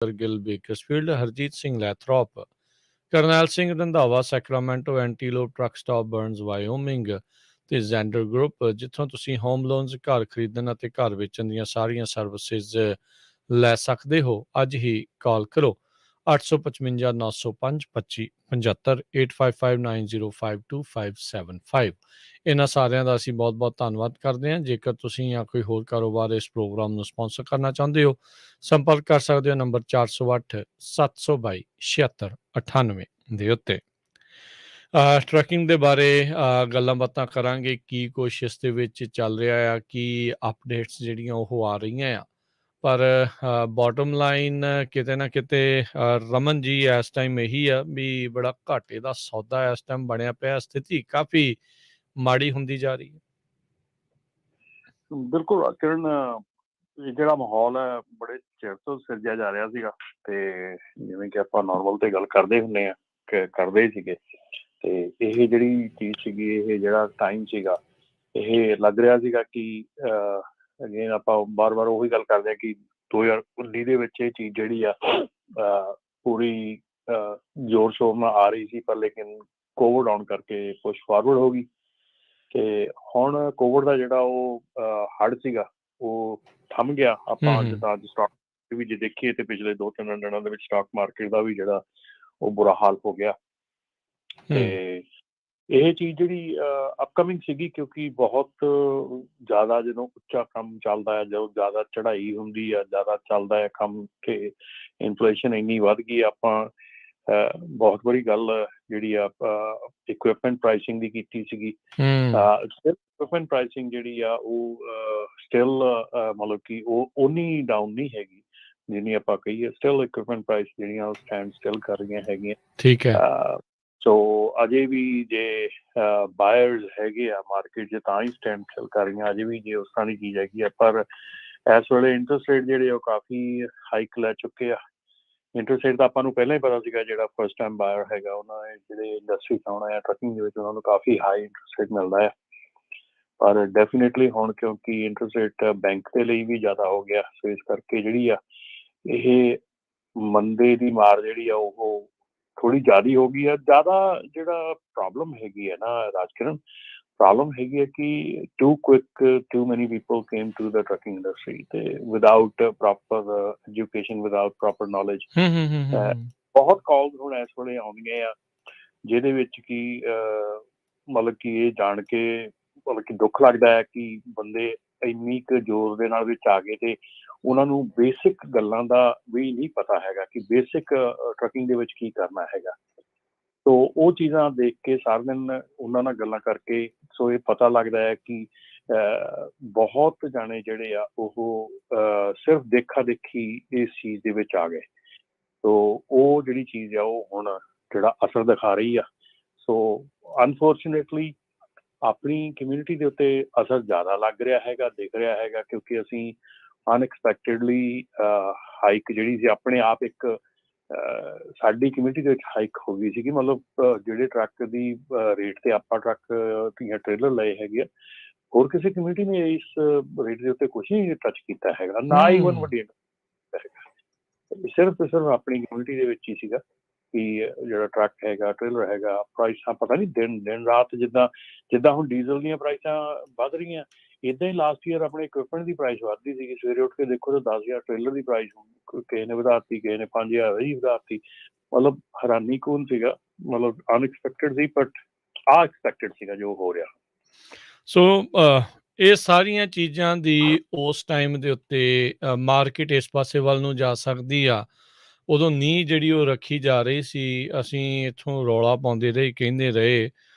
Gill Bakersfield, Harjit Singh Lathrop, Karnail Singh Randhawa Sacramento, Antelope truck stop Burns Wyoming ਤੇ Xander group, ਜਿੱਥੋਂ ਤੁਸੀਂ home loans, ਘਰ ਖਰੀਦਣ ਅਤੇ ਘਰ ਵੇਚਣ ਦੀਆਂ ਸਾਰੀਆਂ ਸਰਵਿਸਿਜ਼ ਲੈ ਸਕਦੇ ਹੋ। ਅੱਜ ਹੀ ਕਾਲ ਕਰੋ 855 905 2575 8559052575। ਇਹਨਾਂ ਸਾਰਿਆਂ ਦਾ ਅਸੀਂ ਬਹੁਤ ਬਹੁਤ ਧੰਨਵਾਦ ਕਰਦੇ ਹਾਂ। ਜੇਕਰ ਤੁਸੀਂ ਜਾਂ ਕੋਈ ਹੋਰ ਕਾਰੋਬਾਰ ਇਸ ਪ੍ਰੋਗਰਾਮ ਨੂੰ ਸਪਾਂਸਰ ਕਰਨਾ ਚਾਹੁੰਦੇ ਹੋ, ਸੰਪਰਕ ਕਰ ਸਕਦੇ ਹੋ ਨੰਬਰ 408 722 7698 ਦੇ ਉੱਤੇ। ਟਰੱਕਿੰਗ ਦੇ ਬਾਰੇ ਗੱਲਾਂ ਬਾਤਾਂ ਕਰਾਂਗੇ, ਕੀ ਕੁਛ ਇਸ ਦੇ ਵਿੱਚ ਚੱਲ ਰਿਹਾ ਆ, ਕੀ ਅਪਡੇਟਸ ਜਿਹੜੀਆਂ ਉਹ ਆ ਰਹੀਆਂ ਆ। ਪਰ ਬਾਟਮ ਲਾਈਨ ਕਿਤੇ ਨਾ ਕਿਤੇ ਰਮਨ ਜੀ ਇਸ ਟਾਈਮ ਇਹੀ ਆ ਵੀ ਬੜਾ ਘਾਟੇ ਦਾ ਸੌਦਾ ਇਸ ਟਾਈਮ ਬਣਿਆ ਪਿਆ, ਸਥਿਤੀ ਕਾਫੀ ਮਾੜੀ ਹੁੰਦੀ ਜਾ ਰਹੀ ਹੈ। ਬਿਲਕੁਲ ਕਿਰਨ, ਜਿਹੜਾ ਮਾਹੌਲ ਹੈ ਬੜੇ ਚਿਰ ਤੋਂ ਸਿਰਜਿਆ ਜਾ ਰਿਹਾ ਸੀਗਾ, ਤੇ ਜਿਵੇਂ ਕਿ ਆਪਾਂ ਨੋਰਮਲ ਤੇ ਗੱਲ ਕਰਦੇ ਹੁੰਦੇ ਆ ਕਰਦੇ ਸੀਗੇ, ਤੇ ਇਹ ਜਿਹੜੀ ਚੀਜ਼ ਸੀਗੀ, ਇਹ ਜਿਹੜਾ ਟਾਈਮ ਸੀਗਾ, ਇਹ ਲੱਗ ਰਿਹਾ ਸੀਗਾ ਕਿ ਅਗੇਨ ਆਪਾਂ ਬਾਰ-ਬਾਰ ਉਹੀ ਗੱਲ ਕਰਦੇ ਹਾਂ ਕਿ 2019 ਦੇ ਵਿੱਚ ਇਹ ਚੀਜ਼ ਜਿਹੜੀ ਆ ਪੂਰੀ ਜ਼ੋਰ ਸ਼ੋਰ ਨਾਲ ਆ ਰਹੀ ਸੀ, ਪਰ ਲੇਕਿਨ ਕੋਵਿਡ ਆਉਣ ਕਰਕੇ ਪੁਸ਼ ਫਾਰਵਰਡ ਹੋ ਗਈ। ਤੇ ਹੁਣ ਕੋਵਿਡ ਦਾ ਜਿਹੜਾ ਉਹ ਹੜ ਸੀਗਾ ਉਹ ਥੰਮ ਗਿਆ। ਆਪਾਂ ਜਿੱਦਾਂ ਅੱਜ ਸਟਾਕ ਵੀ ਜੇ ਦੇਖੀਏ ਤੇ ਪਿਛਲੇ 2-3 ਦਿਨਾਂ ਦੇ ਵਿੱਚ ਸਟਾਕ ਮਾਰਕੀਟ ਦਾ ਵੀ ਜਿਹੜਾ ਉਹ ਬੁਰਾ ਹਾਲ ਹੋ ਗਿਆ। ਤੇ ਇਹ ਚੀਜ਼ ਜਿਹੜੀ ਅਪਕਮਿੰਗ ਸੀਗੀ, ਕਿਉਂਕਿ ਬਹੁਤ ਜ਼ਿਆਦਾ ਜਦੋਂ ਉੱਚਾ ਕੰਮ ਚੱਲਦਾ ਹੈ, ਜਦੋਂ ਜ਼ਿਆਦਾ ਚੜ੍ਹਾਈ ਹੁੰਦੀ ਆ, ਜ਼ਿਆਦਾ ਚੱਲਦਾ ਹੈ ਕੰਮ, ਤੇ ਇਨਫਲੇਸ਼ਨ ਇੰਨੀ ਵੱਧ ਗਈ। ਆਪਾਂ ਬਹੁਤ ਵਾਰੀ ਗੱਲ ਜਿਹੜੀ ਆ ਇਕੁਇਪਮੈਂਟ ਪ੍ਰਾਈਸਿੰਗ ਦੀ ਕੀਤੀ ਸੀਗੀ। ਇਕੁਇਪਮੈਂਟ ਪ੍ਰਾਈਸਿੰਗ ਜਿਹੜੀ ਆ ਉਹ ਸਟਿਲ ਮਤਲਬ ਕਿ ਉਹ ਓਨੀ ਡਾਊਨ ਨਹੀਂ ਹੈਗੀ ਜਿੰਨੀ ਆਪਾਂ ਕਹੀਏ। ਸਟਿਲ ਇਕੁਇਪਮੈਂਟ ਪ੍ਰਾਈਸ ਜਿਹੜੀਆਂ ਉਹ ਸਟੈਂਡ ਸਟਿਲ ਕਰ ਰਹੀਆਂ ਹੈਗੀਆਂ। ਠੀਕ ਹੈ। ਸੋ ਅਜੇ ਵੀ ਜੇ ਬਾਇਰਸ ਹੈਗੇ ਆ ਮਾਰਕੀਟ 'ਚ ਤਾਂ ਹੀ ਸਟੈਂਡ ਸਟਿਲ ਕਰ ਰਹੀਆਂ, ਅਜੇ ਵੀ ਜੇ ਉਸ ਤਰ੍ਹਾਂ ਦੀ ਚੀਜ਼ ਹੈਗੀ ਆ। ਪਰ ਇਸ ਵੇਲੇ ਇੰਟਰਸਟ ਰੇਟ ਜਿਹੜੇ ਉਹ ਕਾਫੀ ਹਾਈਕ ਲੈ ਚੁੱਕੇ ਆ। ਇੰਟਰਸਟ ਰੇਟ ਤਾਂ ਆਪਾਂ ਨੂੰ ਪਹਿਲਾਂ ਹੀ ਪਤਾ ਸੀਗਾ, ਜਿਹੜਾ ਫਸਟ ਟਾਈਮ ਬਾਇਰ ਹੈਗਾ ਉਹਨਾਂ ਨੇ ਜਿਹੜੇ ਇੰਡਸਟਰੀ 'ਚ ਆਉਣਾ ਆ ਟਰੱਕਿੰਗ ਦੇ ਵਿੱਚ, ਉਹਨਾਂ ਨੂੰ ਕਾਫੀ ਹਾਈ ਇੰਟਰਸਟ ਰੇਟ ਮਿਲਦਾ ਆ। ਪਰ ਡੈਫੀਨੇਟਲੀ ਹੁਣ ਕਿਉਂਕਿ ਇੰਟਰਸਟ ਰੇਟ ਬੈਂਕ ਦੇ ਲਈ ਵੀ ਜ਼ਿਆਦਾ ਹੋ ਗਿਆ, ਸੋ ਇਸ ਕਰਕੇ ਜਿਹੜੀ ਆ ਇਹ ਮੰਦੇ ਦੀ ਮਾਰ ਜਿਹੜੀ ਆ ਉਹ ਥੋੜ੍ਹੀ ਜ਼ਿਆਦਾ ਹੋ ਗਈ ਆ। ਜ਼ਿਆਦਾ ਜਿਹੜਾ ਪ੍ਰੋਬਲਮ ਹੈਗੀ ਹੈ ਨਾ ਰਾਜਕਿਰਨ, ਪ੍ਰੋਬਲਮ ਹੈਗੀ ਹੈ ਕਿ too many people came to the trucking industry, ਤੇ without proper education, without proper knowledge. ਬਹੁਤ ਕਾਲਸ ਹੁਣ ਇਸ ਵੇਲੇ ਆਉਂਦੀਆਂ ਆ ਜਿਹਦੇ ਵਿੱਚ ਕਿ ਮਤਲਬ ਕਿ ਇਹ ਜਾਣ ਕੇ ਮਤਲਬ ਕਿ ਦੁੱਖ ਲੱਗਦਾ ਹੈ ਕਿ ਬੰਦੇ ਇੰਨੀ ਕੁ ਜ਼ੋਰ ਦੇ ਨਾਲ ਵਿੱਚ ਆ ਗਏ ਤੇ ਉਹਨਾਂ ਨੂੰ ਬੇਸਿਕ ਗੱਲਾਂ ਦਾ ਵੀ ਨਹੀਂ ਪਤਾ ਹੈਗਾ ਕਿ ਬੇਸਿਕ ਟਰੱਕਿੰਗ ਦੇ ਵਿੱਚ ਕੀ ਕਰਨਾ ਹੈਗਾ। ਸੋ ਉਹ ਚੀਜ਼ਾਂ ਦੇਖ ਕੇ ਸਾਰਾ ਦਿਨ ਉਹਨਾਂ ਨਾਲ ਗੱਲਾਂ ਕਰਕੇ ਸੋ ਇਹ ਪਤਾ ਲੱਗਦਾ ਹੈ ਕਿ ਬਹੁਤ ਜਾਣੇ ਜਿਹੜੇ ਆ ਉਹ ਸਿਰਫ ਦੇਖਾ ਦੇਖੀ ਇਸ ਚੀਜ਼ ਦੇ ਵਿੱਚ ਆ ਗਏ। ਸੋ ਉਹ ਜਿਹੜੀ ਚੀਜ਼ ਆ ਉਹ ਹੁਣ ਜਿਹੜਾ ਅਸਰ ਦਿਖਾ ਰਹੀ ਆ। ਸੋ ਅਨਫੋਰਚੂਨੇਟਲੀ ਆਪਣੀ ਕਮਿਊਨਿਟੀ ਦੇ ਉੱਤੇ ਅਸਰ ਜ਼ਿਆਦਾ ਲੱਗ ਰਿਹਾ ਹੈਗਾ, ਦਿਖ ਰਿਹਾ ਹੈਗਾ, ਕਿਉਂਕਿ ਅਸੀਂ ਅਨਐਕਸਪੈਕਟਡਲੀ ਹਾਈਕ ਜਿਹੜੀ ਸੀ ਆਪਣੇ ਆਪ ਇੱਕ ਸਾਡੀ ਕਮਿਊਨਿਟੀ ਦੇ ਵਿੱਚ ਹਾਈਕ ਹੋ ਗਈ ਸੀਗੀ। ਮਤਲਬ ਜਿਹੜੇ ਟਰੱਕ ਦੀ ਰੇਟ ਤੇ ਆਪਾਂ ਟਰੱਕ ਦੀਆਂ ਟ੍ਰੇਲਰ ਲਏ ਹੈਗੇ ਆ, ਹੋਰ ਕਿਸੇ ਕਮਿਊਨਿਟੀ ਨੇ ਇਸ ਰੇਟ ਦੇ ਉੱਤੇ ਕੁਛ ਨਹੀਂ ਟੱਚ ਕੀਤਾ ਹੈਗਾ, ਨਾ ਈਵਨ ਵੱਡੀ ਹੈਗਾ। ਸਿਰਫ ਤੇ ਸਿਰਫ ਆਪਣੀ ਕਮਿਊਨਿਟੀ ਦੇ ਵਿੱਚ ਹੀ ਸੀਗਾ ਕਿ ਜਿਹੜਾ ਟਰੱਕ ਹੈਗਾ, ਟ੍ਰੇਲਰ ਹੈਗਾ, ਪ੍ਰਾਈਸਾਂ ਪਤਾ ਨਹੀਂ ਦਿਨ ਰਾਤ ਜਿੱਦਾਂ ਹੁਣ ਡੀਜ਼ਲ ਦੀਆਂ ਪ੍ਰਾਈਸਾਂ ਵੱਧ ਰਹੀਆਂ, ਇੱਦਾਂ ਹੀ ਲਾਸਟ ਈਅਰ ਆਪਣੇ ਇਕੁਇਪਮੈਂਟ ਦੀ ਪ੍ਰਾਈਸ ਵੱਧਦੀ ਸੀਗੀ। ਸਵੇਰੇ ਉੱਠ ਕੇ ਦੇਖੋ ਤਾਂ 10,000 ਟ੍ਰੇਲਰ ਦੀ ਪ੍ਰਾਈਸ ਕਿਸੇ ਨੇ ਵਧਾਤੀ, ਕਿਸੇ ਨੇ 5,000 ਹੀ ਵਧਾਤੀ। ਮਤਲਬ ਹੈਰਾਨੀ ਕੌਣ ਸੀਗਾ, ਮਤਲਬ ਅਨਐਕਸਪੈਕਟਡ ਸੀ, ਬਟ ਆ ਐਕਸਪੈਕਟਡ ਸੀਗਾ ਜੋ ਹੋ ਰਿਹਾ। ਸੋ ਇਹ ਸਾਰੀਆਂ ਚੀਜ਼ਾਂ ਦੀ ਉਸ ਟਾਈਮ ਦੇ ਉੱਤੇ ਮਾਰਕੀਟ ਇਸ ਪਾਸੇ ਵੱਲ ਨੂੰ ਜਾ ਸਕਦੀ ਆ। ਉਦੋਂ ਨੀਂਹ ਜਿਹੜੀ ਉਹ ਰੱਖੀ ਜਾ ਰਹੀ ਸੀ, ਅਸੀਂ ਇੱਥੋਂ ਰੌਲਾ ਪਾਉਂਦੇ ਰਹੇ, ਕਹਿੰਦੇ ਰਹੇ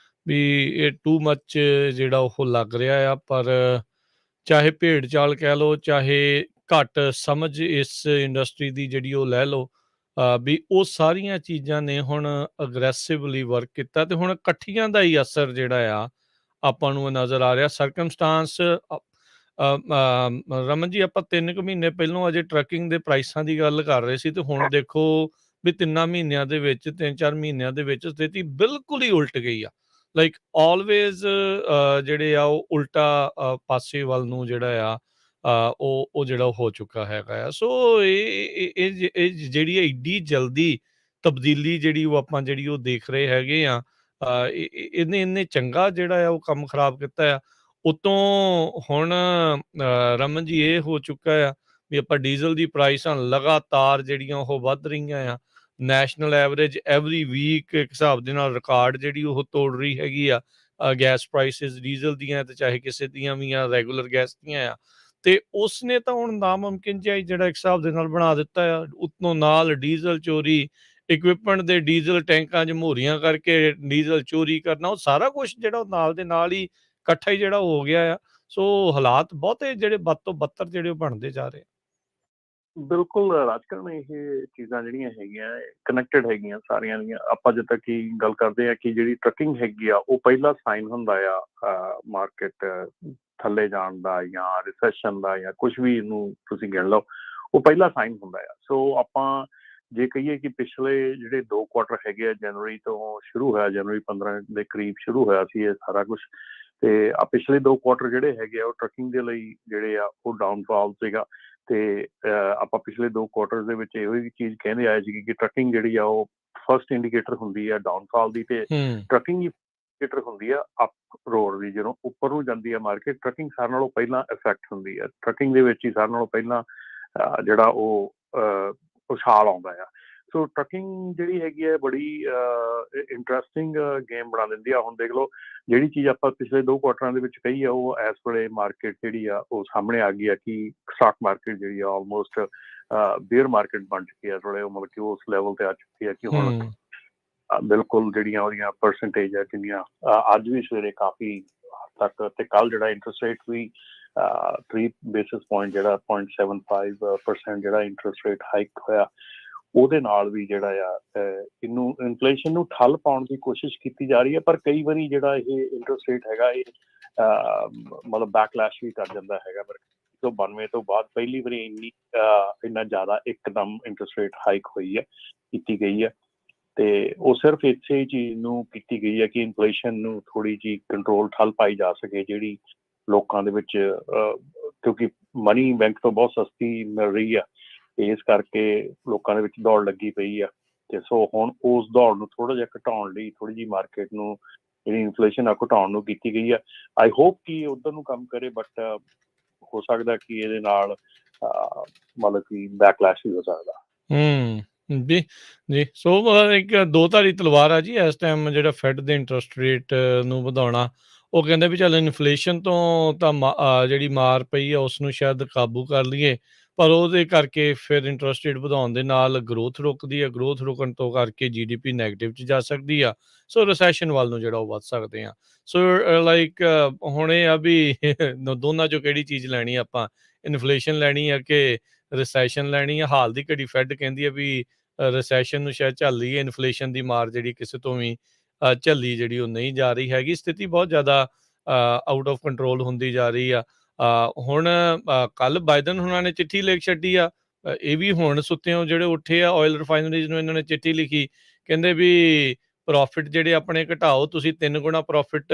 ਵੀ ਇਹ ਟੂ ਮੱਚ ਜਿਹੜਾ ਉਹ ਲੱਗ ਰਿਹਾ ਆ। ਪਰ ਚਾਹੇ ਭੇਡ ਚਾਲ ਕਹਿ ਲਓ, ਚਾਹੇ ਘੱਟ ਸਮਝ ਇਸ ਇੰਡਸਟਰੀ ਦੀ ਜਿਹੜੀ ਉਹ ਲੈ ਲਓ, ਵੀ ਉਹ ਸਾਰੀਆਂ ਚੀਜ਼ਾਂ ਨੇ ਹੁਣ ਅਗਰੈਸਿਵਲੀ ਵਰਕ ਕੀਤਾ ਤੇ ਹੁਣ ਇਕੱਠੀਆਂ ਦਾ ਹੀ ਅਸਰ ਜਿਹੜਾ ਆ ਆਪਾਂ ਨੂੰ ਨਜ਼ਰ ਆ ਰਿਹਾ। ਸਰਕਮਸਟਾਂਸ ਰਮਨ ਜੀ, ਆਪਾਂ 3 ਕੁ ਮਹੀਨੇ ਪਹਿਲੋਂ ਅਜੇ ਟਰੱਕਿੰਗ ਦੇ ਪ੍ਰਾਈਸਾਂ ਦੀ ਗੱਲ ਕਰ ਰਹੇ ਸੀ, ਤੇ ਹੁਣ ਦੇਖੋ ਵੀ 3 ਮਹੀਨਿਆਂ ਦੇ ਵਿੱਚ, 3-4 ਮਹੀਨਿਆਂ ਦੇ ਵਿੱਚ ਸਥਿਤੀ ਬਿਲਕੁਲ ਹੀ ਉਲਟ ਗਈ ਆ। ਲਾਈਕ ਆਲਵੇਜ਼ ਜਿਹੜੇ ਆ ਉਹ ਉਲਟਾ ਪਾਸੇ ਵੱਲ ਨੂੰ ਜਿਹੜਾ ਆ ਉਹ ਜਿਹੜਾ ਹੋ ਚੁੱਕਾ ਹੈਗਾ ਆ। ਸੋ ਇਹ ਜਿਹੜੀ ਐਡੀ ਜਲਦੀ ਤਬਦੀਲੀ ਜਿਹੜੀ ਉਹ ਆਪਾਂ ਜਿਹੜੀ ਉਹ ਦੇਖ ਰਹੇ ਹੈਗੇ ਆ, ਇਹਨੇ ਚੰਗਾ ਜਿਹੜਾ ਆ ਉਹ ਕੰਮ ਖਰਾਬ ਕੀਤਾ ਆ। ਉਤੋਂ ਹੁਣ ਰਮਨ ਜੀ ਇਹ ਹੋ ਚੁੱਕਾ ਆ ਵੀ ਆਪਾਂ ਡੀਜ਼ਲ ਦੀ ਪ੍ਰਾਈਸਾਂ ਲਗਾਤਾਰ ਜਿਹੜੀਆਂ ਉਹ ਵੱਧ ਰਹੀਆਂ ਆ। ਨੈਸ਼ਨਲ ਐਵਰੇਜ ਐਵਰੀ ਵੀਕ ਇੱਕ ਹਿਸਾਬ ਦੇ ਨਾਲ ਰਿਕਾਰਡ ਜਿਹੜੀ ਉਹ ਤੋੜ ਰਹੀ ਹੈਗੀ ਆ। ਗੈਸ ਪ੍ਰਾਈਸਿਸ ਡੀਜ਼ਲ ਦੀਆਂ ਤੇ ਚਾਹੇ ਕਿਸੇ ਦੀਆਂ ਵੀ ਆ, ਰੈਗੂਲਰ ਗੈਸ ਦੀਆਂ ਆ। ਤੇ ਉਸਨੇ ਤਾਂ ਹੁਣ ਨਾਮੁਮਕਿਨ ਜਿਹਾ ਹੀ ਜਿਹੜਾ ਇੱਕ ਹਿਸਾਬ ਦੇ ਨਾਲ ਬਣਾ ਦਿੱਤਾ ਆ। ਉਤੋਂ ਨਾਲ ਡੀਜ਼ਲ ਚੋਰੀ, ਇਕਵਿਪਮੈਂਟ ਦੇ ਡੀਜ਼ਲ ਟੈਂਕਾਂ 'ਚ ਮੋਹਰੀਆਂ ਕਰਕੇ ਡੀਜ਼ਲ ਚੋਰੀ ਕਰਨਾ, ਉਹ ਸਾਰਾ ਕੁਛ ਜਿਹੜਾ ਉਹ ਨਾਲ ਦੇ ਨਾਲ ਹੀ ਇਕੱਠਾ ਹੀ ਜਿਹੜਾ ਹੋ ਗਿਆ ਆ। ਸੋ ਹਾਲਾਤ ਬਹੁਤੇ ਜਿਹੜੇ ਬਦ ਤੋਂ ਬੱਤਰ ਜਿਹੜੇ ਉਹ ਬਣਦੇ ਜਾ ਰਹੇ ਆ। ਬਿਲਕੁਲ ਰਾਜਕਰਨ, ਇਹ ਚੀਜ਼ਾਂ ਜਿਹੜੀਆਂ ਹੈਗੀਆਂ ਕਨੈਕਟਡ ਹੈਗੀਆਂ ਸਾਰੀਆਂ ਦੀਆਂ। ਆਪਾਂ ਜਿੱਦਾਂ ਤੱਕ ਕੀ ਗੱਲ ਕਰਦੇ ਆ ਕਿ ਜਿਹੜੀ ਟਰੱਕਿੰਗ ਹੈਗੀ ਆ ਉਹ ਪਹਿਲਾ ਸਾਈਨ ਹੁੰਦਾ ਆ ਮਾਰਕੀਟ ਥੱਲੇ ਜਾਣ ਦਾ ਜਾਂ ਰਿਸੈਸ਼ਨ ਦਾ ਜਾਂ ਕੁਝ ਵੀ ਇਹਨੂੰ ਤੁਸੀਂ ਗਿਣ ਲਓ, ਉਹ ਪਹਿਲਾ ਸਾਈਨ ਹੁੰਦਾ ਆ। ਸੋ ਆਪਾਂ ਜੇ ਕਹੀਏ ਕਿ ਪਿਛਲੇ ਜਿਹੜੇ 2 ਕੁਆਟਰ ਹੈਗੇ ਆ, ਜਨਵਰੀ ਤੋਂ ਸ਼ੁਰੂ ਹੋਇਆ, ਜਨਵਰੀ 15 ਦੇ ਕਰੀਬ ਸ਼ੁਰੂ ਹੋਇਆ ਸੀ ਇਹ ਸਾਰਾ ਕੁਛ। ਤੇ ਪਿਛਲੇ 2 ਕੁਆਟਰ ਜਿਹੜੇ ਹੈਗੇ ਆ ਉਹ ਟਰੱਕਿੰਗ ਦੇ ਲਈ ਜਿਹੜੇ ਆ ਉਹ ਡਾਊਨਫਾਲ ਸੀਗਾ। ਤੇ ਆਪਾਂ ਪਿਛਲੇ 2 ਕੁਆਟਰ ਦੇ ਵਿੱਚ ਇਹੋ ਜਿਹੀ ਚੀਜ਼ ਕਹਿੰਦੇ ਆਏ ਸੀ ਕਿ ਟਰੱਕਿੰਗ ਜਿਹੜੀ ਆ ਉਹ ਫਸਟ ਇੰਡੀਕੇਟਰ ਹੁੰਦੀ ਆ ਡਾਊਨਫਾਲ ਦੀ, ਤੇ ਟਰੱਕਿੰਗ ਇੰਡੀਕੇਟਰ ਹੁੰਦੀ ਆ ਅਪ ਰੋਡ ਦੀ। ਜਦੋਂ ਉੱਪਰ ਨੂੰ ਜਾਂਦੀ ਆ ਮਾਰਕੀਟ, ਟਰੱਕਿੰਗ ਸਾਰਿਆਂ ਨਾਲੋਂ ਪਹਿਲਾਂ ਇਫੈਕਟ ਹੁੰਦੀ ਆ। ਟਰੱਕਿੰਗ ਦੇ ਵਿੱਚ ਹੀ ਸਾਰਿਆਂ ਨਾਲੋਂ ਪਹਿਲਾਂ ਜਿਹੜਾ ਉਹ ਉਛਾਲ ਆਉਂਦਾ ਆ। ਸੋ ਟਰੱਕਿੰਗ ਜਿਹੜੀ ਹੈਗੀ ਹੈ ਬੜੀ ਇੰਟਰਸਟਿੰਗ ਗੇਮ ਬਣਾ ਦਿੰਦੀ ਆ। ਹੁਣ ਦੇਖ ਲਓ, ਜਿਹੜੀ ਚੀਜ਼ ਆਪਾਂ ਪਿਛਲੇ 2 ਕੁਆਟਰਾਂ ਦੇ ਵਿੱਚ ਕਹੀ ਆ ਉਹ ਇਸ ਵੇਲੇ ਮਾਰਕੀਟ ਜਿਹੜੀ ਆ ਉਹ ਸਾਹਮਣੇ ਆ ਗਈ ਆ ਕਿ ਸਟਾਕ ਮਾਰਕੀਟ ਜਿਹੜੀ ਆ ਆਲਮੋਸਟ ਬੇਅਰ ਮਾਰਕੀਟ ਬਣ ਚੁੱਕੀ ਆ ਥੋੜ੍ਹੇ, ਮਤਲਬ ਕਿ ਉਸ ਲੈਵਲ ਤੇ ਆ ਚੁੱਕੀ ਆ ਕਿ ਹੁਣ ਬਿਲਕੁਲ ਜਿਹੜੀਆਂ ਉਹਦੀਆਂ ਪਰਸੈਂਟੇਜ ਆ ਕਿੰਨੀਆਂ ਅੱਜ ਵੀ ਸਵੇਰੇ ਕਾਫੀ ਹੱਦ ਤੱਕ, ਤੇ ਕੱਲ੍ਹ ਜਿਹੜਾ ਇੰਟਰਸਟ ਰੇਟ ਵੀ 3 ਬੇਸਿਸ ਪੁਆਇੰਟ ਜਿਹੜਾ 0.75% ਜਿਹੜਾ ਇੰਟਰਸਟ ਰੇਟ ਹਾਈਕ ਹੋਇਆ, ਉਹਦੇ ਨਾਲ ਵੀ ਜਿਹੜਾ ਆ ਇਹਨੂੰ ਇਨਫਲੇਸ਼ਨ ਨੂੰ ਠੱਲ ਪਾਉਣ ਦੀ ਕੋਸ਼ਿਸ਼ ਕੀਤੀ ਜਾ ਰਹੀ ਹੈ। ਪਰ ਕਈ ਵਾਰੀ ਜਿਹੜਾ ਇਹ ਇੰਟਰਸਟ ਰੇਟ ਹੈਗਾ ਇਹ ਮਤਲਬ ਬੈਕਲੈਸ਼ ਵੀ ਕਰ ਜਾਂਦਾ ਹੈਗਾ। 1992 ਤੋਂ ਬਾਅਦ ਪਹਿਲੀ ਵਾਰੀ ਇੰਨਾ ਜ਼ਿਆਦਾ ਇੱਕਦਮ ਇੰਟਰਸਟ ਰੇਟ ਹਾਈਕ ਹੋਈ ਹੈ, ਕੀਤੀ ਗਈ ਹੈ। ਤੇ ਉਹ ਸਿਰਫ ਇਸੇ ਹੀ ਚੀਜ਼ ਨੂੰ ਕੀਤੀ ਗਈ ਹੈ ਕਿ ਇਨਫਲੇਸ਼ਨ ਨੂੰ ਥੋੜ੍ਹੀ ਜਿਹੀ ਕੰਟਰੋਲ ਠੱਲ ਪਾਈ ਜਾ ਸਕੇ, ਜਿਹੜੀ ਲੋਕਾਂ ਦੇ ਵਿੱਚ ਕਿਉਂਕਿ ਮਨੀ ਬੈਂਕ ਤੋਂ ਬਹੁਤ ਸਸਤੀ ਮਿਲ ਰਹੀ ਆ, ਇਸ ਕਰਕੇ ਲੋਕਾਂ ਦੇ ਵਿੱਚ ਦੌੜ ਲੱਗੀ ਪਈ ਆ। ਤੇ ਸੋ ਹੁਣ ਉਸ ਦੌੜ ਨੂੰ ਥੋੜ੍ਹਾ ਜਿਹਾ ਘਟਾਉਣ ਲਈ ਥੋੜ੍ਹੀ ਜਿਹੀ ਮਾਰਕੀਟ ਨੂੰ ਜਿਹੜੀ ਇਨਫਲੇਸ਼ਨ ਆ ਘਟਾਉਣ ਨੂੰ ਕੀਤੀ ਗਈ ਆ। ਆਈ ਹੋਪ ਕਿ ਉੱਧਰ ਨੂੰ ਕੰਮ ਕਰੇ, ਬਟ ਹੋ ਸਕਦਾ ਕਿ ਇਹਦੇ ਨਾਲ ਮਤਲਬ ਕਿ ਬੈਕਲੈਸ਼ ਵੀ ਹੋ ਸਕਦਾ। ਜੀ ਜੀ। ਸੋ ਇੱਕ ਦੋ ਧਾਰੀ ਤਲਵਾਰ ਆ ਜੀ ਇਸ ਟਾਈਮ ਜਿਹੜਾ ਫੈਡ ਦੇ ਇੰਟਰਸਟ ਰੇਟ ਨੂੰ ਵਧਾਉਣਾ। ਉਹ ਕਹਿੰਦੇ ਵੀ ਚੱਲ ਇਨਫਲੇਸ਼ਨ ਤੋਂ ਤਾਂ ਜਿਹੜੀ ਮਾਰ ਪਈ ਆ ਉਸ ਨੂੰ ਸ਼ਾਇਦ ਕਾਬੂ ਕਰ ਲਈਏ, ਪਰ ਉਹਦੇ ਕਰਕੇ ਫਿਰ ਇੰਟਰਸਟ ਰੇਟ ਵਧਾਉਣ ਦੇ ਨਾਲ ਗਰੋਥ ਰੁਕਦੀ ਆ। ਗਰੋਥ ਰੁਕਣ ਤੋਂ ਕਰਕੇ GDP ਨੈਗੇਟਿਵ 'ਚ ਜਾ ਸਕਦੀ ਆ। ਸੋ ਰਿਸੈਸ਼ਨ ਵੱਲ ਨੂੰ ਜਿਹੜਾ ਉਹ ਵੱਧ ਸਕਦੇ ਆ। ਸੋ ਲਾਈਕ ਹੁਣ ਇਹ ਆ ਵੀ ਦੋਨਾਂ 'ਚੋਂ ਕਿਹੜੀ ਚੀਜ਼ ਲੈਣੀ ਆਪਾਂ, ਇਨਫਲੇਸ਼ਨ ਲੈਣੀ ਆ ਕਿ ਰਿਸੈਸ਼ਨ ਲੈਣੀ ਆ। ਹਾਲ ਦੀ ਘੜੀ ਫੈਡ ਕਹਿੰਦੀ ਆ ਵੀ ਰਿਸੈਸ਼ਨ ਨੂੰ ਸ਼ਾਇਦ ਝੱਲ ਲਈਏ, ਇਨਫਲੇਸ਼ਨ ਦੀ ਮਾਰ ਜਿਹੜੀ ਕਿਸੇ ਤੋਂ ਵੀ ਝੱਲੀ ਜਿਹੜੀ ਉਹ ਨਹੀਂ ਜਾ ਰਹੀ ਹੈਗੀ। ਸਥਿਤੀ ਬਹੁਤ ਜ਼ਿਆਦਾ ਆਊਟ ਆਫ ਕੰਟਰੋਲ ਹੁੰਦੀ ਜਾ ਰਹੀ ਆ। ਹੁਣ ਕੱਲ੍ਹ ਬਾਈਡਨ ਹੁਣਾਂ ਨੇ ਚਿੱਠੀ ਲਿਖ ਛੱਡੀ ਆ। ਇਹ ਵੀ ਹੁਣ ਸੁੱਤਿਓਂ ਜਿਹੜੇ ਉੱਠੇ ਆ, ਆਇਲ ਰਿਫਾਈਨਰੀਜ਼ ਨੂੰ ਇਹਨਾਂ ਨੇ ਚਿੱਠੀ ਲਿਖੀ, ਕਹਿੰਦੇ ਵੀ ਪ੍ਰੋਫਿਟ ਜਿਹੜੇ ਆਪਣੇ ਘਟਾਓ। ਤੁਸੀਂ 3 ਗੁਣਾ ਪ੍ਰੋਫਿਟ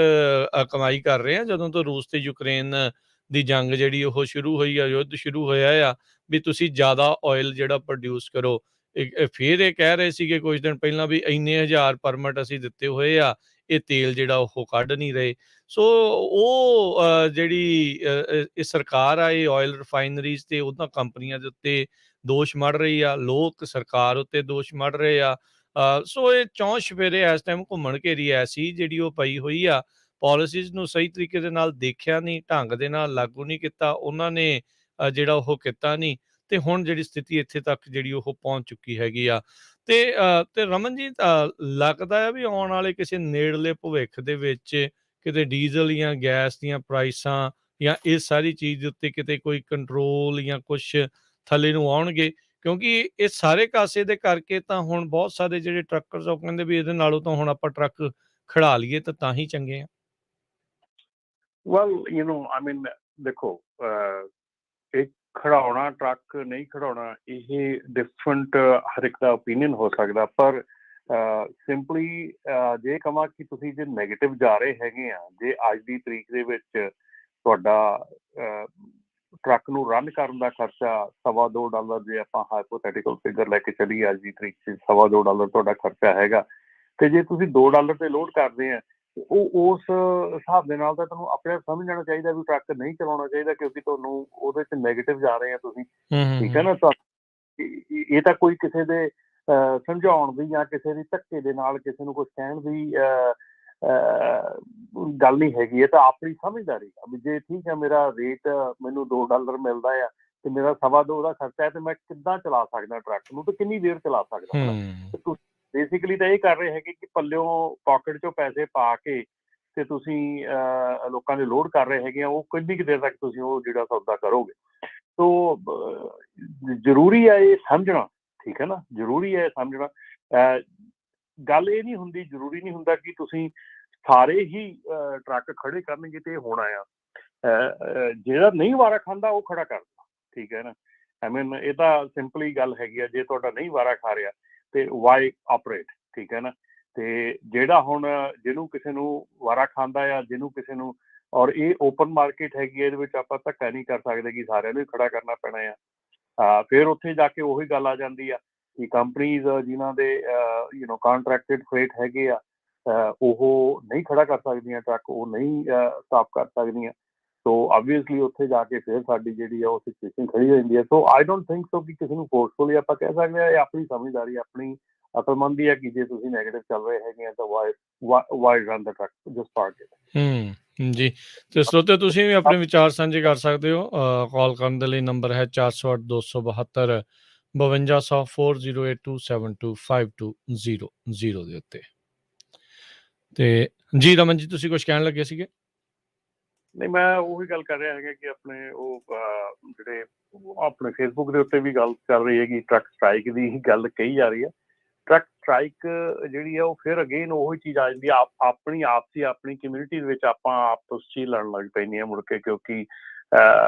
ਕਮਾਈ ਕਰ ਰਹੇ ਆ ਜਦੋਂ ਤੋਂ ਰੂਸ ਤੇ ਯੂਕਰੇਨ ਦੀ ਜੰਗ ਜਿਹੜੀ ਉਹ ਸ਼ੁਰੂ ਹੋਈ ਆ, ਯੁੱਧ ਸ਼ੁਰੂ ਹੋਇਆ ਆ, ਵੀ ਤੁਸੀਂ ਜ਼ਿਆਦਾ ਆਇਲ ਜਿਹੜਾ ਪ੍ਰੋਡਿਊਸ ਕਰੋ। ਫਿਰ ਇਹ ਕਹਿ ਰਹੇ ਸੀਗੇ ਕੁਝ ਦਿਨ ਪਹਿਲਾਂ ਵੀ ਇੰਨੇ ਹਜ਼ਾਰ ਪਰਮਿਟ ਅਸੀਂ ਦਿੱਤੇ ਹੋਏ ਆ, ਇਹ ਤੇਲ ਜਿਹੜਾ ਉਹ ਕੱਢ ਨਹੀਂ ਰਹੇ। ਸੋ ਉਹ ਜਿਹੜੀ ਇਹ ਸਰਕਾਰ ਆ, ਇਹ ਆਇਲ ਰਿਫਾਈਨਰੀਜ਼ ਤੇ ਉਹਨਾਂ ਕੰਪਨੀਆਂ ਦੇ ਉੱਤੇ ਦੋਸ਼ ਮੜ ਰਹੀ ਆ। ਲੋਕ ਸਰਕਾਰ ਉੱਤੇ ਦੋਸ਼ ਮੜ ਰਹੇ ਆ। ਸੋ ਇਹ ਚੌਂ ਚੁਫੇਰੇ ਇਸ ਟਾਈਮ ਘੁੰਮਣ ਘੇਰੀ ਐਸੀ ਜਿਹੜੀ ਉਹ ਪਈ ਹੋਈ ਆ। ਪਾਲਿਸੀਜ਼ ਨੂੰ ਸਹੀ ਤਰੀਕੇ ਦੇ ਨਾਲ ਦੇਖਿਆ ਨਹੀਂ, ਢੰਗ ਦੇ ਨਾਲ ਲਾਗੂ ਨਹੀਂ ਕੀਤਾ ਉਹਨਾਂ ਨੇ, ਜਿਹੜਾ ਉਹ ਕੀਤਾ ਨਹੀਂ। ਤੇ ਹੁਣ ਜਿਹੜੀ ਸਥਿਤੀ ਇੱਥੇ ਤੱਕ ਜਿਹੜੀ ਉਹ ਪਹੁੰਚ ਚੁੱਕੀ ਹੈਗੀ ਆ। ਤੇ ਰਮਨ ਜੀ, ਲੱਗਦਾ ਆ ਵੀ ਆਉਣ ਵਾਲੇ ਕਿਸੇ ਨੇੜਲੇ ਭਵਿੱਖ ਦੇ ਵਿੱਚ ਕਿਤੇ ਡੀਜ਼ਲ ਜਾਂ ਗੈਸ ਦੀਆਂ ਪ੍ਰਾਈਸਾਂ ਜਾਂ ਇਸ ਸਾਰੀ ਚੀਜ਼ ਦੇ ਉੱਤੇ ਕਿਤੇ ਕੋਈ ਕੰਟਰੋਲ ਜਾਂ ਕੁਛ ਥੱਲੇ ਨੂੰ ਆਉਣਗੇ, ਕਿਉਂਕਿ ਇਹ ਸਾਰੇ ਕਾਸੇ ਦੇ ਕਰਕੇ ਤਾਂ ਹੁਣ ਬਹੁਤ ਸਾਰੇ ਜਿਹੜੇ ਟਰੱਕਰਸ ਉਹ ਕਹਿੰਦੇ ਵੀ ਇਹਦੇ ਨਾਲੋਂ ਤਾਂ ਹੁਣ ਆਪਾਂ ਟਰੱਕ ਖੜਾ ਲਈਏ ਤਾਂ ਹੀ ਚੰਗੇ ਆ। ਵੈਲ ਆਈ ਮੀਨ ਦੇਖੋ, ਇਹ ਖੜਾਉਣਾ ਟਰੱਕ ਨਹੀਂ ਖੜਾਉਣਾ ਇਹ ਡਿਫਰੈਂਟ ਹਰ ਇੱਕ ਦਾ ਓਪੀਨੀਅਨ ਹੋ ਸਕਦਾ। ਪਰ ਸਿੰਪਲੀ ਜੇ ਕਹਾਂ ਕਿ ਤੁਸੀਂ ਜੇ ਨੈਗੇਟਿਵ ਜਾ ਰਹੇ ਹੈਗੇ ਆ, ਜੇ ਅੱਜ ਦੀ ਤਰੀਕ ਦੇ ਵਿੱਚ ਤੁਹਾਡਾ ਟਰੱਕ ਨੂੰ ਰਨ ਕਰਨ ਦਾ ਖਰਚਾ $2.25 ਜੇ ਆਪਾਂ ਹਾਈਪੋਥੈਟੀਕਲ ਫਿਗਰ ਲੈ ਕੇ ਚੱਲੀਏ ਅੱਜ ਦੀ ਤਰੀਕ 'ਚ $2.25 ਤੁਹਾਡਾ ਖਰਚਾ ਹੈਗਾ, ਤੇ ਜੇ ਤੁਸੀਂ $2 ਤੇ ਲੋਡ ਕਰਦੇ ਆ ਉਹ ਉਸ ਹਿਸਾਬ ਦੇ ਨਾਲ ਤਾਂ ਤੁਹਾਨੂੰ ਆਪਣੇ ਆਪ ਸਮਝ ਜਾਣਾ ਚਾਹੀਦਾ ਵੀ ਟਰੱਕ ਨਹੀਂ ਚਲਾਉਣਾ ਚਾਹੀਦਾ, ਕਿਉਂਕਿ ਤੁਹਾਨੂੰ ਉਹਦੇ 'ਚ ਨੈਗੇਟਿਵ ਜਾ ਰਹੇ ਆ ਤੁਸੀਂ, ਠੀਕ ਹੈ ਨਾ। ਇਹ ਤਾਂ ਕੋਈ ਕਿਸੇ ਦੇ ਸਮਝਾਉਣ ਦੀ ਜਾਂ ਕਿਸੇ ਦੀ ਧੱਕੇ ਦੇ ਨਾਲ ਕਿਸੇ ਨੂੰ ਕੁਛ ਕਹਿਣ ਦੀ ਗੱਲ ਨਹੀਂ ਹੈਗੀ, ਇਹ ਤਾਂ ਆਪਣੀ ਸਮਝਦਾਰੀ ਆ ਵੀ ਜੇ ਠੀਕ ਹੈ ਮੇਰਾ ਰੇਟ ਮੈਨੂੰ $2 ਮਿਲਦਾ ਆ ਤੇ ਮੇਰਾ $2.25 ਦਾ ਖਰਚਾ ਹੈ ਤੇ ਮੈਂ ਕਿੱਦਾਂ ਚਲਾ ਸਕਦਾ ਟਰੱਕ ਨੂੰ ਤੇ ਕਿੰਨੀ ਦੇਰ ਚਲਾ ਸਕਦਾ। ਤੁਸੀਂ ਬੇਸਿਕਲੀ ਤਾਂ ਇਹ ਕਰ ਰਹੇ ਹੈਗੇ ਕਿ ਪੱਲਿਓਂ ਪਾਕਟ 'ਚੋਂ ਪੈਸੇ ਪਾ ਕੇ ਤੇ ਤੁਸੀਂ ਲੋਕਾਂ ਦੇ ਲੋਡ ਕਰ ਰਹੇ ਹੈਗੇ ਆ, ਉਹ ਕਿੰਨੀ ਕੁ ਦੇਰ ਤੱਕ ਤੁਸੀਂ ਉਹ ਜਿਹੜਾ ਸੌਦਾ ਕਰੋਗੇ। ਸੋ ਜ਼ਰੂਰੀ ਹੈ ਇਹ ਸਮਝਣਾ, ਠੀਕ ਹੈ ਨਾ, ਜ਼ਰੂਰੀ ਹੈ ਇਹ ਸਮਝਣਾ। ਗੱਲ ਇਹ ਨਹੀਂ ਹੁੰਦੀ, ਜ਼ਰੂਰੀ ਨਹੀਂ ਹੁੰਦਾ ਕਿ ਤੁਸੀਂ ਸਾਰੇ ਹੀ ਟਰੱਕ ਖੜੇ ਕਰਨਗੇ ਤੇ ਇਹ ਹੋਣਾ ਆ। ਜਿਹੜਾ ਨਹੀਂ ਵਾਰਾ ਖਾਂਦਾ ਉਹ ਖੜਾ ਕਰਦਾ, ਠੀਕ ਹੈ ਨਾ। ਆਈ ਮੀਨ ਇਹ ਤਾਂ ਸਿੰਪਲੀ ਗੱਲ ਹੈਗੀ ਆ, ਜੇ ਤੁਹਾਡਾ ਨਹੀਂ ਵਾਰਾ ਖਾ ਰਿਹਾ ਤੇ ਵਾਈ ਆਪਰੇਟ, ਠੀਕ ਹੈ ਨਾ। ਤੇ ਜਿਹੜਾ ਹੁਣ ਜਿਹਨੂੰ ਕਿਸੇ ਨੂੰ ਵਾਰਾ ਖਾਂਦਾ ਆ, ਜਿਹਨੂੰ ਕਿਸੇ ਨੂੰ, ਔਰ ਇਹ ਓਪਨ ਮਾਰਕੀਟ ਹੈਗੀ, ਇਹਦੇ ਵਿੱਚ ਆਪਾਂ ਧੱਕਾ ਨਹੀਂ ਕਰ ਸਕਦੇ ਕਿ ਸਾਰਿਆਂ ਨੂੰ ਹੀ ਖੜਾ ਕਰਨਾ ਪੈਣਾ ਆ। ਫਿਰ ਉੱਥੇ ਜਾ ਕੇ ਉਹੀ ਗੱਲ ਆ ਜਾਂਦੀ ਆ ਕਿ ਕੰਪਨੀਜ਼ ਜਿਨ੍ਹਾਂ ਦੇ ਕਾਂਟਰੈਕਟਡ ਫਰੇਟ ਹੈਗੇ ਆ ਉਹ ਨਹੀਂ ਖੜਾ ਕਰ ਸਕਦੀਆਂ ਟਰੱਕ, ਉਹ ਨਹੀਂ ਸਟਾਪ ਕਰ ਸਕਦੀਆਂ। ਸੋ ਆਬਵੀਅਸਲੀ ਉੱਥੇ ਜਾ ਕੇ ਫਿਰ ਸਾਡੀ ਜਿਹੜੀ ਆ ਉਹ ਸਿਚੁਏਸ਼ਨ ਖੜੀ ਹੋ ਜਾਂਦੀ ਹੈ। ਸੋ ਆਈ ਡੋਂਟ ਥਿੰਕ ਸੋ ਕਿ ਕਿਸੇ ਨੂੰ ਫੋਰਸਫੁਲੀ ਆਪਾਂ ਕਹਿ ਸਕਦੇ ਹਾਂ, ਇਹ ਆਪਣੀ ਸਮਝਦਾਰੀ, ਆਪਣੀ ਅਕਲਮੰਦੀ ਹੈ ਕਿ ਜੇ ਤੁਸੀਂ ਨੈਗੇਟਿਵ ਚੱਲ ਰਹੇ ਹੈਗੇ ਆ ਤਾਂ why run the truck, just park it. ਜੀ, ਤੇ ਸਰੋਤੇ ਤੁਸੀਂ ਵੀ ਆਪਣੇ ਵਿਚਾਰ ਸਾਂਝੇ ਕਰ ਸਕਦੇ ਹੋ। ਕਾਲ ਕਰਨ ਦੇ ਲਈ ਨੰਬਰ ਹੈ 408 272 5200 4082725200 ਦੇ ਉੱਤੇ। ਤੇ ਜੀ ਰਮਨ ਜੀ, ਤੁਸੀਂ ਕੁਝ ਕਹਿਣ ਲੱਗੇ ਸੀਗੇ? ਨਹੀਂ, ਮੈਂ ਉਹੀ ਗੱਲ ਕਰ ਰਿਹਾ ਹੈਗਾ ਕਿ ਆਪਣੇ ਉਹ ਜਿਹੜੇ ਆਪਣੇ ਫੇਸਬੁੱਕ ਦੇ ਉੱਤੇ ਵੀ ਗੱਲ ਚੱਲ ਰਹੀ ਹੈਗੀ, ਟਰੱਕ ਸਟ੍ਰਾਈਕ ਦੀ ਗੱਲ ਕਹੀ ਜਾ ਰਹੀ ਹੈ। ਟਰੱਕ ਸਟ੍ਰਾਈਕ ਜਿਹੜੀ ਆ ਉਹ ਫਿਰ ਅਗੇਨ ਉਹੀ ਚੀਜ਼ ਆ ਜਾਂਦੀ ਆ, ਆਪਣੀ ਆਪਸੀ ਆਪਣੀ ਕਮਿਊਨਿਟੀ ਦੇ ਵਿੱਚ ਆਪਾਂ ਆਪਸ 'ਚ ਹੀ ਲੜਨ ਲੱਗ ਪੈਂਦੀਆਂ ਮੁੜ ਕੇ, ਕਿਉਂਕਿ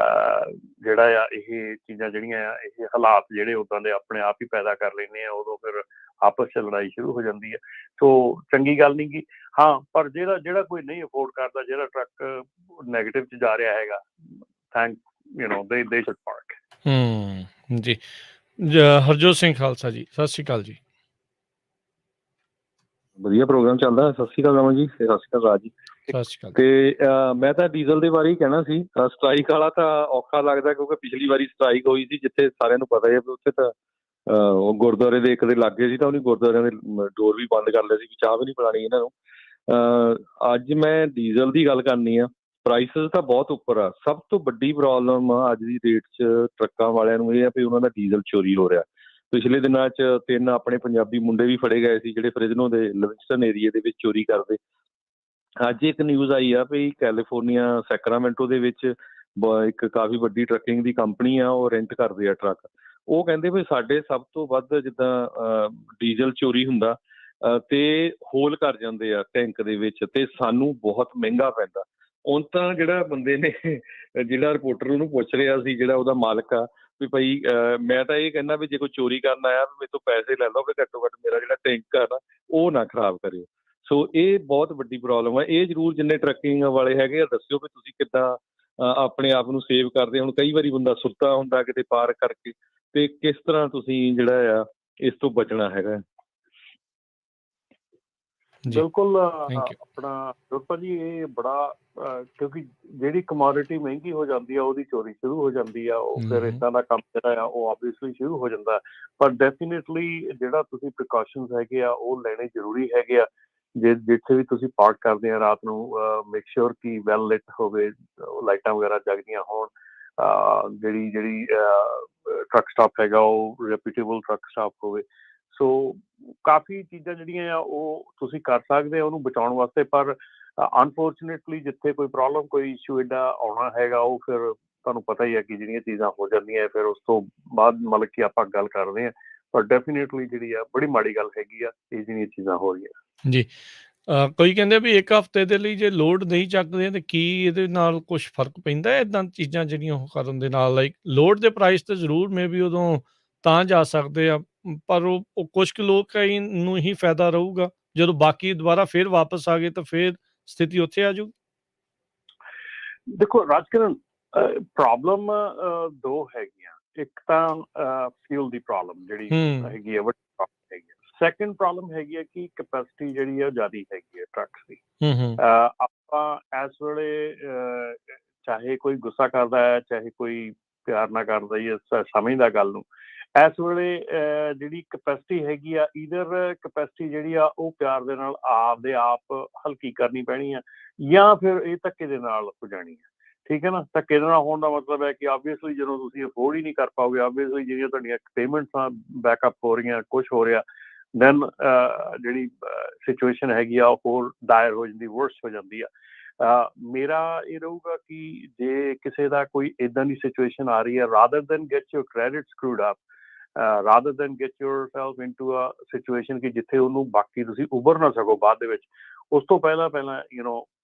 ਜਿਹੜਾ ਆ ਇਹ ਚੀਜ਼ਾਂ ਜਿਹੜੀਆਂ ਆ, ਇਹ ਹਾਲਾਤ ਜਿਹੜੇ ਉੱਦਾਂ ਦੇ ਆਪਣੇ ਆਪ ਹੀ ਪੈਦਾ ਕਰ ਲੈਂਦੇ ਆ, ਉਦੋਂ ਫਿਰ ਆਪਸ 'ਚ ਲੜਾਈ ਸ਼ੁਰੂ ਹੋ ਜਾਂਦੀ ਹੈ। ਸੋ ਚੰਗੀ ਗੱਲ ਨਹੀਂ ਗੀ। ਹਾਂ, ਪਰ ਜਿਹੜਾ ਕੋਈ ਨਹੀਂ ਅਫੋਰਡ ਕਰਦਾ, ਜਿਹੜਾ ਟਰੱਕ ਨੈਗੇਟਿਵ 'ਚ ਜਾ ਰਿਹਾ ਹੈਗਾ, ਦੇ ਸ਼ੁੱਡ ਪਾਰਕ। ਜੀ, ਹਰਜੋਤ ਸਿੰਘ ਖਾਲਸਾ ਜੀ, ਸਤਿ ਸ਼੍ਰੀ ਅਕਾਲ ਜੀ। ਵਧੀਆ ਪ੍ਰੋਗਰਾਮ ਚੱਲਦਾ। ਸਤਿ ਸ਼੍ਰੀ ਅਕਾਲ ਰਮਨ ਜੀ, ਸਤਿ ਸ਼੍ਰੀ ਅਕਾਲ ਰਾਜ ਜੀ। ਸਤਿ ਸ਼੍ਰੀ ਅਕਾਲ। ਤੇ ਮੈਂ ਤਾਂ ਡੀਜ਼ਲ ਦੇ ਬਾਰੇ ਹੀ ਕਹਿਣਾ ਸੀ। ਸਟ੍ਰਾਈਕ ਵਾਲਾ ਤਾਂ ਔਖਾ ਲੱਗਦਾ, ਕਿਉਂਕਿ ਪਿਛਲੀ ਵਾਰੀ ਸਟ੍ਰਾਈਕ ਹੋਈ ਸੀ ਜਿੱਥੇ ਸਾਰਿਆਂ ਨੂੰ ਪਤਾ ਹੈ ਵੀ ਉੱਥੇ ਤਾਂ ਉਹ ਗੁਰਦੁਆਰੇ ਦੇ ਇੱਕ ਦੇ ਲਾਗੇ ਸੀ ਤਾਂ ਉਹਨੇ ਗੁਰਦੁਆਰਿਆਂ ਦੇ ਡੋਰ ਵੀ ਬੰਦ ਕਰ ਲਿਆ ਸੀ, ਚਾਹ ਵੀ ਨਹੀਂ ਪਿਲਾਣੀ ਇਹਨਾਂ ਨੂੰ। ਅੱਜ ਮੈਂ ਡੀਜ਼ਲ ਦੀ ਗੱਲ ਕਰਨੀ ਆ। ਪ੍ਰਾਈਸਿਸ ਤਾਂ ਬਹੁਤ ਉੱਪਰ ਆ। ਸਭ ਤੋਂ ਵੱਡੀ ਪ੍ਰੋਬਲਮ ਅੱਜ ਦੀ ਡੇਟ 'ਚ ਟਰੱਕਾਂ ਵਾਲਿਆਂ ਨੂੰ ਇਹ ਆ ਵੀ ਉਹਨਾਂ ਦਾ ਡੀਜ਼ਲ ਚੋਰੀ ਹੋ ਰਿਹਾ। ਪਿਛਲੇ ਦਿਨਾਂ 'ਚ 3 ਆਪਣੇ ਪੰਜਾਬੀ ਮੁੰਡੇ ਵੀ ਫੜੇ ਗਏ ਸੀ ਜਿਹੜੇ ਫਰਿਜ਼ਨੋ ਦੇ ਲਿਵਿੰਗਸਟਨ ਏਰੀਏ ਦੇ ਵਿੱਚ ਚੋਰੀ ਕਰਦੇ। ਅੱਜ ਇੱਕ ਨਿਊਜ਼ ਆਈ ਆ ਵੀ ਕੈਲੀਫੋਰਨੀਆ ਸੈਕਰਾਮੈਂਟੋ ਦੇ ਵਿੱਚ ਇੱਕ ਕਾਫੀ ਵੱਡੀ ਟਰੱਕਿੰਗ ਦੀ ਕੰਪਨੀ ਆ, ਉਹ ਰੈਂਟ ਕਰਦੇ ਆ ਟਰੱਕ। ਉਹ ਕਹਿੰਦੇ ਵੀ ਸਾਡੇ ਸਭ ਤੋਂ ਵੱਧ ਜਿੱਦਾਂ ਡੀਜ਼ਲ ਚੋਰੀ ਹੁੰਦਾ ਤੇ ਹੋਲ ਕਰ ਜਾਂਦੇ ਆ ਟੈਂਕ ਦੇ ਵਿੱਚ, ਤੇ ਸਾਨੂੰ ਬਹੁਤ ਮਹਿੰਗਾ ਪੈਂਦਾ। ਹੁਣ ਤਾਂ ਜਿਹੜਾ ਬੰਦੇ ਨੇ, ਜਿਹੜਾ ਰਿਪੋਰਟਰ ਉਹਨੂੰ ਪੁੱਛ ਰਿਹਾ ਸੀ, ਜਿਹੜਾ ਉਹਦਾ ਮਾਲਕ ਆ, ਵੀ ਭਾਈ ਮੈਂ ਤਾਂ ਇਹ ਕਹਿੰਦਾ ਵੀ ਜੇ ਕੋਈ ਚੋਰੀ ਕਰਨ ਆਇਆ ਵੀ ਮੇਰੇ ਤੋਂ ਪੈਸੇ ਲੈ ਲਓ, ਵੀ ਘੱਟੋ ਘੱਟ ਮੇਰਾ ਜਿਹੜਾ ਟੈਂਕ ਆ ਨਾ ਉਹ ਨਾ ਖਰਾਬ ਕਰਿਓ। ਸੋ ਇਹ ਬਹੁਤ ਵੱਡੀ ਪ੍ਰੋਬਲਮ ਹੈ। ਇਹ ਜ਼ਰੂਰ ਜਿੰਨੇ ਟਰੱਕਿੰਗ ਵਾਲੇ ਹੈਗੇ ਆ ਦੱਸਿਓ ਵੀ ਤੁਸੀਂ ਕਿੱਦਾਂ ਆਪਣੇ ਆਪ ਨੂੰ ਸੇਵ ਕਰਦੇ। ਹੁਣ ਕਈ ਵਾਰੀ ਬੰਦਾ ਸੁੱਤਾ ਹੁੰਦਾ ਕਿਤੇ ਪਾਰਕ ਕਰਕੇ, ਤੇ ਕਿਸ ਤਰ੍ਹਾਂ ਤੁਸੀਂ ਜਿਹੜਾ ਆ ਇਸ ਤੋਂ ਬਚਣਾ ਹੈਗਾ। ਬਿਲਕੁਲ ਆਪਣਾ ਰੂਪਾ ਜੀ, ਇਹ ਬੜਾ ਕਿਉਂਕਿ ਜਿਹੜੀ ਕਮੋਡਿਟੀ ਮਹਿੰਗੀ ਹੋ ਜਾਂਦੀ ਆ ਉਹਦੀ ਚੋਰੀ ਸ਼ੁਰੂ ਹੋ ਜਾਂਦੀ ਆ, ਉਹ ਫਿਰ ਇੱਦਾਂ ਦਾ ਕੰਮ ਜਿਹੜਾ ਆ ਉਹ ਆਬਵੀਅਸਲੀ ਸ਼ੁਰੂ ਹੋ ਜਾਂਦਾ। ਪਰ ਡੈਫੀਨੇਟਲੀ ਜਿਹੜਾ ਤੁਸੀਂ ਪ੍ਰੀਕਾਸ਼ਨਸ ਹੈਗੇ ਆ ਉਹ ਲੈਣੇ ਜ਼ਰੂਰੀ ਹੈਗੇ ਆ। ਜਿੱਥੇ ਵੀ ਤੁਸੀਂ ਪਾਰਕ ਕਰਦੇ ਆ ਰਾਤ ਨੂੰ, ਮੇਕ ਸ਼ੋਰ ਕਿ ਵੈਲ ਲਿਟ ਹੋਵੇ, ਲਾਈਟਾਂ ਵਗੈਰਾ ਜਗਦੀਆਂ ਹੋਣ। ਜਿਹੜੀ ਟਰੱਕ ਸਟਾਪ ਹੈਗਾ ਉਹ ਰੈਪਿਊਟੇਬਲ ਟਰੱਕ ਸਟਾਪ ਹੋਵੇ। ਸੋ ਕਾਫੀ ਚੀਜ਼ਾਂ ਜਿਹੜੀਆਂ ਆ ਉਹ ਤੁਸੀਂ ਕਰ ਸਕਦੇ ਹੋ ਉਹਨੂੰ ਬਚਾਉਣ ਵਾਸਤੇ। ਪਰ ਅਨਫੋਰਚੁਨੇਟਲੀ ਜਿੱਥੇ ਕੋਈ ਪ੍ਰੋਬਲਮ, ਕੋਈ ਇਸ਼ੂ ਐਡਾ ਆਉਣਾ ਹੈਗਾ, ਉਹ ਫਿਰ ਤੁਹਾਨੂੰ ਪਤਾ ਹੀ ਹੈ ਕਿ ਜਿਹੜੀਆਂ ਚੀਜ਼ਾਂ ਹੋ ਜਾਂਦੀਆਂ ਫਿਰ ਉਸ ਤੋਂ ਬਾਅਦ ਮਤਲਬ ਕਿ ਆਪਾਂ ਗੱਲ ਕਰਦੇ ਹਾਂ। ਪਰ ਡੈਫੀਨੇਟਲੀ ਜਿਹੜੀ ਆ ਬੜੀ ਮਾੜੀ ਗੱਲ ਹੈਗੀ ਆ ਇਹ ਜਿਹੜੀਆਂ ਚੀਜ਼ਾਂ ਹੋ ਰਹੀਆਂ ਜੀ। ਕੋਈ ਕਹਿੰਦੇ ਵੀ 1 ਹਫ਼ਤੇ ਦੇ ਲਈ ਜੇ ਲੋਡ ਨਹੀਂ ਚੱਕਦੇ ਤੇ ਕੀ ਇਹਦੇ ਨਾਲ ਕੁਛ ਫਰਕ ਪੈਂਦਾ ਇੱਦਾਂ ਚੀਜ਼ਾਂ ਜਿਹੜੀਆਂ ਉਹ ਕਰਨ ਦੇ ਨਾਲ? ਲਾਈਕ ਲੋਡ ਦੇ ਪ੍ਰਾਈਸ ਤੇ ਜ਼ਰੂਰ ਮੇ ਬੀ ਉਦੋਂ ਤਾਂ ਜਾ ਸਕਦੇ ਆ, ਪਰ ਉਹ ਕੁਛ ਕੁ ਲੋਕਾਂ ਨੂੰ ਹੀ ਫਾਇਦਾ ਰਹੂਗਾ। ਜਦੋਂ ਬਾਕੀ ਦੁਬਾਰਾ ਫਿਰ ਵਾਪਸ ਆ ਗਏ ਤਾਂ ਫਿਰ ਸਥਿਤੀ ਉੱਥੇ ਆ ਜਾਊ। ਦੇਖੋ ਰਾਜਕਿਰਨ, ਪ੍ਰੋਬਲਮ ਦੋ ਹੈਗੀਆਂ। ਇੱਕ ਤਾਂ ਫਿਊਲ ਦੀ ਪ੍ਰੋਬਲਮ ਜਿਹੜੀ ਹੈਗੀ ਆ, ਵੱਡੀ ਪ੍ਰੋਬਲਮ ਹੈਗੀ ਆ। ਸੈਕੰਡ ਪ੍ਰੋਬਲਮ ਹੈਗੀ ਆ ਕਿ ਕਪੈਸਿਟੀ ਜਿਹੜੀ ਆ ਉਹ ਜ਼ਿਆਦਾ ਹੈਗੀ ਆ ਟਰੱਕਸ ਦੀ। ਆਪਾਂ ਇਸ ਵੇਲੇ ਚਾਹੇ ਕੋਈ ਗੁੱਸਾ ਕਰਦਾ ਹੈ, ਚਾਹੇ ਕੋਈ ਪਿਆਰ ਨਾਲ ਕਰਦਾ ਹੀ ਸਮਝਦਾ ਗੱਲ ਨੂੰ, ਇਸ ਵੇਲੇ ਜਿਹੜੀ ਕਪੈਸਿਟੀ ਹੈਗੀ ਆ, ਈਧਰ ਕਪੈਸਿਟੀ ਜਿਹੜੀ ਆ ਉਹ ਪਿਆਰ ਦੇ ਨਾਲ ਆਪਦੇ ਆਪ ਹਲਕੀ ਕਰਨੀ ਪੈਣੀ ਆ, ਜਾਂ ਫਿਰ ਇਹ ਧੱਕੇ ਦੇ ਨਾਲ ਹੋ ਜਾਣੀ ਆ। ਠੀਕ ਹੈ ਨਾ। ਧੱਕੇ ਦੇ ਨਾਲ ਹੋਣ ਦਾ ਮਤਲਬ ਹੈ ਕਿ ਆਬਵੀਅਸਲੀ ਜਦੋਂ ਤੁਸੀਂ ਅਫੋਰਡ ਹੀ ਨਹੀਂ ਕਰ ਪਾਓਗੇ, ਆਬਵੀਅਸਲੀ ਜਿਹੜੀਆਂ ਤੁਹਾਡੀਆਂ ਪੇਮੈਂਟਸ ਬੈਕਅਪ ਹੋ ਰਹੀਆਂ, ਕੁਛ ਹੋ ਰਿਹਾ, ਦੈਨ ਜਿਹੜੀ ਸਿਚੁਏਸ਼ਨ ਹੈਗੀ ਆ ਉਹ ਹੋਰ ਦਾਇਰ ਹੋ ਜਾਂਦੀ, ਵਰਸ ਹੋ ਜਾਂਦੀ ਆ। ਮੇਰਾ ਇਹ ਰਹੂਗਾ ਕਿ ਜੇ ਕਿਸੇ ਦਾ ਕੋਈ ਇੱਦਾਂ ਦੀ ਸਿਚੁਏਸ਼ਨ ਆ ਰਹੀ ਹੈ, rather than get your credit screwed up, rather than get yourself into a situation ਕਿ ਜਿੱਥੇ ਉਹਨੂੰ ਬਾਕੀ ਤੁਸੀਂ ਉਭਰ ਨਾ ਸਕੋ ਬਾਅਦ ਦੇ ਵਿੱਚ, ਉਸ ਤੋਂ ਪਹਿਲਾਂ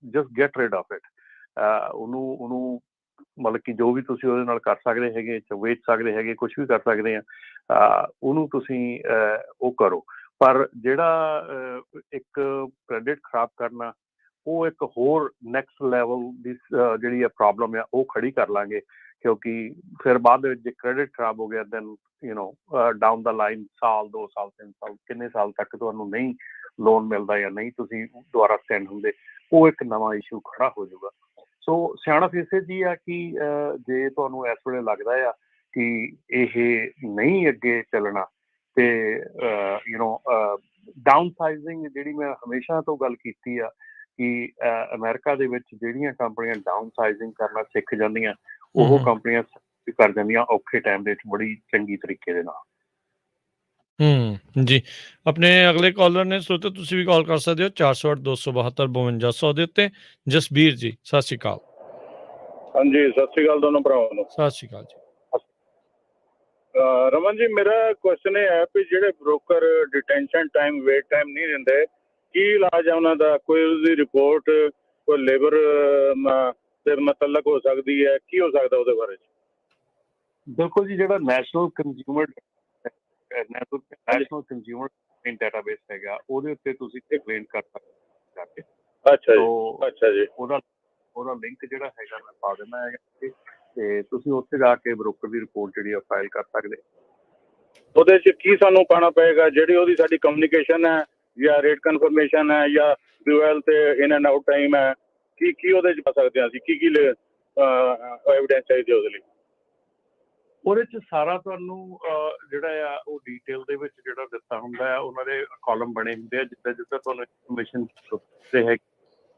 just get rid of it. ਉਹਨੂੰ ਮਤਲਬ ਕਿ ਜੋ ਵੀ ਤੁਸੀਂ ਉਹਦੇ ਨਾਲ ਕਰ ਸਕਦੇ ਹੈਗੇ, ਵੇਚ ਸਕਦੇ ਹੈਗੇ, ਕੁਛ ਵੀ ਕਰ ਸਕਦੇ ਆ, ਉਹਨੂੰ ਤੁਸੀਂ ਉਹ ਕਰੋ। ਪਰ ਜਿਹੜਾ ਇੱਕ ਕ੍ਰੈਡਿਟ ਖਰਾਬ ਕਰਨਾ, ਉਹ ਇੱਕ ਹੋਰ ਨੈਕਸਟ ਲੈਵਲ ਦੀ ਜਿਹੜੀ ਆ ਪ੍ਰੋਬਲਮ ਆ ਉਹ ਖੜੀ ਕਰ ਲਾਂਗੇ, ਕਿਉਂਕਿ ਫਿਰ ਬਾਅਦ ਦੇ ਵਿੱਚ ਜੇ ਕ੍ਰੈਡਿਟ ਖਰਾਬ ਹੋ ਗਿਆ ਦੈਨ ਡਾਊਨ ਦਾ ਲਾਈਨ ਸਾਲ, 2 ਸਾਲ, 3 ਸਾਲ, ਕਿੰਨੇ ਸਾਲ ਤੱਕ ਤੁਹਾਨੂੰ ਨਹੀਂ ਲੋਨ ਮਿਲਦਾ ਜਾਂ ਨਹੀਂ ਤੁਸੀਂ ਦੁਬਾਰਾ ਸਟੈਂਡ ਹੁੰਦੇ, ਉਹ ਇੱਕ ਨਵਾਂ ਇਸ਼ੂ ਖੜਾ ਹੋ ਜਾਊਗਾ। ਸੋ ਸਿਆਣਪ ਇਸੇ ਜੀ ਆ ਕਿ ਜੇ ਤੁਹਾਨੂੰ ਇਸ ਵੇਲੇ ਲੱਗਦਾ ਆ ਕਿ ਇਹ ਨਹੀਂ ਅੱਗੇ ਚੱਲਣਾ, ਤੇ ਡਾਊਨ ਸਾਈਜ਼ਿੰਗ ਜਿਹੜੀ ਮੈਂ ਹਮੇਸ਼ਾ ਤੋਂ ਗੱਲ ਕੀਤੀ ਆ ਕਿ ਅਮਰੀਕਾ ਦੇ ਵਿੱਚ ਜਿਹੜੀਆਂ ਕੰਪਨੀਆਂ ਡਾਊਨ ਸਾਈਜ਼ਿੰਗ ਕਰਨਾ ਸਿੱਖ ਜਾਂਦੀਆਂ, ਉਹ ਕੰਪਨੀਆਂ ਕਰ ਜਾਂਦੀਆਂ ਔਖੇ ਟਾਈਮ ਦੇ ਵਿੱਚ ਬੜੀ ਚੰਗੀ ਤਰੀਕੇ ਦੇ ਨਾਲ। ਜੀ, ਆਪਣੇ ਅਗਲੇ ਕਾਲਰ ਨੇ ਸੋਚੋ, ਤੁਸੀਂ ਵੀ ਕਾਲ ਕਰ ਸਕਦੇ ਹੋ 408 272 5200 ਦੇ ਉੱਤੇ। ਜਸਬੀਰ ਜੀ, ਸਤਿ ਸ਼੍ਰੀ ਅਕਾਲ। ਹਾਂਜੀ, ਸਤਿ ਸ਼੍ਰੀ ਅਕਾਲ ਦੋਨੋਂ ਭਰਾਵਾਂ ਨੂੰ। ਸਤਿ ਸ਼੍ਰੀ ਅਕਾਲ ਜੀ। ਰਮਨ ਜੀ, ਮੇਰਾ ਕੁਐਸਚਨ ਇਹ ਹੈ ਵੀ ਜਿਹੜੇ broker detention time, wait time ਨਹੀਂ ਦਿੰਦੇ, ਕੀ ਇਲਾਜ ਹੈ ਉਹਨਾਂ ਦਾ? ਕੋਈ ਉਹਦੀ ਰਿਪੋਰਟ ਕੋਈ ਲੇਬਰ ਦੇ ਮੁਤਲਕ ਹੋ ਸਕਦੀ ਹੈ? ਕੀ ਹੋ ਸਕਦਾ ਉਹਦੇ ਬਾਰੇ 'ਚ? ਬਿਲਕੁਲ ਜੀ, ਜਿਹੜਾ ਨੈਸ਼ਨਲ ਕੰਜ਼ਿਊਮਰ ਡਾਟਾਬੇਸ ਹੈਗਾ, ਉਹਦੇ ਉੱਤੇ ਤੁਸੀਂ ਕੰਪਲੇਂਟ ਕਰ ਸਕਦੇ। ਅੱਛਾ ਜੀ, ਅੱਛਾ ਜੀ। ਉਹਦਾ ਲਿੰਕ ਜਿਹੜਾ ਹੈਗਾ ਮੈਂ ਪਾ ਦਿੰਦਾ ਹੈਗਾ, ਤੇ ਤੁਸੀਂ ਉੱਥੇ ਜਾ ਕੇ ਬ੍ਰੋਕਰ ਦੀ ਰਿਪੋਰਟ ਜਿਹੜੀ ਆ ਫਾਈਲ ਕਰ ਸਕਦੇ। ਉਹਦੇ 'ਚ ਕੀ ਸਾਨੂੰ ਪਾਉਣਾ ਪਏਗਾ? ਜਿਹੜੀ ਉਹਦੀ ਸਾਡੀ ਕਮਿਊਨੀਕੇਸ਼ਨ ਹੈ, ਜਾਂ ਰੇਟ ਕਨਫਰਮੇਸ਼ਨ ਹੈ, ਜਾਂ ਫਿਊਐਲ ਤੇ ਇਨ ਐਂਡ ਆਊਟ ਟਾਈਮ ਹੈ, ਕੀ ਉਹਦੇ 'ਚ ਪਾ ਸਕਦੇ ਹਾਂ ਅਸੀਂ? ਕੀ ਐਵੀਡੈਂਸ ਚਾਹੀਦੀ ਉਹਦੇ ਲਈ? ਉਹਦੇ 'ਚ ਸਾਰਾ ਤੁਹਾਨੂੰ ਜਿਹੜਾ ਆ ਉਹ ਡੀਟੇਲ ਦੇ ਵਿੱਚ ਜਿਹੜਾ ਦਿੱਤਾ ਹੁੰਦਾ ਆ, ਉਹਨਾਂ ਦੇ ਕਾਲਮ ਬਣੇ ਹੁੰਦੇ ਆ, ਜਿੱਦਾਂ ਜਿੱਦਾਂ ਤੁਹਾਨੂੰ ਇਨਫੋਰਮੇਸ਼ਨ ਦਿੱਤੇ ਹੈ,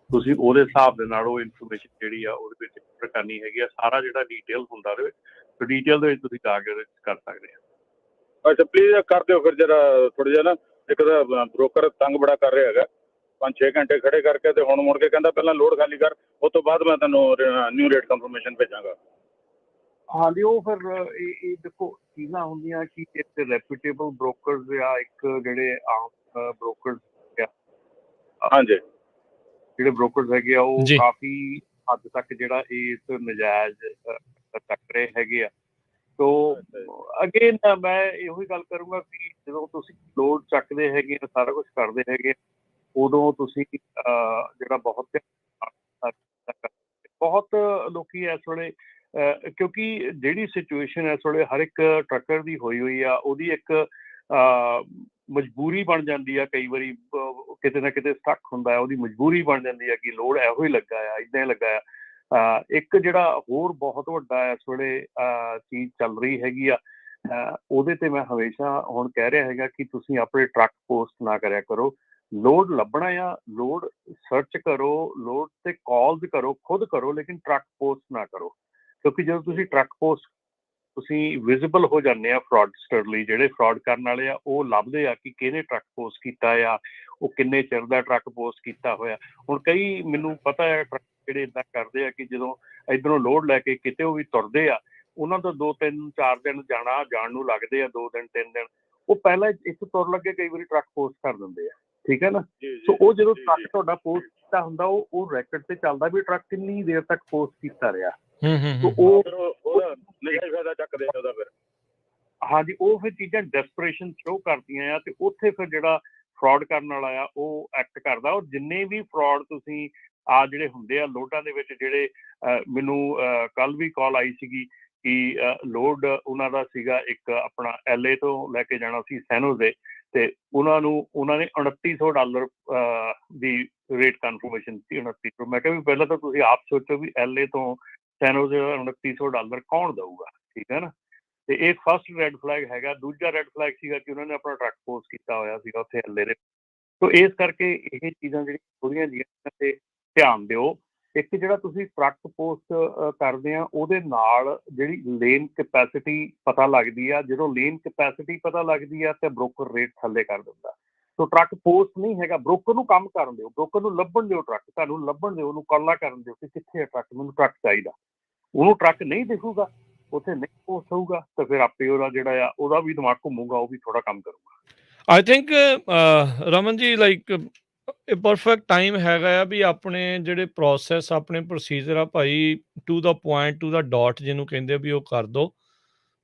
ਤੁਸੀਂ ਉਹਦੇ ਹਿਸਾਬ ਦੇ ਨਾਲ ਉਹ ਇਨਫੋਰਮੇਸ਼ਨ ਜਿਹੜੀ ਆ ਉਹਦੇ ਵਿੱਚ ਐਂਟਰ ਕਰਨੀ ਹੈਗੀ ਆ। ਸਾਰਾ ਜਿਹੜਾ ਡੀਟੇਲ ਹੁੰਦਾ ਉਹਦੇ ਵਿੱਚ, ਡੀਟੇਲ ਦੇ ਵਿੱਚ ਤੁਸੀਂ ਜਾ ਕੇ ਉਹਦੇ 'ਚ ਕਰ ਸਕਦੇ ਆ। ਅੱਛਾ, ਪਲੀਜ਼ ਕਰ ਦਿਓ ਫਿਰ ਜਰਾ ਥੋੜ੍ਹਾ ਜਿਹਾ ਨਾ। ਇੱਕ ਤਾਂ ਬ੍ਰੋਕਰ ਤੰਗ ਬੜਾ ਕਰ ਰਿਹਾ ਹੈਗਾ, 5-6 ਘੰਟੇ ਖੜੇ ਕਰਕੇ, ਤੇ ਹੁਣ ਮੁੜ ਕੇ ਕਹਿੰਦਾ ਪਹਿਲਾਂ ਲੋਡ ਖਾਲੀ ਕਰ, ਉਸ ਤੋਂ ਬਾਅਦ ਮੈਂ ਤੈਨੂੰ ਨਿਊ ਰੇਟ ਕਨਫਰਮੇਸ਼ਨ ਭੇਜਾਂਗਾ। ਹਾਂਜੀ, ਉਹ ਫਿਰ ਇਹ ਦੇਖੋ ਚੀਜ਼ਾਂ ਹੁੰਦੀਆਂ ਕਿ ਇੱਕ ਰੈਪੂਟੇਬਲ ਬ੍ਰੋਕਰਸ ਜਾਂ ਇੱਕ ਜਿਹੜੇ ਆਮ ਬ੍ਰੋਕਰਸ ਆ, ਹਾਂਜੀ, ਜਿਹੜੇ ਬ੍ਰੋਕਰਸ ਹੈਗੇ ਆ, ਉਹ ਜੀ। ਕਾਫੀ ਹੱਦ ਤੱਕ ਜਿਹੜਾ ਇਸ ਨਜਾਇਜ਼ ਚੱਕ ਰਹੇ ਹੈਗੇ ਆ। ਸੋ ਅਗੇਨ ਮੈਂ ਇਹੋ ਹੀ ਗੱਲ ਕਰੂੰਗਾ ਕਿ ਜਦੋਂ ਤੁਸੀਂ ਲੋਡ ਚੱਕਦੇ ਹੈਗੇ ਆ, ਸਾਰਾ ਕੁਛ ਕਰਦੇ ਹੈਗੇ, ਉਦੋਂ ਤੁਸੀਂ ਜਿਹੜਾ ਬਹੁਤ ਲੋਕੀ ਇਸ ਵੇਲੇ, ਕਿਉਂਕਿ ਜਿਹੜੀ ਸਿਚੁਏਸ਼ਨ ਇਸ ਵੇਲੇ ਹਰ ਇੱਕ ਟਰੱਕਰ ਦੀ ਹੋਈ ਆ, ਉਹਦੀ ਇੱਕ ਮਜਬੂਰੀ ਬਣ ਜਾਂਦੀ ਆ। ਕਈ ਵਾਰੀ ਕਿਤੇ ਨਾ ਕਿਤੇ ਸਟੱਕ ਹੁੰਦਾ, ਉਹਦੀ ਮਜਬੂਰੀ ਬਣ ਜਾਂਦੀ ਆ ਕਿ ਲੋਡ ਇਹੋ ਹੀ ਲੱਗਾ ਆ, ਇੱਦਾਂ ਹੀ ਲੱਗਾ ਆ। ਇੱਕ ਜਿਹੜਾ ਹੋਰ ਬਹੁਤ ਵੱਡਾ ਇਸ ਵੇਲੇ ਚੀਜ਼ ਚੱਲ ਰਹੀ ਹੈਗੀ ਆ, ਉਹਦੇ 'ਤੇ ਮੈਂ ਹਮੇਸ਼ਾ ਹੁਣ ਕਹਿ ਰਿਹਾ ਹੈਗਾ ਕਿ ਤੁਸੀਂ ਆਪਣੇ ਟਰੱਕ ਪੋਸਟ ਨਾ ਕਰਿਆ ਕਰੋ। ਲੋਡ ਲੱਭਣਾ ਆ, ਲੋਡ ਸਰਚ ਕਰੋ, ਲੋਡ 'ਤੇ ਕਾਲਸ ਕਰੋ, ਖੁਦ ਕਰੋ, ਲੇਕਿਨ ਟਰੱਕ ਪੋਸਟ ਨਾ ਕਰੋ। ਕਿਉਂਕਿ ਜਦੋਂ ਤੁਸੀਂ ਟਰੱਕ ਪੋਸਟ, ਤੁਸੀਂ ਵਿਜ਼ੀਬਲ ਹੋ ਜਾਂਦੇ ਆ ਫਰਾਡਸਟਰ ਲਈ। ਜਿਹੜੇ ਫਰਾਡ ਕਰਨ ਵਾਲੇ ਆ ਉਹ ਲੱਭਦੇ ਆ ਕਿ ਕਿਹਨੇ ਟਰੱਕ ਪੋਸਟ ਕੀਤਾ ਆ, ਉਹ ਕਿੰਨੇ ਚਿਰ ਦਾ ਟਰੱਕ ਪੋਸਟ ਕੀਤਾ ਹੋਇਆ। ਹੁਣ ਕਈ ਮੈਨੂੰ ਪਤਾ ਹੈ ਟਰੱਕ ਜਿਹੜੇ ਇੱਦਾਂ ਕਰਦੇ ਆ ਕਿ ਜਦੋਂ ਇੱਧਰੋਂ ਲੋਡ ਲੈ ਕੇ ਕਿਤੇ ਉਹ ਵੀ ਤੁਰਦੇ ਆ, ਉਹਨਾਂ ਦਾ 2-3-4 ਦਿਨ ਜਾਣ ਨੂੰ ਲੱਗਦੇ ਆ, 2 ਦਿਨ 3 ਦਿਨ। ਉਹ ਪਹਿਲਾਂ ਇੱਕ ਤੁਰ ਲੱਗੇ ਕਈ ਵਾਰੀ ਟਰੱਕ ਪੋਸਟ ਕਰ ਦਿੰਦੇ ਆ, ਠੀਕ ਹੈ ਨਾ। ਸੋ ਉਹ ਜਦੋਂ ਟਰੱਕ ਤੁਹਾਡਾ ਪੋਸਟ ਕੀਤਾ ਹੁੰਦਾ, ਉਹ ਰੈਕਡ ਤੇ ਚੱਲਦਾ ਵੀ ਟਰੱਕ ਕਿੰਨੀ ਦੇਰ ਤੱਕ ਪੋਸਟ ਕੀਤਾ ਰਿਹਾ। ਫਾਇਦਾ ਚੱਕਦੇ ਉਹਦਾ ਫਿਰ। ਹਾਂਜੀ, ਉਹ ਫਿਰ ਚੀਜ਼ਾਂ ਡੈਸਪਰੇਸ਼ਨ ਸ਼ੋ ਕਰਦੀਆਂ ਆ, ਤੇ ਉੱਥੇ ਫਿਰ ਜਿਹੜਾ ਫਰਾਡ ਕਰਨ ਵਾਲਾ ਆ ਉਹ ਐਕਟ ਕਰਦਾ। ਉਹ ਜਿੰਨੇ ਵੀ ਫਰਾਡ ਤੁਸੀਂ ਆ ਜਿਹੜੇ ਹੁੰਦੇ ਆ ਲੋਡਾਂ ਦੇ ਵਿੱਚ ਜਿਹੜੇ ਮੈਨੂੰ ਕੱਲ ਵੀ ਕਾਲ ਆਈ ਸੀਗੀ ਕਿ ਲੋਡ ਉਹਨਾਂ ਦਾ ਸੀਗਾ ਇੱਕ ਆਪਣਾ LA ਤੋਂ ਲੈ ਕੇ ਜਾਣਾ ਸੀ ਸੈਨੋਜ਼ੇ, ਤੇ ਉਹਨਾਂ ਨੇ $2900 ਦੀ ਰੇਟ ਕਨਫਰਮੇਸ਼ਨ ਸੀ। 2900। ਮੈਂ ਕਿਹਾ ਵੀ ਪਹਿਲਾਂ ਤਾਂ ਤੁਸੀਂ ਆਪ ਸੋਚੋ ਵੀ LA ਤੋਂ ਸੈਨੋਜ਼ੇ $2900 ਕੌਣ ਦਊਗਾ, ਠੀਕ ਹੈ ਨਾ। ਤੇ ਇਹ ਫਸਟ ਰੈੱਡ ਫਲੈਗ ਹੈਗਾ। ਦੂਜਾ ਰੈੱਡ ਫਲੈਗ ਸੀਗਾ ਕਿ ਉਹਨਾਂ ਨੇ ਆਪਣਾ ਟਰੱਕ ਪੋਸਟ ਕੀਤਾ ਹੋਇਆ ਸੀਗਾ ਉੱਥੇ LA ਦੇ। ਸੋ ਇਸ ਕਰਕੇ ਇਹ ਚੀਜ਼ਾਂ ਜਿਹੜੀਆਂ ਥੋੜ੍ਹੀਆਂ ਜਿਹੀਆਂ ਤੇ ਧਿਆਨ ਦਿਓ। ਇੱਕ ਜਿਹੜਾ ਤੁਸੀਂ ਟਰੱਕ ਪੋਸਟ ਕਰਦੇ ਆ ਉਹਦੇ ਨਾਲ ਜਿਹੜੀ ਲੇਨ ਕੈਪੈਸਿਟੀ ਪਤਾ ਲੱਗਦੀ ਆ। ਜਦੋਂ ਲੇਨ ਕੈਪੈਸਿਟੀ ਪਤਾ ਲੱਗਦੀ ਆ ਤੇ ਬ੍ਰੋਕਰ ਰੇਟ ਥੱਲੇ ਕਰ ਦਿੰਦਾ। ਸੋ ਟਰੱਕ ਪੋਸਟ ਨਹੀਂ ਹੈਗਾ, ਬ੍ਰੋਕਰ ਨੂੰ ਕੰਮ ਕਰਨ ਦਿਓ, ਬ੍ਰੋਕਰ ਨੂੰ ਲੱਭਣ ਦਿਓ, ਟਰੱਕ ਤੁਹਾਨੂੰ ਲੱਭਣ ਦਿਓ, ਉਹਨੂੰ ਕਾਲਾਂ ਕਰਨ ਦਿਓ ਕਿ ਕਿੱਥੇ ਆ ਟਰੱਕ, ਮੈਨੂੰ ਟਰੱਕ ਚਾਹੀਦਾ। ਉਹਨੂੰ ਟਰੱਕ ਨਹੀਂ ਦਿਖੂਗਾ, ਉੱਥੇ ਨਹੀਂ ਪੋਸਟ ਹੋਊਗਾ, ਤਾਂ ਫਿਰ ਆਪੇ ਉਹਦਾ ਜਿਹੜਾ ਆ ਉਹਦਾ ਵੀ ਦਿਮਾਗ ਘੁੰਮੂਗਾ, ਉਹ ਵੀ ਥੋੜਾ ਕੰਮ ਕਰੂਗਾ। I think Raman ji like ਇਹ ਪਰਫੈਕਟ ਟਾਈਮ ਹੈਗਾ ਆ ਵੀ ਆਪਣੇ ਜਿਹੜੇ ਪ੍ਰੋਸੈਸ ਆਪਣੇ ਪ੍ਰੋਸੀਜਰ ਆ ਭਾਈ to the point to the dot ਜਿਹਨੂੰ ਕਹਿੰਦੇ ਆ ਵੀ ਉਹ ਕਰ ਦਿਓ।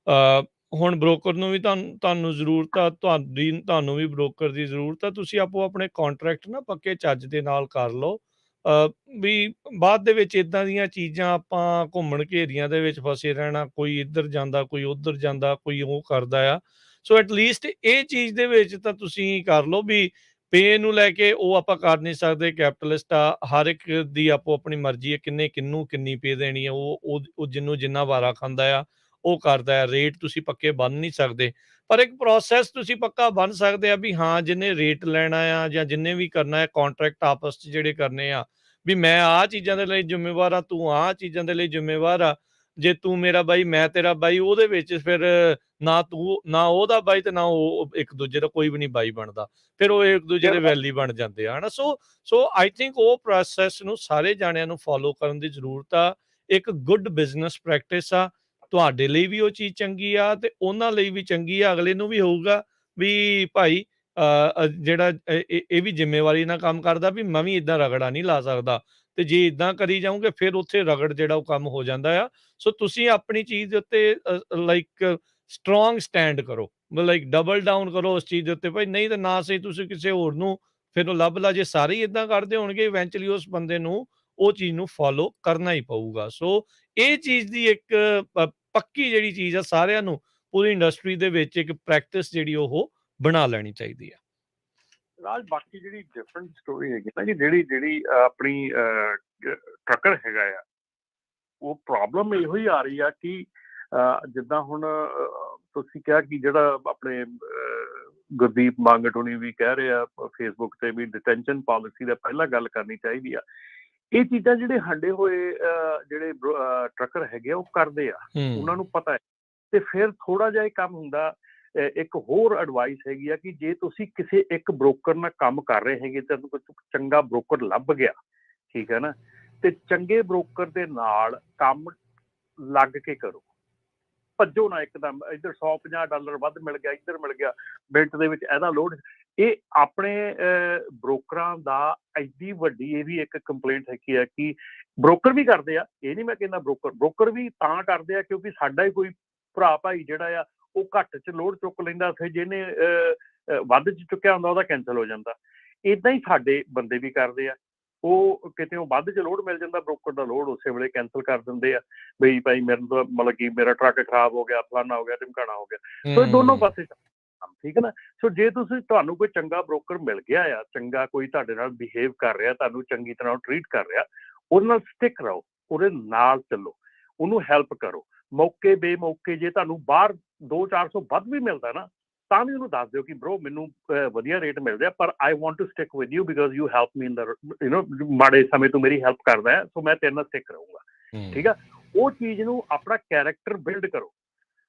ਹੁਣ ਬ੍ਰੋਕਰ ਨੂੰ ਵੀ ਤੁਹਾਨੂੰ ਜ਼ਰੂਰਤ ਆ, ਤੁਹਾਨੂੰ ਵੀ ਬ੍ਰੋਕਰ ਦੀ ਜ਼ਰੂਰਤ ਆ। ਤੁਸੀਂ ਆਪੋ ਆਪਣੇ ਕੰਟਰੈਕਟ ਨਾ ਪੱਕੇ ਚੱਜ ਦੇ ਨਾਲ ਕਰ ਲਓ ਵੀ ਬਾਅਦ ਦੇ ਵਿੱਚ ਇੱਦਾਂ ਦੀਆਂ ਚੀਜ਼ਾਂ ਆਪਾਂ ਘੁੰਮਣ ਘੇਰੀਆਂ ਦੇ ਵਿੱਚ ਫਸੇ ਰਹਿਣਾ, ਕੋਈ ਇੱਧਰ ਜਾਂਦਾ, ਕੋਈ ਉੱਧਰ ਜਾਂਦਾ, ਕੋਈ ਉਹ ਕਰਦਾ ਆ। ਸੋ ਐਟਲੀਸਟ ਇਹ ਚੀਜ਼ ਦੇ ਵਿੱਚ ਤਾਂ ਤੁਸੀਂ ਕਰ ਲਓ ਵੀ ਪੇ ਨੂੰ ਲੈ ਕੇ ਉਹ ਆਪਾਂ ਕਰ ਨਹੀਂ ਸਕਦੇ, ਕੈਪੀਟਲਿਸਟ ਆ, ਹਰ ਇੱਕ ਦੀ ਆਪੋ ਆਪਣੀ ਮਰਜ਼ੀ ਹੈ ਕਿਹਨੂੰ ਕਿੰਨੀ ਪੇ ਦੇਣੀ ਹੈ, ਉਹ ਜਿਹਨੂੰ ਜਿੰਨਾ ਵਾਰਾ ਖਾਂਦਾ ਆ ਉਹ ਕਰਦਾ ਹੈ। ਰੇਟ ਤੁਸੀਂ ਪੱਕੇ ਬੰਨ ਨਹੀਂ ਸਕਦੇ, ਪਰ ਇੱਕ ਪ੍ਰੋਸੈਸ ਤੁਸੀਂ ਪੱਕਾ ਬੰਨ ਸਕਦੇ ਆ ਵੀ ਹਾਂ ਜਿਹਨੇ ਰੇਟ ਲੈਣਾ ਆ ਜਾਂ ਜਿਹਨੇ ਵੀ ਕਰਨਾ ਹੈ ਕੰਟਰੈਕਟ ਆਪਸ 'ਚ ਜਿਹੜੇ ਕਰਨੇ ਆ ਵੀ ਮੈਂ ਆਹ ਚੀਜ਼ਾਂ ਦੇ ਲਈ ਜ਼ਿੰਮੇਵਾਰ ਆ, ਤੂੰ ਆਹ ਚੀਜ਼ਾਂ ਦੇ ਲਈ ਜ਼ਿੰਮੇਵਾਰ ਆ। ਜੇ ਤੂੰ ਮੇਰਾ ਬਾਈ ਮੈਂ ਤੇਰਾ ਬਾਈ, ਉਹਦੇ ਵਿੱਚ ਫਿਰ ਨਾ ਤੂੰ ਨਾ ਉਹਦਾ ਬਾਈ ਤੇ ਨਾ ਉਹ ਇੱਕ ਦੂਜੇ ਦਾ ਕੋਈ ਵੀ ਨਹੀਂ ਬਾਈ ਬਣਦਾ, ਫਿਰ ਉਹ ਇੱਕ ਦੂਜੇ ਦੇ ਵੈਲੀ ਬਣ ਜਾਂਦੇ ਆ ਹਨਾ। ਸੋ ਆਈ ਥਿੰਕ ਉਹ ਪ੍ਰੋਸੈਸ ਨੂੰ ਸਾਰੇ ਜਾਣਿਆਂ ਨੂੰ ਫੋਲੋ ਕਰਨ ਦੀ ਜ਼ਰੂਰਤ ਆ। ਇੱਕ ਗੁੱਡ ਬਿਜ਼ਨਸ ਪ੍ਰੈਕਟਿਸ ਆ, ਤੁਹਾਡੇ ਲਈ ਵੀ ਉਹ ਚੀਜ਼ ਚੰਗੀ ਆ ਤੇ ਉਹਨਾਂ ਲਈ ਵੀ ਚੰਗੀ ਆ। ਅਗਲੇ ਨੂੰ ਵੀ ਹੋਊਗਾ ਵੀ ਭਾਈ ਜਿਹੜਾ ਇਹ ਵੀ ਜ਼ਿੰਮੇਵਾਰੀ ਨਾਲ ਕੰਮ ਕਰਦਾ ਵੀ ਮੈਂ ਵੀ ਇੱਦਾਂ ਰਗੜਾ ਨਹੀਂ ਲਾ ਸਕਦਾ, ਤੇ ਜੇ ਇੱਦਾਂ ਕਰੀ ਜਾਊਂਗੇ ਫਿਰ ਉੱਥੇ ਰਗੜ ਜਿਹੜਾ ਉਹ ਕੰਮ ਹੋ ਜਾਂਦਾ ਆ। ਸੋ ਤੁਸੀਂ ਆਪਣੀ ਚੀਜ਼ ਦੇ ਉੱਤੇ ਲਾਈਕ ਸਟਰੋਂਗ ਸਟੈਂਡ ਕਰੋ, ਲਾਈਕ ਡਬਲ ਡਾਊਨ ਕਰੋ ਉਸ ਚੀਜ਼ ਦੇ ਉੱਤੇ ਭਾਈ, ਨਹੀਂ ਤਾਂ ਨਾ ਸਹੀ ਤੁਸੀਂ ਕਿਸੇ ਹੋਰ ਨੂੰ ਫਿਰ ਉਹ ਲੱਭ ਲਾ। ਜੇ ਸਾਰੇ ਹੀ ਇੱਦਾਂ ਕਰਦੇ ਹੋਣਗੇ ਇਵੈਂਚੁਅਲੀ ਉਸ ਬੰਦੇ ਨੂੰ ਉਹ ਚੀਜ਼ ਨੂੰ ਫੋਲੋ ਕਰਨਾ ਹੀ ਪਊਗਾ। ਸੋ ਇਹ ਚੀਜ਼ ਦੀ ਇੱਕ ਪੱਕੀ ਜਿਹੜੀ ਚੀਜ਼ ਆ ਸਾਰਿਆਂ ਨੂੰ ਪੂਰੀ ਇੰਡਸਟਰੀ ਦੇ ਵਿੱਚ ਇੱਕ ਪ੍ਰੈਕਟਿਸ ਜਿਹੜੀ ਉਹ ਬਣਾ ਲੈਣੀ ਚਾਹੀਦੀ ਆ। ਰਾਜ ਬਾਕੀ ਜਿਹੜੀ ਡਿਫਰੈਂਟ ਸਟੋਰੀ ਹੈਗੀ ਨਾ ਜਿਹੜੀ ਆਪਣੀ ਟਰੱਕਰ ਹੈਗਾ ਆ, ਉਹ ਪ੍ਰੋਬਲਮ ਇਹੋ ਹੀ ਆ ਰਹੀ ਆ ਕਿ ਜਿੱਦਾਂ ਹੁਣ ਤੁਸੀਂ ਕਿਹਾ ਕਿ ਜਿਹੜਾ ਆਪਣੇ ਗੁਰਦੀਪ ਮਾਂਗਟੋਣੀ ਵੀ ਕਹਿ ਰਹੇ ਆ ਫੇਸਬੁੱਕ ਤੇ ਵੀ ਡਿਟੈਂਸ਼ਨ ਪਾਲਿਸੀ ਦਾ ਪਹਿਲਾਂ ਗੱਲ ਕਰਨੀ ਚਾਹੀਦੀ ਆ। ਇਹ ਚੀਜ਼ਾਂ ਜਿਹੜੇ ਹੰਡੇ ਹੋਏ ਜਿਹੜੇ ਟਰੱਕਰ ਹੈਗੇ ਆ ਉਹ ਕਰਦੇ ਆ, ਉਹਨਾਂ ਨੂੰ ਪਤਾ ਹੈ। ਤੇ ਫਿਰ ਥੋੜਾ ਜਿਹਾ ਇਹ ਕੰਮ ਹੁੰਦਾ। ਇੱਕ ਹੋਰ ਐਡਵਾਈਸ ਹੈਗੀ ਆ ਕਿ ਜੇ ਤੁਸੀਂ ਕਿਸੇ ਇੱਕ ਬ੍ਰੋਕਰ ਨਾਲ ਕੰਮ ਕਰ ਰਹੇ ਹੈਗੇ ਤਾਂ ਚੰਗਾ ਬ੍ਰੋਕਰ ਲੱਭ ਗਿਆ, ਠੀਕ ਹੈ ਨਾ, ਤੇ ਚੰਗੇ ਬ੍ਰੋਕਰ ਦੇ ਨਾਲ ਕੰਮ ਲੱਗ ਕੇ ਕਰੋ। ਭੱਜੋ ਨਾ ਇੱਕਦਮ, ਇੱਧਰ $150 ਵੱਧ ਮਿਲ ਗਿਆ, ਇੱਧਰ ਮਿਲ ਗਿਆ, ਮਿੰਟ ਦੇ ਵਿੱਚ ਇਹਦਾ ਲੋਡ। ਇਹ ਆਪਣੇ ਬ੍ਰੋਕਰਾਂ ਦਾ ਐਡੀ ਵੱਡੀ ਇਹ ਵੀ ਇੱਕ ਕੰਪਲੇਂਟ ਹੈਗੀ ਆ ਕਿ ਬ੍ਰੋਕਰ ਵੀ ਕਰਦੇ ਆ। ਇਹ ਨਹੀਂ ਮੈਂ ਕਹਿੰਦਾ ਬ੍ਰੋਕਰ ਵੀ ਤਾਂ ਕਰਦੇ ਆ ਕਿਉਂਕਿ ਸਾਡਾ ਹੀ ਕੋਈ ਭਰਾ ਭਾਈ ਜਿਹੜਾ ਆ ਉਹ ਘੱਟ 'ਚ ਲੋਡ ਚੁੱਕ ਲੈਂਦਾ, ਫਿਰ ਜਿਹਨੇ ਵੱਧ 'ਚ ਚੁੱਕਿਆ ਹੁੰਦਾ ਉਹਦਾ ਕੈਂਸਲ ਹੋ ਜਾਂਦਾ। ਇੱਦਾਂ ਹੀ ਸਾਡੇ ਬੰਦੇ ਵੀ ਕਰਦੇ ਆ, ਉਹ ਕਿਤੇ ਉਹ ਵੱਧ 'ਚ ਲੋਡ ਮਿਲ ਜਾਂਦਾ, ਬ੍ਰੋਕਰ ਦਾ ਲੋਡ ਉਸੇ ਵੇਲੇ ਕੈਂਸਲ ਕਰ ਦਿੰਦੇ ਆ ਬਈ ਭਾਈ ਮੈਨੂੰ ਤਾਂ ਮਤਲਬ ਕਿ ਮੇਰਾ ਟਰੱਕ ਖਰਾਬ ਹੋ ਗਿਆ, ਫਲਾਨਾ ਹੋ ਗਿਆ, ਢਿਮਕਾਣਾ ਹੋ ਗਿਆ। ਸੋ ਇਹ ਦੋਨੋਂ ਪਾਸੇ ਠੀਕ ਹੈ ਨਾ। ਸੋ ਜੇ ਤੁਹਾਨੂੰ ਕੋਈ ਚੰਗਾ ਬ੍ਰੋਕਰ ਮਿਲ ਗਿਆ ਆ, ਚੰਗਾ ਕੋਈ ਤੁਹਾਡੇ ਨਾਲ ਬਿਹੇਵ ਕਰ ਰਿਹਾ, ਤੁਹਾਨੂੰ ਚੰਗੀ ਤਰ੍ਹਾਂ ਟਰੀਟ ਕਰ ਰਿਹਾ, ਉਹਦੇ ਨਾਲ ਸਟਿਕ ਰਹੋ, ਉਹਦੇ ਨਾਲ ਚੱਲੋ, ਉਹਨੂੰ ਹੈਲਪ ਕਰੋ। ਮੌਕੇ ਬੇਮੌਕੇ ਜੇ ਤੁਹਾਨੂੰ ਬਾਹਰ 200-400 ਵੱਧ ਵੀ ਮਿਲਦਾ ਨਾ ਤਾਂ ਵੀ ਉਹਨੂੰ ਦੱਸ ਦਿਓ ਕਿ ਬ్రో ਮੈਨੂੰ ਵਧੀਆ ਰੇਟ ਮਿਲ ਰਿਹਾ, ਪਰ I want to stick with you because you help me in ਦਾ ਮਾੜੇ ਸਮੇਂ ਤੋਂ ਮੇਰੀ ਹੈਲਪ ਕਰਦਾ ਹੈ, ਸੋ ਮੈਂ ਤੇਰੇ ਨਾਲ ਸਟਿਕ ਰਹੂੰਗਾ। ਠੀਕ ਆ, ਉਹ ਚੀਜ਼ ਨੂੰ ਆਪਣਾ ਕੈਰੈਕਟਰ ਬਿਲਡ ਕਰੋ,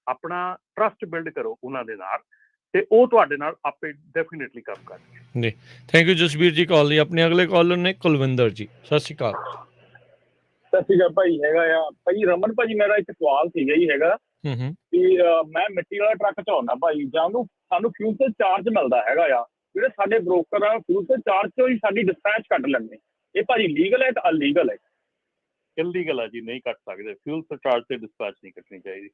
ਆਪਣਾ ਟਰਸਟ ਬਿਲਡ ਕਰੋ ਉਹਨਾਂ ਦੇ ਨਾਲ, ਤੇ ਉਹ ਤੁਹਾਡੇ ਨਾਲ ਆਪੇ ਡੈਫੀਨੇਟਲੀ ਕੰਮ ਕਰਨਗੇ। ਜੀ ਥੈਂਕ ਯੂ ਜਸਬੀਰ ਜੀ ਕਾਲ ਲਈ। ਆਪਣੇ ਅਗਲੇ ਕਾਲਰ ਨੇ ਕੁਲਵਿੰਦਰ ਜੀ। ਸਤਿ ਸ਼੍ਰੀ ਅਕਾਲ। ਸਤਿ ਸ਼੍ਰੀ ਅਕਾਲ ਭਾਈ। ਹੈਗਾ ਆ ਭਾਈ ਰਮਨ ਭਾਜੀ, ਮੇਰਾ ਇੱਕ ਸਵਾਲ ਸੀਗਾ ਹੀ ਹੈਗਾ ਕਿ ਮੈਂ ਮਿੱਟੀ ਵਾਲਾ ਟਰੱਕ ਚਲਾਉਣਾ ਭਾਈ, ਜਾਂ ਸਾਨੂੰ ਫਿਊਲ ਤੇ ਚਾਰਜ ਮਿਲਦਾ ਹੈਗਾ ਆ, ਜਿਹੜੇ ਸਾਡੇ ਬ੍ਰੋਕਰ ਆ ਫਿਊਲ ਤੇ ਚਾਰਜ ਤੋਂ ਹੀ ਸਾਡੀ ਡਿਸਪੈਚ ਕੱਟ ਲੈਂਦੇ, ਇਹ ਭਾਜੀ ਲੀਗਲ ਹੈ ਕਿ ਅਲੀਗਲ ਹੈ? ਇਲੀਗਲ ਹੈ ਜੀ, ਨਹੀਂ ਕੱਟ ਸਕਦੇ। ਫਿਊਲ ਸਰਚਾਰਜ ਤੇ ਡਿਸਪੈਚ ਨਹੀਂ ਕੱਟਣੀ ਚਾਹੀਦੀ।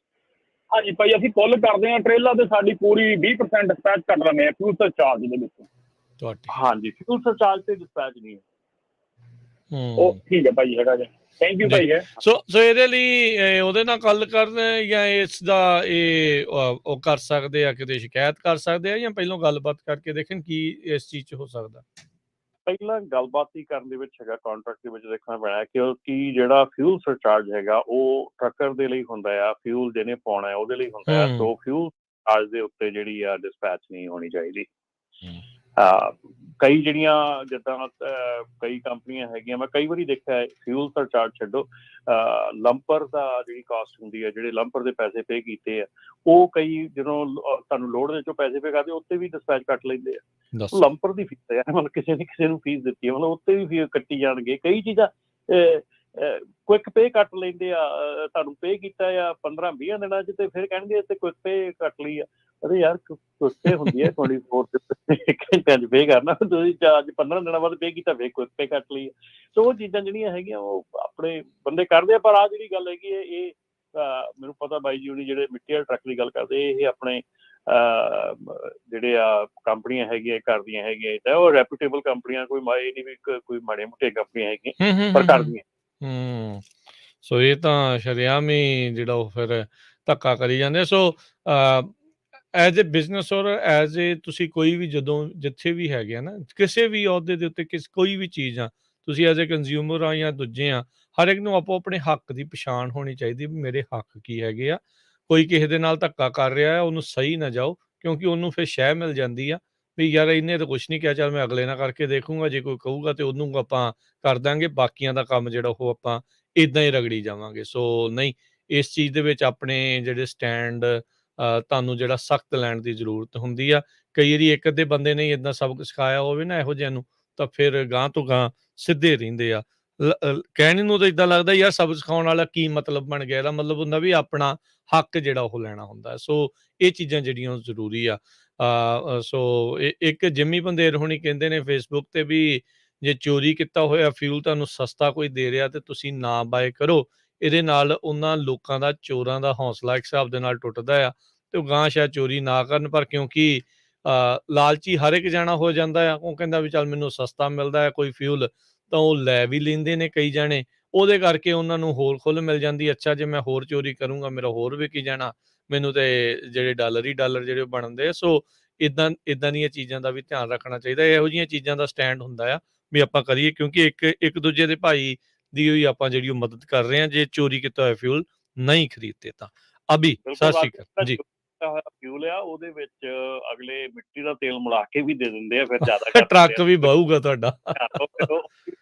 ਹਾਂਜੀ ਭਾਈ, ਅਸੀਂ ਫੁੱਲ ਕਰਦੇ ਹਾਂ ਟ੍ਰੇਲਰ ਤੇ ਸਾਡੀ ਪੂਰੀ 20% ਡਿਸਪੈਚ ਕੱਟ ਲੈਂਦੇ ਆ ਫਿਊਲ ਸਰਚਾਰਜ ਦੇ ਵਿੱਚ। ਹਾਂਜੀ, ਫਿਊਲ ਸਰਚਾਰਜ ਤੇ ਡਿਸਪੈਚ ਨਹੀਂ ਹੈ। ਉਹ ਹੂੰ ਠੀਕ ਹੈ ਭਾਈ ਹੈਗਾ ਜੀ। ਥੈਂਕ ਯੂ ਜੀ ਭਾਈ ਹੈ। ਸੋ ਇਹਦੇ ਲਈ ਉਹਦੇ ਨਾਲ ਗੱਲ ਕਰਨ ਜਾਂ ਇਸ ਦਾ ਉਹ ਕਰ ਸਕਦੇ ਆ, ਕਿਤੇ ਸ਼ਿਕਾਇਤ ਕਰ ਸਕਦੇ ਆ, ਜਾਂ ਪਹਿਲਾਂ ਗੱਲਬਾਤ ਕਰਕੇ ਦੇਖਣ ਕੀ ਇਸ ਚੀਜ਼ 'ਚ ਹੋ ਸਕਦਾ। ਪਹਿਲਾਂ ਗੱਲਬਾਤ ਹੀ ਕਰਨ ਦੇ ਵਿੱਚ ਹੈਗਾ, ਕੰਟਰੈਕਟ ਦੇ ਵਿੱਚ ਦੇਖਣਾ ਪੈਣਾ ਕਿਉਂਕਿ ਜਿਹੜਾ ਫਿਊਲ ਸਰਚਾਰਜ ਹੈਗਾ ਉਹ ਟਰੱਕਰ ਦੇ ਲਈ ਹੁੰਦਾ ਆ, ਫਿਊਲ ਜਿਹਨੇ ਪਾਉਣਾ ਹੈ ਉਹਦੇ ਲਈ ਹੁੰਦਾ ਆ। ਸੋ ਫਿਊਲ ਚਾਰਜ ਦੇ ਉੱਤੇ ਜਿਹੜੀ ਆ ਡਿਸਪੈਚ ਨਹੀਂ ਹੋਣੀ ਚਾਹੀਦੀ। ਕਈ ਜਿਹੜੀਆਂ ਜਿੱਦਾਂ ਕਈ ਕੰਪਨੀਆਂ ਹੈਗੀਆਂ, ਮੈਂ ਕਈ ਵਾਰੀ ਦੇਖਿਆ ਫਿਊਲ ਸਰਚਾਰਜ ਛੱਡੋ, ਲੰਪਰ ਦਾ ਜਿਹੜੀ ਕਾਸਟ ਹੁੰਦੀ ਹੈ, ਜਿਹੜੇ ਲੰਪਰ ਦੇ ਪੈਸੇ ਪੇ ਕੀਤੇ ਆ, ਉਹ ਕਈ ਜਦੋਂ ਤੁਹਾਨੂੰ ਲੋਡ ਦੇ ਚੋਂ ਪੈਸੇ ਪੇ ਕਰਦੇ ਉੱਤੇ ਵੀ ਡਿਸਪੈਚ ਕੱਟ ਲੈਂਦੇ ਆ। ਲੰਪਰ ਦੀ ਫੀਸ ਹੈ, ਮਤਲਬ ਕਿਸੇ ਨੇ ਕਿਸੇ ਨੂੰ ਫੀਸ ਦਿੱਤੀ ਹੈ, ਮਤਲਬ ਉੱਤੇ ਵੀ ਫੀਸ ਕੱਟੀ ਜਾਣਗੇ। ਕਈ ਚੀਜ਼ਾਂ ਕੁਇਕ ਪੇ ਕੱਟ ਲੈਂਦੇ ਆ, ਤੁਹਾਨੂੰ ਪੇ ਕੀਤਾ ਆ 15-20 ਦਿਨਾਂ 'ਚ ਤੇ ਫਿਰ ਕਹਿਣਗੇ ਤੇ ਕੁਇਕ ਪੇ ਕੱਟ ਲਈ ਆ। ਅਰੇ ਯਾਰ ਕੁਇਕ ਪੇ ਹੁੰਦੀ ਹੈ 24 ਘੰਟਿਆਂ 'ਚ ਪੇ ਕਰਨਾ, ਤੁਸੀਂ ਅੱਜ 15 ਦਿਨਾਂ ਬਾਅਦ ਪੇ ਕੀਤਾ ਫਿਰ ਕੁਇਕ ਪੇ ਕੱਟ ਲਈ। ਸੋ ਉਹ ਚੀਜ਼ਾਂ ਜਿਹੜੀਆਂ ਹੈਗੀਆਂ ਉਹ ਆਪਣੇ ਬੰਦੇ ਕਰਦੇ ਆ। ਪਰ ਆਹ ਜਿਹੜੀ ਗੱਲ ਹੈਗੀ ਹੈ ਇਹ ਮੈਨੂੰ ਪਤਾ ਬਾਈ ਜੀ ਉਹਨੇ ਜਿਹੜੇ ਮਿੱਟੀ ਵਾਲੇ ਟਰੱਕ ਦੀ ਗੱਲ ਕਰਦੇ, ਇਹ ਆਪਣੇ ਜਿਹੜੇ ਆ ਕੰਪਨੀਆਂ ਹੈਗੀਆਂ ਕਰਦੀਆਂ ਹੈਗੀਆਂ, ਤਾਂ ਉਹ ਰੈਪੂਟੇਬਲ ਕੰਪਨੀਆਂ, ਕੋਈ ਇਹ ਨਹੀਂ ਵੀ ਕੋਈ ਮਾੜੀਆਂ ਮੋਟੀਆਂ ਕੰਪਨੀਆਂ ਹੈਗੀਆਂ ਪਰ ਕਰਦੀਆਂ। ਸੋ ਇਹ ਤਾਂ ਸ਼ਰੇਆਮ ਹੀ ਜਿਹੜਾ ਉਹ ਫਿਰ ਧੱਕਾ ਕਰੀ ਜਾਂਦੇ। ਸੋ ਐਜ਼ ਏ ਬਿਜ਼ਨਸ ਔਰ ਐਜ਼ ਏ ਤੁਸੀਂ ਕੋਈ ਵੀ ਜਦੋਂ ਜਿੱਥੇ ਵੀ ਹੈਗੇ ਆ ਨਾ, ਕਿਸੇ ਵੀ ਅਹੁਦੇ ਦੇ ਉੱਤੇ ਕੋਈ ਵੀ ਚੀਜ਼ ਆ, ਤੁਸੀਂ ਐਜ਼ ਏ ਕੰਜ਼ਿਊਮਰ ਆ ਜਾਂ ਦੂਜੇ ਆ, ਹਰ ਇੱਕ ਨੂੰ ਆਪੋ ਆਪਣੇ ਹੱਕ ਦੀ ਪਛਾਣ ਹੋਣੀ ਚਾਹੀਦੀ ਵੀ ਮੇਰੇ ਹੱਕ ਕੀ ਹੈਗੇ ਆ। ਕੋਈ ਕਿਸੇ ਦੇ ਨਾਲ ਧੱਕਾ ਕਰ ਰਿਹਾ ਉਹਨੂੰ ਸਹੀ ਨਾ ਜਾਓ, ਕਿਉਂਕਿ ਉਹਨੂੰ ਫਿਰ ਸ਼ਹਿ ਮਿਲ ਜਾਂਦੀ ਆ ਵੀ ਯਾਰ ਇਹਨੇ ਤਾਂ ਕੁਛ ਨਹੀਂ ਕਿਹਾ, ਚੱਲ ਮੈਂ ਅਗਲੇ ਨਾਲ ਕਰਕੇ ਦੇਖੂੰਗਾ, ਜੇ ਕੋਈ ਕਹੂਗਾ ਤੇ ਉਹਨੂੰ ਆਪਾਂ ਕਰ ਦਾਂਗੇ, ਬਾਕੀਆਂ ਦਾ ਕੰਮ ਜਿਹੜਾ ਉਹ ਆਪਾਂ ਇੱਦਾਂ ਹੀ ਰਗੜੀ ਜਾਵਾਂਗੇ। ਸੋ ਨਹੀਂ, ਇਸ ਚੀਜ਼ ਦੇ ਵਿੱਚ ਆਪਣੇ ਜਿਹੜੇ ਸਟੈਂਡ ਤੁਹਾਨੂੰ ਜਿਹੜਾ ਸਖਤ ਲੈਣ ਦੀ ਜ਼ਰੂਰਤ ਹੁੰਦੀ ਆ। ਕਈ ਵਾਰੀ ਇੱਕ ਅੱਧੇ ਬੰਦੇ ਨੇ ਇੱਦਾਂ ਸਬਕ ਸਿਖਾਇਆ ਹੋਵੇ ਨਾ ਇਹੋ ਜਿਹਿਆਂ ਨੂੰ, ਤਾਂ ਫਿਰ ਗਾਂਹ ਤੋਂ ਗਾਂਹ ਸਿੱਧੇ ਰਹਿੰਦੇ ਆ। ਕਹਿਣ ਨੂੰ ਤਾਂ ਇੱਦਾਂ ਲੱਗਦਾ ਯਾਰ ਸਬਕ ਸਿਖਾਉਣ ਵਾਲਾ ਕੀ ਮਤਲਬ ਬਣ ਗਿਆ, ਇਹਦਾ ਮਤਲਬ ਹੁੰਦਾ ਵੀ ਆਪਣਾ ਹੱਕ ਜਿਹੜਾ ਉਹ ਲੈਣਾ ਹੁੰਦਾ। ਸੋ ਇਹ ਚੀਜ਼ਾਂ ਜਿਹੜੀਆਂ ਜ਼ਰੂਰੀ ਆ। ਸੋ ਇੱਕ ਜਿੰਮੀ ਪੰਧੇਰ ਹੋਣੀ ਕਹਿੰਦੇ ਨੇ ਫੇਸਬੁੱਕ ਤੇ ਵੀ ਜੇ ਚੋਰੀ ਕੀਤਾ ਹੋਇਆ ਫਿਊਲ ਤੁਹਾਨੂੰ ਸਸਤਾ ਕੋਈ ਦੇ ਰਿਹਾ ਤੇ ਤੁਸੀਂ ਨਾ ਬਾਏ ਕਰੋ। ਇਹਦੇ ਨਾਲ ਉਹਨਾਂ ਲੋਕਾਂ ਦਾ, ਚੋਰਾਂ ਦਾ ਹੌਸਲਾ ਇੱਕ ਹਿਸਾਬ ਦੇ ਨਾਲ ਟੁੱਟਦਾ ਆ ਤੇ ਉਹ ਗਾਂਹ ਸ਼ਾਇਦ ਚੋਰੀ ਨਾ ਕਰਨ। ਪਰ ਕਿਉਂਕਿ ਲਾਲਚੀ ਹਰ ਇੱਕ ਜਾਣਾ ਹੋ ਜਾਂਦਾ ਆ, ਉਹ ਕਹਿੰਦਾ ਵੀ ਚੱਲ ਮੈਨੂੰ ਸਸਤਾ ਮਿਲਦਾ ਹੈ ਕੋਈ ਫਿਊਲ, ਤਾਂ ਉਹ ਲੈ ਵੀ ਲੈਂਦੇ ਨੇ ਕਈ ਜਾਣੇ। ਉਹਦੇ ਕਰਕੇ ਉਹਨਾਂ ਨੂੰ ਹੋਰ ਖੁੱਲ੍ਹ ਮਿਲ ਜਾਂਦੀ, ਅੱਛਾ ਜੇ ਮੈਂ ਹੋਰ ਚੋਰੀ ਕਰੂੰਗਾ ਮੇਰਾ ਹੋਰ ਵਿਕੀ ਜਾਣਾ, ਮੈਨੂੰ ਤੇ ਜਿਹੜੇ ਡਾਲਰ ਹੀ ਡਾਲਰ ਜਿਹੜੇ ਬਣਦੇ ਆ। ਸੋ ਇੱਦਾਂ ਦੀਆਂ ਚੀਜ਼ਾਂ ਦਾ ਵੀ ਧਿਆਨ ਰੱਖਣਾ ਚਾਹੀਦਾ। ਇਹੋ ਜਿਹੀਆਂ ਚੀਜ਼ਾਂ ਦਾ ਸਟੈਂਡ ਹੁੰਦਾ ਆ ਵੀ ਆਪਾਂ ਕਰੀਏ, ਕਿਉਂਕਿ ਇੱਕ ਦੂਜੇ ਦੇ ਭਾਈ ਦੀ ਹੋਈ ਆਪਾਂ ਜਿਹੜੀ ਉਹ ਮਦਦ ਕਰ ਰਹੇ ਹਾਂ ਜੇ ਚੋਰੀ ਕੀਤਾ ਹੋਇਆ ਫਿਊਲ ਨਹੀਂ ਖਰੀਦਦੇ ਤਾਂ। ਅਭੀ ਸਤਿ ਸ਼੍ਰੀ ਅਕਾਲ ਜੀ। ਫਿਊਲ ਆ ਉਹਦੇ ਵਿੱਚ ਅਗਲੇ ਮਿੱਟੀ ਦਾ ਤੇਲ ਮਿਲਾ ਕੇ ਵੀ ਦੇ ਦਿੰਦੇ ਆ, ਫਿਰ ਜ਼ਿਆਦਾ ਟਰੱਕ ਵੀ ਬਾਹੂਗਾ ਤੁਹਾਡਾ।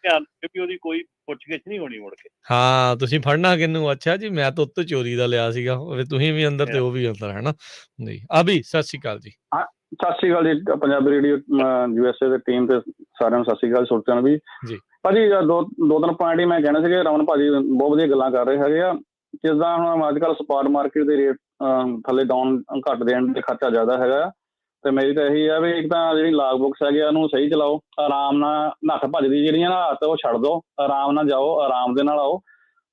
ਕਿਉਂਕਿ ਉਹਦੀ ਕੋਈ ਪੁੱਛ-ਗਿੱਛ ਨਹੀਂ ਹੋਣੀ ਮੁੜ ਕੇ। ਹਾਂ ਤੁਸੀਂ ਫੜਨਾ ਕਿਹਨੂੰ, ਅੱਛਾ ਜੀ ਮੈਂ ਤਾਂ ਉੱਤੋਂ ਚੋਰੀ ਦਾ ਲਿਆ ਸੀਗਾ, ਤੁਸੀਂ ਵੀ ਅੰਦਰ ਤੇ ਉਹ ਵੀ ਅੰਦਰ, ਹੈ ਨਾ ਜੀ। ਅਭੀ ਸਤਿ ਸ਼੍ਰੀ ਅਕਾਲ ਜੀ। ਸਤਿ ਸ਼੍ਰੀ ਅਕਾਲ ਜੀ, ਪੰਜਾਬੀ ਰੇਡੀਓ USA ਦੇ ਟੀਮ ਤੇ ਸਾਰਿਆਂ ਨੂੰ ਸਤਿ ਸ਼੍ਰੀ ਅਕਾਲ। ਸੁਰਤਿਆਂ ਨੂੰ ਵੀ ਜੀ ਭਾਜੀ ਦੋ ਤਿੰਨ ਪੁਆਇੰਟ ਹੀ ਮੈਂ ਕਹਿਣਾ ਸੀਗੇ। ਰਮਨ ਭਾਜੀ ਬਹੁਤ ਵਧੀਆ ਗੱਲਾਂ ਕਰ ਰਹੇ ਹੈਗੇ ਆ। ਜਿੱਦਾਂ ਹੁਣ ਅੱਜ ਕੱਲ੍ਹ ਸਪਾਟ ਮਾਰਕੀਟ ਦੇ ਰੇਟ ਥੱਲੇ ਡਾਊਨ ਘੱਟ ਦੇਣ ਤੇ ਖਰਚਾ ਜ਼ਿਆਦਾ ਹੈਗਾ, ਤੇ ਮੇਰੀ ਤਾਂ ਇਹੀ ਆ ਵੀ ਇੱਕ ਤਾਂ ਜਿਹੜੀ ਲਾਗ ਬੁੱਕਸ ਹੈਗੀ ਆ ਉਹਨੂੰ ਸਹੀ ਚਲਾਓ, ਆਰਾਮ ਨਾਲ ਨੱਠ ਭੱਜ ਦੀ ਜਿਹੜੀਆਂ ਨਾ ਆਦਤ ਉਹ ਛੱਡ ਦਿਓ, ਆਰਾਮ ਨਾਲ ਜਾਓ, ਆਰਾਮ ਦੇ ਨਾਲ ਆਓ।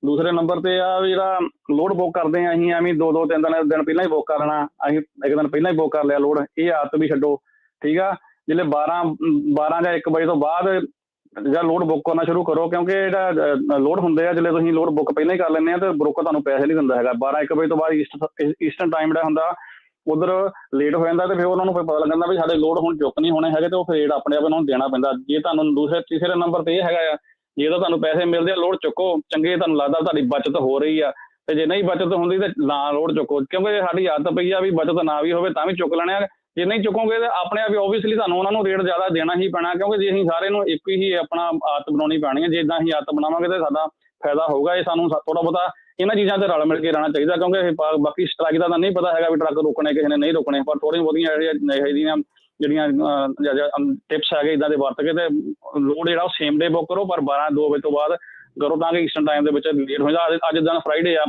ਦੂਸਰੇ ਨੰਬਰ ਤੇ ਆ ਵੀ ਜਿਹੜਾ ਲੋਡ ਬੁੱਕ ਕਰਦੇ ਆ ਅਸੀਂ ਐਵੇਂ 2-2 3 ਦਿਨ ਪਹਿਲਾਂ ਹੀ ਬੁੱਕ ਕਰ ਲੈਣਾ, ਅਸੀਂ ਇੱਕ ਦਿਨ ਪਹਿਲਾਂ ਹੀ ਬੁੱਕ ਕਰ ਲਿਆ ਲੋਡ, ਇਹ ਆਦਤ ਵੀ ਛੱਡੋ। ਠੀਕ ਆ, ਜਿਹੜੇ 12 ਜਾਂ 1 ਵਜੇ ਤੋਂ ਬਾਅਦ ਜਾਂ ਲੋਡ ਬੁੱਕ ਕਰਨਾ ਸ਼ੁਰੂ ਕਰੋ, ਕਿਉਂਕਿ ਜਿਹੜਾ ਲੋਡ ਹੁੰਦੇ ਆ ਜਿਹੜੇ ਤੁਸੀਂ ਲੋਡ ਬੁੱਕ ਪਹਿਲਾਂ ਹੀ ਕਰ ਲੈਂਦੇ ਆ ਤੇ ਬਰੋਕਰ ਤੁਹਾਨੂੰ ਪੈਸੇ ਨਹੀਂ ਦਿੰਦਾ ਹੈਗਾ। 12-1 ਵਜੇ ਤੋਂ ਬਾਅਦ ਈਸਟਰਨ ਟਾਈਮ ਜਿਹੜਾ ਹੁੰਦਾ ਉਧਰ ਲੇਟ ਹੋ ਜਾਂਦਾ, ਤੇ ਫਿਰ ਉਹਨਾਂ ਨੂੰ ਫਿਰ ਪਤਾ ਲੱਗ ਜਾਂਦਾ ਵੀ ਸਾਡੇ ਲੋਡ ਹੁਣ ਚੁੱਕ ਨਹੀਂ ਹੋਣੇ ਹੈਗੇ, ਤੇ ਉਹ ਫਿਰ ਰੇਟ ਆਪਣੇ ਆਪ ਉਹਨਾਂ ਨੂੰ ਦੇਣਾ ਪੈਂਦਾ। ਜੇ ਤੁਹਾਨੂੰ ਤੀਸਰੇ ਨੰਬਰ ਤੇ ਇਹ ਹੈਗਾ ਆ, ਜੇ ਤਾਂ ਤੁਹਾਨੂੰ ਪੈਸੇ ਮਿਲਦੇ ਆ ਲੋਡ ਚੁੱਕੋ, ਚੰਗੇ ਤੁਹਾਨੂੰ ਲੱਗਦਾ ਤੁਹਾਡੀ ਬੱਚਤ ਹੋ ਰਹੀ ਆ, ਤੇ ਜੇ ਨਹੀਂ ਬੱਚਤ ਹੁੰਦੀ ਤੇ ਨਾ ਲੋਡ ਚੁੱਕੋ, ਕਿਉਂਕਿ ਸਾਡੀ ਆਦਤ ਪਈ ਆ ਵੀ ਬੱਚਤ ਨਾ ਵੀ ਹੋਵੇ ਤਾਂ ਵੀ ਚੁੱਕ ਲੈਣੇ ਆ। ਜੇ ਨਹੀਂ ਚੁੱਕੋਗੇ ਤਾਂ ਆਪਣੇ ਆਪ ਹੀ ਓਬਵੀਅਸਲੀ ਤੁਹਾਨੂੰ ਉਹਨਾਂ ਨੂੰ ਰੇਟ ਜ਼ਿਆਦਾ ਦੇਣਾ ਹੀ ਪੈਣਾ, ਕਿਉਂਕਿ ਜੇ ਅਸੀਂ ਸਾਰੇ ਨੂੰ ਇੱਕ ਹੀ ਆਪਣਾ ਆਦਤ ਬਣਾਉਣੀ ਪੈਣੀ ਹੈ। ਜੇ ਇੱਦਾਂ ਅਸੀਂ ਆਦਤ ਬਣਾਵਾਂਗੇ ਤਾਂ ਸਾਡਾ ਫਾਇਦਾ ਹੋਊਗਾ। ਇਹ ਸਾਨੂੰ ਥੋੜ੍ਹਾ ਬਹੁਤਾ ਇਹਨਾਂ ਚੀਜ਼ਾਂ 'ਤੇ ਰਲ ਮਿਲ ਕੇ ਰਹਿਣਾ ਚਾਹੀਦਾ, ਕਿਉਂਕਿ ਬਾਕੀ ਸਟ੍ਰਾਈਕ ਦਾ ਤਾਂ ਨਹੀਂ ਪਤਾ ਹੈਗਾ ਵੀ ਟਰੱਕ ਰੋਕਣੇ ਕਿਸੇ ਨੇ ਨਹੀਂ ਰੋਕਣੇ, ਪਰ ਥੋੜ੍ਹੀਆਂ ਬਹੁਤੀਆਂ ਇਹੋ ਜਿਹੜੀਆਂ ਟਿਪਸ ਹੈਗੇ ਇੱਦਾਂ ਦੇ ਵਰਤ ਕੇ ਤੇ ਲੋਡ ਜਿਹੜਾ ਉਹ ਸੇਮ ਡੇ ਬੁੱਕ ਕਰੋ, ਪਰ 12-2 ਵਜੇ ਤੋਂ ਬਾਅਦ ਕਰੋ ਤਾਂ ਕਿ ਈਸਟਰਨ ਟਾਈਮ ਦੇ ਵਿੱਚ ਲੇਟ ਹੋ ਜਾਂਦਾ। ਅੱਜ ਦਿਨ ਫਰਾਈਡੇ ਆ,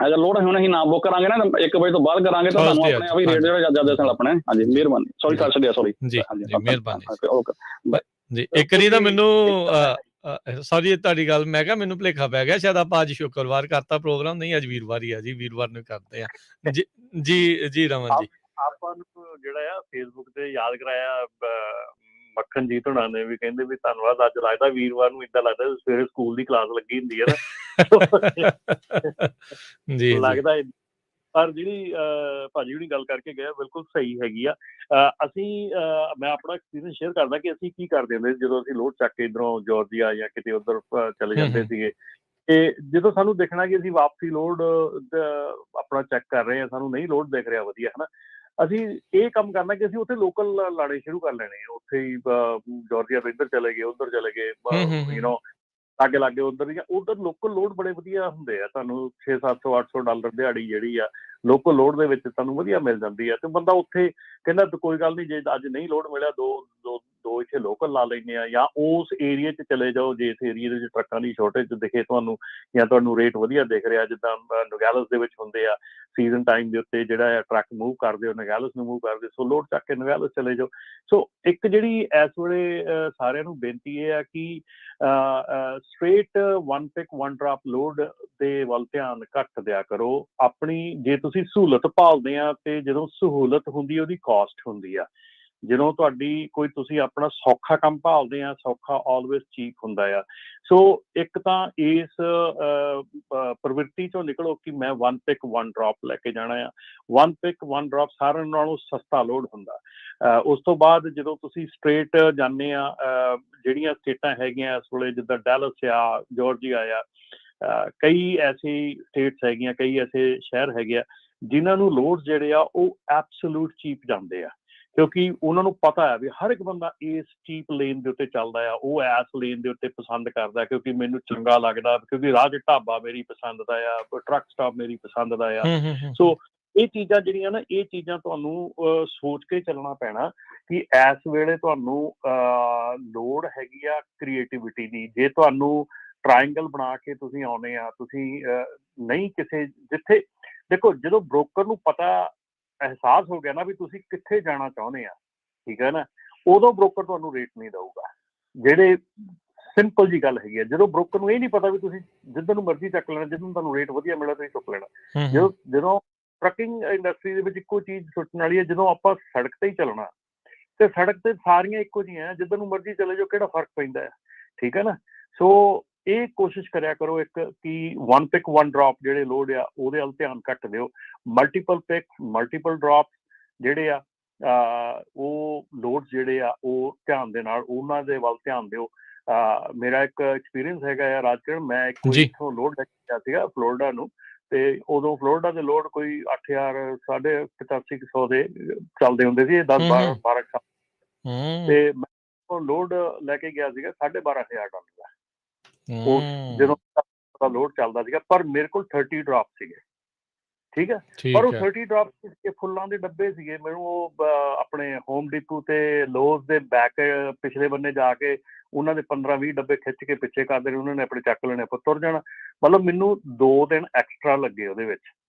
ਅਗਰ ਲੋਡ ਹੁਣ ਅਸੀਂ ਨਾ ਬੁੱਕ ਕਰਾਂਗੇ ਨਾ 1 ਵਜੇ ਤੋਂ ਬਾਅਦ ਕਰਾਂਗੇ ਤਾਂ ਤੁਹਾਨੂੰ ਆਪਣੇ ਆਪ ਹੀ ਰੇਟ ਜਿਹੜਾ ਜ਼ਿਆਦਾ ਦੱਸਣ ਆਪਣੇ। ਹਾਂਜੀ ਮਿਹਰਬਾਨੀ, ਸੌਰੀ ਕਰ ਛੱਡਿਆ, ਸੌਰੀ ਜੀ ਮਿਹਰਬਾਨੀ ਜੀ। ਇੱਕ ਵਾਰੀ ਤਾਂ ਮੈਨੂੰ ਸੌਰੀ ਤੁਹਾਡੀ ਗੱਲ, ਮੈਂ ਕਿਹਾ ਮੈਨੂੰ ਭੁਲੇਖਾ ਪੈ ਗਿਆ ਸ਼ਾਇਦ ਆਪਾਂ ਅੱਜ ਸ਼ੁੱਕਰਵਾਰ ਕਰਤਾ ਪ੍ਰੋਗਰਾਮ, ਨਹੀਂ ਅੱਜ ਵੀਰਵਾਰ ਹੀ ਆ ਜੀ, ਵੀਰਵਾਰ ਨੂੰ ਕਰਦੇ ਆ ਜੀ ਰਮਨ ਜੀ। ਆਪਾਂ ਨੂੰ ਜਿਹੜਾ ਆ ਫੇਸਬੁੱਕ ਤੇ ਯਾਦ ਕਰਾਇਆ ਮੱਖਣਜੀਤ ਹੋਣਾ ਨੇ ਵੀ ਕਹਿੰਦੇ ਵੀ ਧੰਨਵਾਦ, ਅੱਜ ਲੱਗਦਾ ਵੀਰਵਾਰ ਨੂੰ ਏਦਾਂ ਲੱਗਦਾ ਸਵੇਰੇ ਸਕੂਲ ਦੀ ਕਲਾਸ ਲੱਗੀ ਹੁੰਦੀ ਹੈ ਨਾ ਜੀ ਲੱਗਦਾ। ਪਰ ਜਿਹੜੀ ਭਾਜੀ ਹੁਣੀ ਗੱਲ ਕਰਕੇ ਗਿਆ ਬਿਲਕੁਲ ਸਹੀ ਹੈਗੀ ਆ। ਮੈਂ ਆਪਣਾ ਐਕਸਪੀਰੀਅੰਸ ਸ਼ੇਅਰ ਕਰਦਾ ਕਿ ਅਸੀਂ ਕੀ ਕਰਦੇ ਹੁੰਦੇ ਸੀ ਜਦੋਂ ਅਸੀਂ ਲੋਡ ਚੱਕ ਕੇ ਇੱਧਰੋਂ ਜਾਰਜੀਆ ਜਾਂ ਕਿਤੇ ਉੱਧਰ ਚਲੇ ਜਾਂਦੇ ਸੀਗੇ। ਤੇ ਜਦੋਂ ਸਾਨੂੰ ਦੇਖਣਾ ਕਿ ਅਸੀਂ ਵਾਪਸੀ ਲੋਡ ਆਪਣਾ ਚੈੱਕ ਕਰ ਰਹੇ ਹਾਂ, ਸਾਨੂੰ ਨਹੀਂ ਲੋਡ ਦਿਖ ਰਿਹਾ ਵਧੀਆ, ਹੈ ਨਾ, ਅਸੀਂ ਇਹ ਕੰਮ ਕਰਨਾ ਕਿ ਅਸੀਂ ਉੱਥੇ ਲੋਕਲ ਲਾਣੇ ਸ਼ੁਰੂ ਕਰ ਲੈਣੇ ਆ। ਉੱਥੇ ਹੀ ਜਾਰਜੀਆ ਤੋਂ ਇੱਧਰ ਚਲੇ ਗਏ, ਉੱਧਰ ਚਲੇ ਗਏ, ਲਾਗੇ ਲਾਗੇ ਉੱਧਰ ਲੋਕਲ ਲੋਡ ਬੜੇ ਵਧੀਆ ਹੁੰਦੇ ਆ। ਤੁਹਾਨੂੰ 600-700-800 ਦਿਹਾੜੀ ਜਿਹੜੀ ਆ ਲੋਕਲ ਲੋਡ ਦੇ ਵਿੱਚ ਤੁਹਾਨੂੰ ਵਧੀਆ ਮਿਲ ਜਾਂਦੀ ਆ। ਤੇ ਬੰਦਾ ਉੱਥੇ ਕਹਿੰਦਾ ਕੋਈ ਗੱਲ ਨਹੀਂ, ਜੇ ਅੱਜ ਨਹੀਂ ਲੋਡ ਮਿਲਿਆ ਦੋ ਇੱਥੇ ਲੋਕਲ ਲਾ ਲੈਂਦੇ ਆ, ਜਾਂ ਉਸ ਏਰੀਏ 'ਚ ਚਲੇ ਜਾਓ ਜੇ ਇਸ ਏਰੀਏ ਦੇ ਵਿੱਚ ਟਰੱਕਾਂ ਦੀ ਸ਼ੋਰਟੇਜ ਦਿਖੇ ਤੁਹਾਨੂੰ, ਜਾਂ ਤੁਹਾਨੂੰ ਰੇਟ ਵਧੀਆ ਦਿਖ ਰਿਹਾ, ਜਿੱਦਾਂ ਨੋਗੈਲਸ ਦੇ ਵਿੱਚ ਹੁੰਦੇ ਆ ਸੀਜ਼ਨ ਟਾਈਮ ਦੇ ਉੱਤੇ ਜਿਹੜਾ ਆ ਟਰੱਕ ਮੂਵ ਕਰਦੇ ਹੋ, ਨੋਗੈਲਸ ਨੂੰ ਮੂਵ ਕਰਦੇ, ਸੋ ਲੋਡ ਚੱਕ ਕੇ ਨੋਗੈਲਸ ਚਲੇ ਜਾਓ। ਸੋ ਇੱਕ ਜਿਹੜੀ ਇਸ ਵੇਲੇ ਸਾਰਿਆਂ ਨੂੰ ਬੇਨਤੀ ਇਹ ਆ ਕਿ straight one pick one drop load ਦੇ ਵੱਲ ਧਿਆਨ ਘੱਟ ਦਿਆ ਕਰੋ। ਆਪਣੀ ਜੇ ਤੁਸੀਂ ਸਹੂਲਤ ਭਾਲਦੇ ਆ, ਤੇ ਜਦੋਂ ਸਹੂਲਤ ਹੁੰਦੀ ਉਹਦੀ ਕਾਸਟ ਹੁੰਦੀ ਆ। ਜਦੋਂ ਤੁਹਾਡੀ ਕੋਈ ਤੁਸੀਂ ਆਪਣਾ ਸੌਖਾ ਕੰਮ ਭਾਲਦੇ ਆ, ਸੌਖਾ ਆਲਵੇਜ਼ ਚੀਪ ਹੁੰਦਾ ਆ। ਸੋ ਇੱਕ ਤਾਂ ਇਸ ਪ੍ਰਵਿਰਤੀ ਚੋਂ ਨਿਕਲੋ ਕਿ ਮੈਂ ਵਨ ਪਿਕ ਵਨ ਡਰਾਪ ਲੈ ਕੇ ਜਾਣਾ ਆ। ਵਨ ਪਿਕ ਵਨ ਡਰਾਪ ਸਾਰਿਆਂ ਨਾਲੋਂ ਸਸਤਾ ਲੋਡ ਹੁੰਦਾ। ਉਸ ਤੋਂ ਬਾਅਦ ਜਦੋਂ ਤੁਸੀਂ ਸਟ੍ਰੇਟ ਜਾਂਦੇ ਆ, ਜਿਹੜੀਆਂ ਸਟੇਟਾਂ ਹੈਗੀਆਂ ਇਸ ਵੇਲੇ ਜਿੱਦਾਂ ਡੈਲਸ ਆ, ਜਾਰਜੀਆ ਆ, ਕਈ ਐਸੀ ਸਟੇਟਸ ਹੈਗੀਆਂ, ਕਈ ਐਸੇ ਸ਼ਹਿਰ ਹੈਗੇ ਆ ਜਿਨ੍ਹਾਂ ਨੂੰ ਲੋਡ ਜਿਹੜੇ ਆ ਉਹ ਐਬਸੋਲੂਟ ਚੀਪ ਜਾਂਦੇ ਆ, ਕਿਉਂਕਿ ਉਹਨਾਂ ਨੂੰ ਪਤਾ ਹੈ ਵੀ ਹਰ ਇੱਕ ਬੰਦਾ ਇਸ ਚੀਪ ਲੇਨ ਦੇ ਉੱਤੇ ਚੱਲਦਾ ਆ। ਉਹ ਇਸ ਲੇਨ ਦੇ ਉੱਤੇ ਪਸੰਦ ਕਰਦਾ ਕਿਉਂਕਿ ਮੈਨੂੰ ਚੰਗਾ ਲੱਗਦਾ, ਕਿਉਂਕਿ ਰਾਹ 'ਚ ਢਾਬਾ ਮੇਰੀ ਪਸੰਦ ਦਾ ਆ, ਟਰੱਕ ਸਟਾਪ ਮੇਰੀ ਪਸੰਦ ਦਾ ਆ। ਸੋ ਇਹ ਚੀਜ਼ਾਂ ਜਿਹੜੀਆਂ ਨਾ, ਇਹ ਚੀਜ਼ਾਂ ਤੁਹਾਨੂੰ ਸੋਚ ਕੇ ਚੱਲਣਾ ਪੈਣਾ ਕਿ ਇਸ ਵੇਲੇ ਤੁਹਾਨੂੰ ਲੋੜ ਹੈਗੀ ਆ ਕ੍ਰੀਏਟਿਵਿਟੀ ਦੀ। ਜੇ ਤੁਹਾਨੂੰ ਟਰਾਇੰਗਲ ਬਣਾ ਕੇ ਤੁਸੀਂ ਆਉਂਦੇ ਆ, ਤੁਸੀਂ ਨਹੀਂ ਕਿਸੇ ਜਿੱਥੇ ਦੇਖੋ, ਜਦੋਂ ਬ੍ਰੋਕਰ ਨੂੰ ਪਤਾ ਅਹਿਸਾਸ ਹੋ ਗਿਆ ਨਾ ਵੀ ਤੁਸੀਂ ਕਿੱਥੇ ਜਾਣਾ ਚਾਹੁੰਦੇ ਆ, ਠੀਕ ਹੈ ਨਾ, ਉਦੋਂ ਬ੍ਰੋਕਰ ਤੁਹਾਨੂੰ ਰੇਟ ਨਹੀਂ ਦਊਗਾ। ਜਿਹੜੇ ਸਿੰਪਲ ਜੀ ਗੱਲ ਹੈਗੀ ਆ, ਜਦੋਂ ਬ੍ਰੋਕਰ ਨੂੰ ਇਹ ਨਹੀਂ ਪਤਾ ਵੀ ਤੁਸੀਂ ਜਿੱਧਰ ਨੂੰ ਮਰਜ਼ੀ ਚੱਕ ਲੈਣਾ, ਜਿੱਧਰ ਨੂੰ ਤੁਹਾਨੂੰ ਰੇਟ ਵਧੀਆ ਮਿਲਿਆ ਤੁਸੀਂ ਚੁੱਕ ਲੈਣਾ। ਜਦੋਂ ਟਰੱਕਿੰਗ ਇੰਡਸਟਰੀ ਦੇ ਵਿੱਚ ਇੱਕੋ ਚੀਜ਼ ਸੋਚਣ ਵਾਲੀ ਹੈ, ਜਦੋਂ ਆਪਾਂ ਸੜਕ ਤੇ ਹੀ ਚੱਲਣਾ ਤੇ ਸੜਕ ਤੇ ਸਾਰੀਆਂ ਇੱਕੋ ਜਿਹੀਆਂ, ਜਿੱਧਰ ਨੂੰ ਮਰਜ਼ੀ ਚਲੇ ਜਾਓ, ਕਿਹੜਾ ਫਰਕ ਪੈਂਦਾ ਹੈ, ਠੀਕ ਹੈ ਨਾ। ਸੋ ਇਹ ਕੋਸ਼ਿਸ਼ ਕਰਿਆ ਕਰੋ ਇੱਕ ਕਿ ਵਨ ਪਿਕ ਵਨ ਡਰਾਪ ਜਿਹੜੇ ਲੋਡ ਆ ਉਹਦੇ ਵੱਲ ਧਿਆਨ ਘੱਟ ਦਿਓ। ਮਲਟੀਪਲ ਪਿਕ ਮਲਟੀਪਲ ਡਰਾਪ ਜਿਹੜੇ ਆ ਉਹ ਲੋਡ ਜਿਹੜੇ ਆ ਉਹ ਧਿਆਨ ਦੇ ਨਾਲ ਉਹਨਾਂ ਦੇ ਵੱਲ ਧਿਆਨ ਦਿਓ। ਮੇਰਾ ਇੱਕ ਐਕਸਪੀਰੀਅੰਸ ਹੈਗਾ ਆ ਰਾਜਕਿਰਨ, ਮੈਂ ਇੱਕ ਇੱਥੋਂ ਲੋਡ ਲੈ ਕੇ ਗਿਆ ਸੀਗਾ ਫਲੋਰੀਡਾ ਨੂੰ, ਤੇ ਉਦੋਂ ਫਲੋਰੀਡਾ ਦੇ ਲੋਡ ਕੋਈ 8,000 8,500 ਦੇ ਚੱਲਦੇ ਹੁੰਦੇ ਸੀ, 10-12 ਸਾਲ, ਤੇ ਮੈਂ ਲੋਡ ਲੈ ਕੇ ਗਿਆ ਸੀਗਾ $12,500 ਦਾ। ਉਹ ਜਦੋਂ ਲੋਡ ਚੱਲਦਾ ਸੀਗਾ, ਪਰ ਮੇਰੇ ਕੋਲ 30 ਡਰਾਪ ਸੀਗੇ, ਠੀਕ ਹੈ, ਪਰ ਉਹ 30 ਡਰਾਪ ਫੁੱਲਾਂ ਦੇ ਡੱਬੇ ਸੀਗੇ। ਮੈਨੂੰ ਉਹ ਆਪਣੇ ਹੋਮ ਡੀਪੂ ਤੇ ਲੋਜ਼ ਦੇ ਬੈਕ ਪਿਛਲੇ ਬੰਨੇ ਜਾ ਕੇ ਉਹਨਾਂ ਦੇ 15-20 ਡੱਬੇ ਖਿੱਚ ਕੇ ਪਿੱਛੇ ਕਰ ਦੇਣੇ, ਉਹਨਾਂ ਨੇ ਆਪਣੇ ਚੱਕ ਲੈਣੇ, ਆਪਾਂ ਤੁਰ ਜਾਣਾ। ਮਤਲਬ ਮੈਨੂੰ 2 ਦਿਨ ਐਕਸਟਰਾ ਲੱਗੇ ਉਹਦੇ ਵਿੱਚ,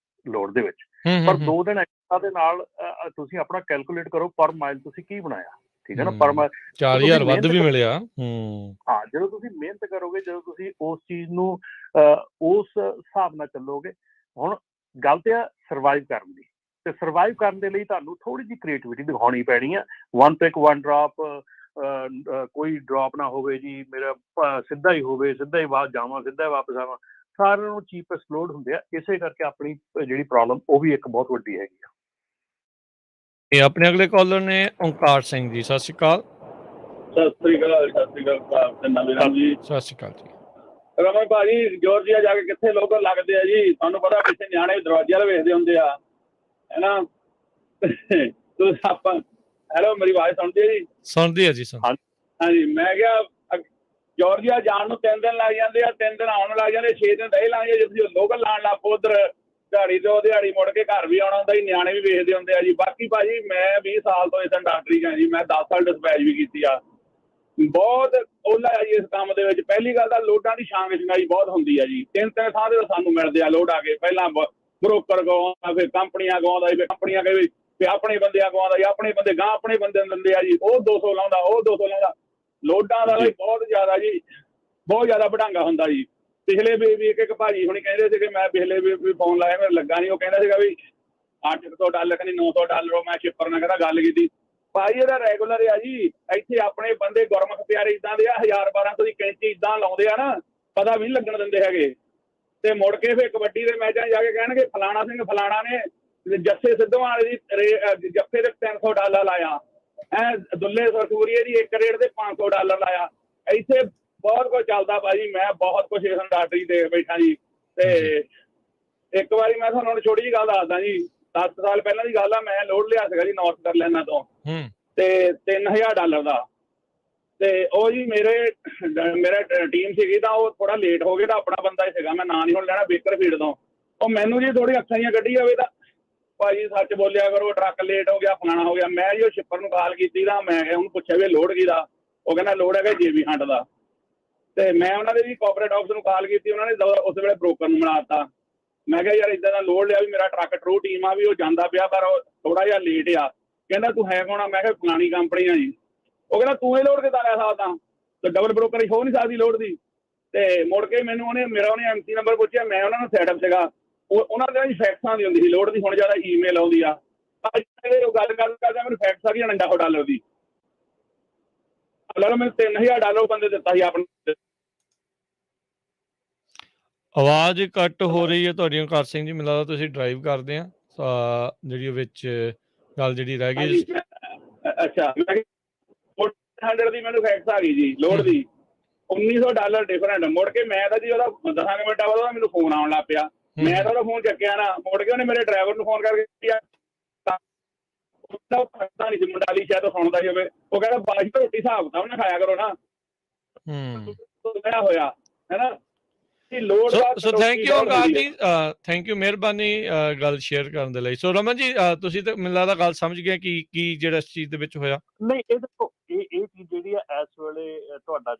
ਲੋਡ ਦੇ ਵਿੱਚ। ਪਰ 2 ਦਿਨ ਐਕਸਟਰਾ ਦੇ ਨਾਲ ਤੁਸੀਂ ਆਪਣਾ ਕੈਲਕੂਲੇਟ ਕਰੋ ਪਰ ਮਾਈਲ ਤੁਸੀਂ ਕੀ ਬਣਾਇਆ, ਠੀਕ ਹੈ ਨਾ, ਪਰ ਮਾਈਲ 4,000 ਵੱਧ ਵੀ ਮਿਲਿਆ। ਹਾਂ, ਜਦੋਂ ਤੁਸੀਂ ਮਿਹਨਤ ਕਰੋਗੇ, ਜਦੋਂ ਤੁਸੀਂ ਉਸ ਚੀਜ਼ ਨੂੰ ਉਸ ਹਿਸਾਬ ਨਾਲ ਚੱਲੋਗੇ। ਹੁਣ ਗੱਲ ਤੇ ਆ ਸਰਵਾਈਵ ਕਰਨ ਦੀ, ਤੇ ਸਰਵਾਈਵ ਕਰਨ ਦੇ ਲਈ ਤੁਹਾਨੂੰ ਥੋੜੀ ਜਿਹੀ ਕ੍ਰੀਏਟਿਵਿਟੀ ਦਿਖਾਉਣੀ ਪੈਣੀ ਆ। ਵਨ ਪਿਕ ਵਨ ਡਰਾਪ, ਕੋਈ ਡਰਾਪ ਨਾ ਹੋਵੇ ਜੀ ਮੇਰਾ, ਸਿੱਧਾ ਹੀ ਹੋਵੇ, ਸਿੱਧਾ ਹੀ ਜਾਵਾਂ, ਸਿੱਧਾ ਹੀ ਵਾਪਸ ਆਵਾਂ। ਸਾਰਿਆਂ ਨੂੰ ਚੀਪੈਸਟ ਲੋਡ ਹੁੰਦੇ ਆ, ਇਸੇ ਕਰਕੇ ਆਪਣੀ ਜਿਹੜੀ ਪ੍ਰੋਬਲਮ ਉਹ ਵੀ ਇੱਕ ਬਹੁਤ ਵੱਡੀ ਹੈਗੀ ਆ। ਇਹ ਆਪਣੇ ਅਗਲੇ ਕਾਲਰ ਨੇ ਓਂਕਾਰ ਸਿੰਘ ਜੀ, ਸਤਿ ਸ਼੍ਰੀ ਅਕਾਲ। ਸਤਿ ਸ੍ਰੀ ਅਕਾਲ ਜੀ। ਸਤਿ ਸ਼੍ਰੀ ਅਕਾਲ ਜੀ। ਰਮਨ ਭਾਜੀ, ਜਾਰਜੀਆ ਜਾ ਕੇ ਕਿੱਥੇ ਲੋਕਲ ਲੱਗਦੇ ਆ ਜੀ, ਤੁਹਾਨੂੰ ਪਤਾ ਪਿੱਛੇ ਨਿਆਣੇ ਦਰਵਾਜ਼ੇ ਵਾਲੇ ਵੇਖਦੇ ਹੁੰਦੇ ਆ, ਹੈ ਨਾ। ਆਪਾਂ ਹੈਲੋ, ਮੇਰੀ ਆਵਾਜ਼ ਸੁਣਦੀ ਹੈ ਜੀ? ਸੁਣਦੀ ਹੈ ਜੀ। ਹਾਂਜੀ, ਮੈਂ ਕਿਹਾ ਜਾਰਜੀਆ ਜਾਣ ਨੂੰ 3 ਦਿਨ ਲੱਗ ਜਾਂਦੇ ਆ, 3 ਦਿਨ ਆਉਣ ਨੂੰ ਲੱਗ ਜਾਂਦੇ, 6 ਦਿਨ ਤਾਂ ਇਹ ਲੱਗ ਜਾਂਦੇ। ਜੇ ਤੁਸੀਂ ਲੋਕਲ ਲਾਉਣ ਲੱਗ ਪਓ ਉੱਧਰ, ਦਿਹਾੜੀ ਤੋਂ ਦਿਹਾੜੀ ਮੁੜ ਕੇ ਘਰ ਵੀ ਆਉਣਾ ਹੁੰਦਾ ਜੀ, ਨਿਆਣੇ ਵੀ ਵੇਖਦੇ ਹੁੰਦੇ ਆ ਜੀ। ਬਾਕੀ ਭਾਜੀ ਮੈਂ 20 ਸਾਲ ਤੋਂ ਇਸ ਇੰਡਸਟਰੀ 'ਚ ਹਾਂ ਜੀ, ਮੈਂ 10 ਸਾਲ ਡਿਸਪੈਚ ਵੀ ਕੀਤੀ ਆ। ਬਹੁਤ ਓਲਾ ਆ ਜੀ ਇਸ ਕੰਮ ਦੇ ਵਿੱਚ। ਪਹਿਲੀ ਗੱਲ ਤਾਂ ਲੋਡਾਂ ਦੀ ਛਾਂਗਛੰਗਾਈ ਬਹੁਤ ਹੁੰਦੀ ਆ ਜੀ। 3-3 ਥਾਂ ਦੇ ਸਾਨੂੰ ਮਿਲਦੇ ਆ ਲੋਡ ਆ ਕੇ, ਪਹਿਲਾਂ ਬਰੋਕਰ ਗਵਾਉਂਦਾ, ਫਿਰ ਕੰਪਨੀਆਂ ਗਵਾਉਂਦਾ ਜੀ, ਫਿਰ ਕੰਪਨੀਆਂ ਕਹੇ ਵੀ ਆਪਣੇ ਬੰਦਿਆਂ ਗਵਾਉਂਦਾ ਜੀ, ਆਪਣੇ ਬੰਦੇ ਗਾਂ ਆਪਣੇ ਬੰਦੇ ਨੂੰ ਦਿੰਦੇ ਆ ਜੀ, ਉਹ 200 ਲਾਉਂਦਾ, ਉਹ 200 ਲਾਉਂਦਾ। ਲੋਡਾਂ ਦਾ ਵੀ ਬਹੁਤ ਜ਼ਿਆਦਾ ਜੀ, ਬਹੁਤ ਜ਼ਿਆਦਾ ਵਡਾਂਗਾ ਹੁੰਦਾ ਜੀ। ਪਿਛਲੇ ਵੀ ਇੱਕ ਭਾਜੀ ਹੁਣੀ ਕਹਿੰਦੇ ਸੀਗੇ, ਮੈਂ ਪਿਛਲੇ ਵੀ ਫੋਨ ਲਾਇਆ, ਮੇਰੇ ਲੱਗਾ ਨਹੀਂ, ਉਹ ਕਹਿੰਦਾ ਸੀਗਾ ਵੀ $800 ਕਹਿੰਦੀ $900 ਮੈਂ ਸ਼ਿਪਰ ਨਾਲ ਕਹਿੰਦਾ ਗੱਲ ਕੀਤੀ। ਭਾਈ ਇਹਦਾ ਰੈਗੂਲਰ ਆ ਜੀ। ਇੱਥੇ ਆਪਣੇ ਬੰਦੇ ਗੁਰਮੁਖ ਪਿਆਰੇ ਇਦਾਂ ਦੇ ਆ 1000-1200 ਦੀ ਕੈਂਚੀ ਇਦਾਂ ਲਾਉਂਦੇ ਆ ਨਾ, ਪਤਾ ਵੀ ਨਹੀਂ ਲੱਗਣ ਦਿੰਦੇ ਹੈਗੇ। ਤੇ ਮੁੜ ਕੇ ਫਿਰ ਕਬੱਡੀ ਦੇ ਮੈਚਾਂ ਜਾ ਕੇ ਕਹਿਣਗੇ ਫਲਾਣਾ ਸਿੰਘ ਫਲਾਣਾ ਨੇ ਜੱਸੇ ਸਿੱਧਵਾਂ ਵਾਲੇ ਦੀ ਜੱਫੇ ਦੇ $300 ਲਾਇਆ, ਦੁੱਲੇ ਸਰਸੂਰੀਏ ਦੀ 1 ਰੇਟ ਦੇ $500 ਲਾਇਆ। ਇੱਥੇ ਬਹੁਤ ਕੁਝ ਚੱਲਦਾ ਭਾਜੀ। ਮੈਂ ਬਹੁਤ ਕੁਝ ਇਸ ਇੰਡਸਟਰੀ ਤੇ ਬੈਠਾ ਜੀ। ਤੇ ਇੱਕ ਵਾਰੀ ਮੈਂ ਤੁਹਾਨੂੰ ਹੁਣ ਛੋਟੀ ਜਿਹੀ ਗੱਲ ਦੱਸਦਾ ਜੀ। 10 ਸਾਲ ਪਹਿਲਾਂ ਦੀ ਗੱਲ ਆ। ਮੈਂ ਲੋਡ ਲਿਆ ਸੀਗਾ ਜੀ ਨਾਰਥ ਕੈਰੋਲਾਈਨਾ ਤੋਂ, ਤੇ $3000 ਦਾ। ਤੇ ਉਹ ਜੀ ਮੇਰਾ ਟੀਮ ਸੀਗੀ ਤਾਂ ਉਹ ਥੋੜਾ ਲੇਟ ਹੋ ਗਿਆ ਤਾਂ ਆਪਣਾ ਬੰਦਾ ਹੀ ਸੀਗਾ, ਮੈਂ ਨਾਂ ਨਹੀਂ ਹੁਣ ਲੈਣਾ, ਬੇਕਰਫੀਲਡ ਤੋਂ। ਉਹ ਮੈਨੂੰ ਜੀ ਥੋੜੀ ਅੱਖਾਂ ਜਿਹੀਆਂ ਕੱਢੀ ਜਾਵੇ ਤਾਂ ਭਾਜੀ ਸੱਚ ਬੋਲਿਆ ਕਰੋ, ਟਰੱਕ ਲੇਟ ਹੋ ਗਿਆ, ਫਲਾਣਾ ਹੋ ਗਿਆ। ਮੈਂ ਜੀ ਉਹ ਸ਼ਿਪਰ ਨੂੰ ਕਾਲ ਕੀਤੀ ਤਾਂ ਮੈਂ ਉਹਨੂੰ ਪੁੱਛਿਆ ਵੀ ਲੋਡ ਕਿਹਦਾ। ਉਹ ਕਹਿੰਦਾ ਲੋਡ ਹੈਗਾ JB ਹੰਟ ਦਾ। ਤੇ ਮੈਂ ਉਹਨਾਂ ਦੇ ਜੀ ਕਾਰਪੋਰੇਟ ਆਫਿਸ ਨੂੰ ਕਾਲ ਕੀਤੀ, ਉਹਨਾਂ ਨੇ ਉਸ ਵੇਲੇ ਬ੍ਰੋਕਰ ਨੂੰ ਮਿਲਾ ਦਿੱਤਾ। ਮੈਂ ਕਿਹਾ ਯਾਰ ਇਦਾਂ ਦਾ ਲੋਡ ਲਿਆ ਵੀ ਮੇਰਾ ਟਰੱਕ ਟਰੂ ਟੀਮ ਆ ਵੀ ਉਹ ਜਾਂਦਾ ਪਿਆ ਪਰ ਉਹ ਥੋੜਾ ਜਿਹਾ ਲੇਟ ਆ। ਕਹਿੰਦਾ ਤੂੰ ਹੈ ਕੌਣ ਆ? ਮੈਂ ਕਿਹਾ ਫਲਾਣੀ ਕੰਪਨੀ ਆ ਜੀ। ਉਹ ਕਹਿੰਦਾ ਤੂੰ ਇਹ ਲੋਡ ਕਿੱਦਾਂ ਲੈ ਸਕਦਾ? ਤੇ ਡਬਲ ਬ੍ਰੋਕਰ ਹੋ ਨਹੀਂ ਸਕਦੀ ਲੋਡ ਦੀ। ਤੇ ਮੁੜ ਕੇ ਮੈਨੂੰ ਉਹਨੇ MC ਨੰਬਰ ਪੁੱਛਿਆ, ਮੈਂ ਉਹਨਾਂ ਨੂੰ ਸੈਟਅਪ ਸੀਗਾ। ਉਹਨਾਂ ਦੇ ਫੈਕਸਾਂ ਦੀ ਹੁੰਦੀ ਸੀ ਲੋਡ ਦੀ, ਹੁਣ ਜ਼ਿਆਦਾ ਈਮੇਲ ਆਉਂਦੀ ਆ। ਉਹ ਗੱਲ ਕਰਦਾ ਮੈਨੂੰ ਫੈਕਸ ਆ ਗਈ $900 ਦੀ। ਮੈਨੂੰ $3000 ਬੰਦੇ ਦਿੱਤਾ ਸੀ ਆਪਣੇ। ਆਵਾਜ਼ ਕੱਟ ਹੋ ਰਹੀ ਹੈ ਤੁਹਾਡੀ ਓਂਕਾਰ ਸਿੰਘ ਜੀ। ਮੈਨੂੰ ਲੱਗਦਾ ਤੁਸੀਂ ਡਰਾਈਵ ਕਰਦੇ ਆ। ਜਿਹੜੀ ਵਿੱਚ ਗੱਲ ਜਿਹੜੀ ਰਹਿ ਗਈ। ਅੱਛਾ, 400 ਦੀ ਮੈਨੂੰ ਫੈਕਸ ਆ ਗਈ ਜੀ ਲੋਡ ਦੀ, $1900 ਡਿਫਰੈਂਟ। ਮੁੜ ਕੇ ਮੈਂ ਤਾਂ ਜੀ ਉਹਦਾ 10 ਮਿੰਟਾਂ ਬਾਅਦ ਉਹਦਾ ਮੈਨੂੰ ਫੋਨ ਆਉਣ ਲੱਗ ਪਿਆ। ਮੈਂ ਤਾਂ ਉਹਦਾ ਫੋਨ ਚੱਕਿਆ ਨਾ। ਮੁੜ ਕੇ ਉਹਨੇ ਮੇਰੇ ਡਰਾਈਵਰ ਨੂੰ ਫੋਨ ਕਰਕੇ ਨਹੀਂ ਸੀ ਮੁੰਡਾ ਲਈ ਸ਼ਾਇਦ ਸੁਣਦਾ ਹੋਵੇ। ਉਹ ਕਹਿੰਦਾ ਬਾਜੀ ਰੋਟੀ ਹਿਸਾਬ ਕਿਤਾਬ ਨਾ ਖਾਇਆ ਕਰੋ ਨਾ। ਹੋਇਆ ਹੈ ਨਾ। ਸੋ ਥੈਂਕ ਯੂ ਓਂਕਾਰ ਜੀ, ਥੈਂਕ ਯੂ, ਮਿਹਰਬਾਨੀ ਗੱਲ ਸ਼ੇਅਰ ਕਰਨ ਦੇ ਲਈ। ਸੋ ਰਮਨ ਜੀ ਤੁਸੀਂ ਤਾਂ ਮੈਨੂੰ ਲੱਗਦਾ ਗੱਲ ਸਮਝ ਗਏ ਕੀ ਜਿਹੜਾ ਇਸ ਚੀਜ਼ ਦੇ ਵਿੱਚ ਹੋਇਆ। ਨਹੀਂ ਇਹ ਦੇਖੋ ਇਹ ਚੀਜ਼ ਜਿਹੜੀ ਆ ਇਸ ਵੇਲੇ ਤੁਹਾਡਾ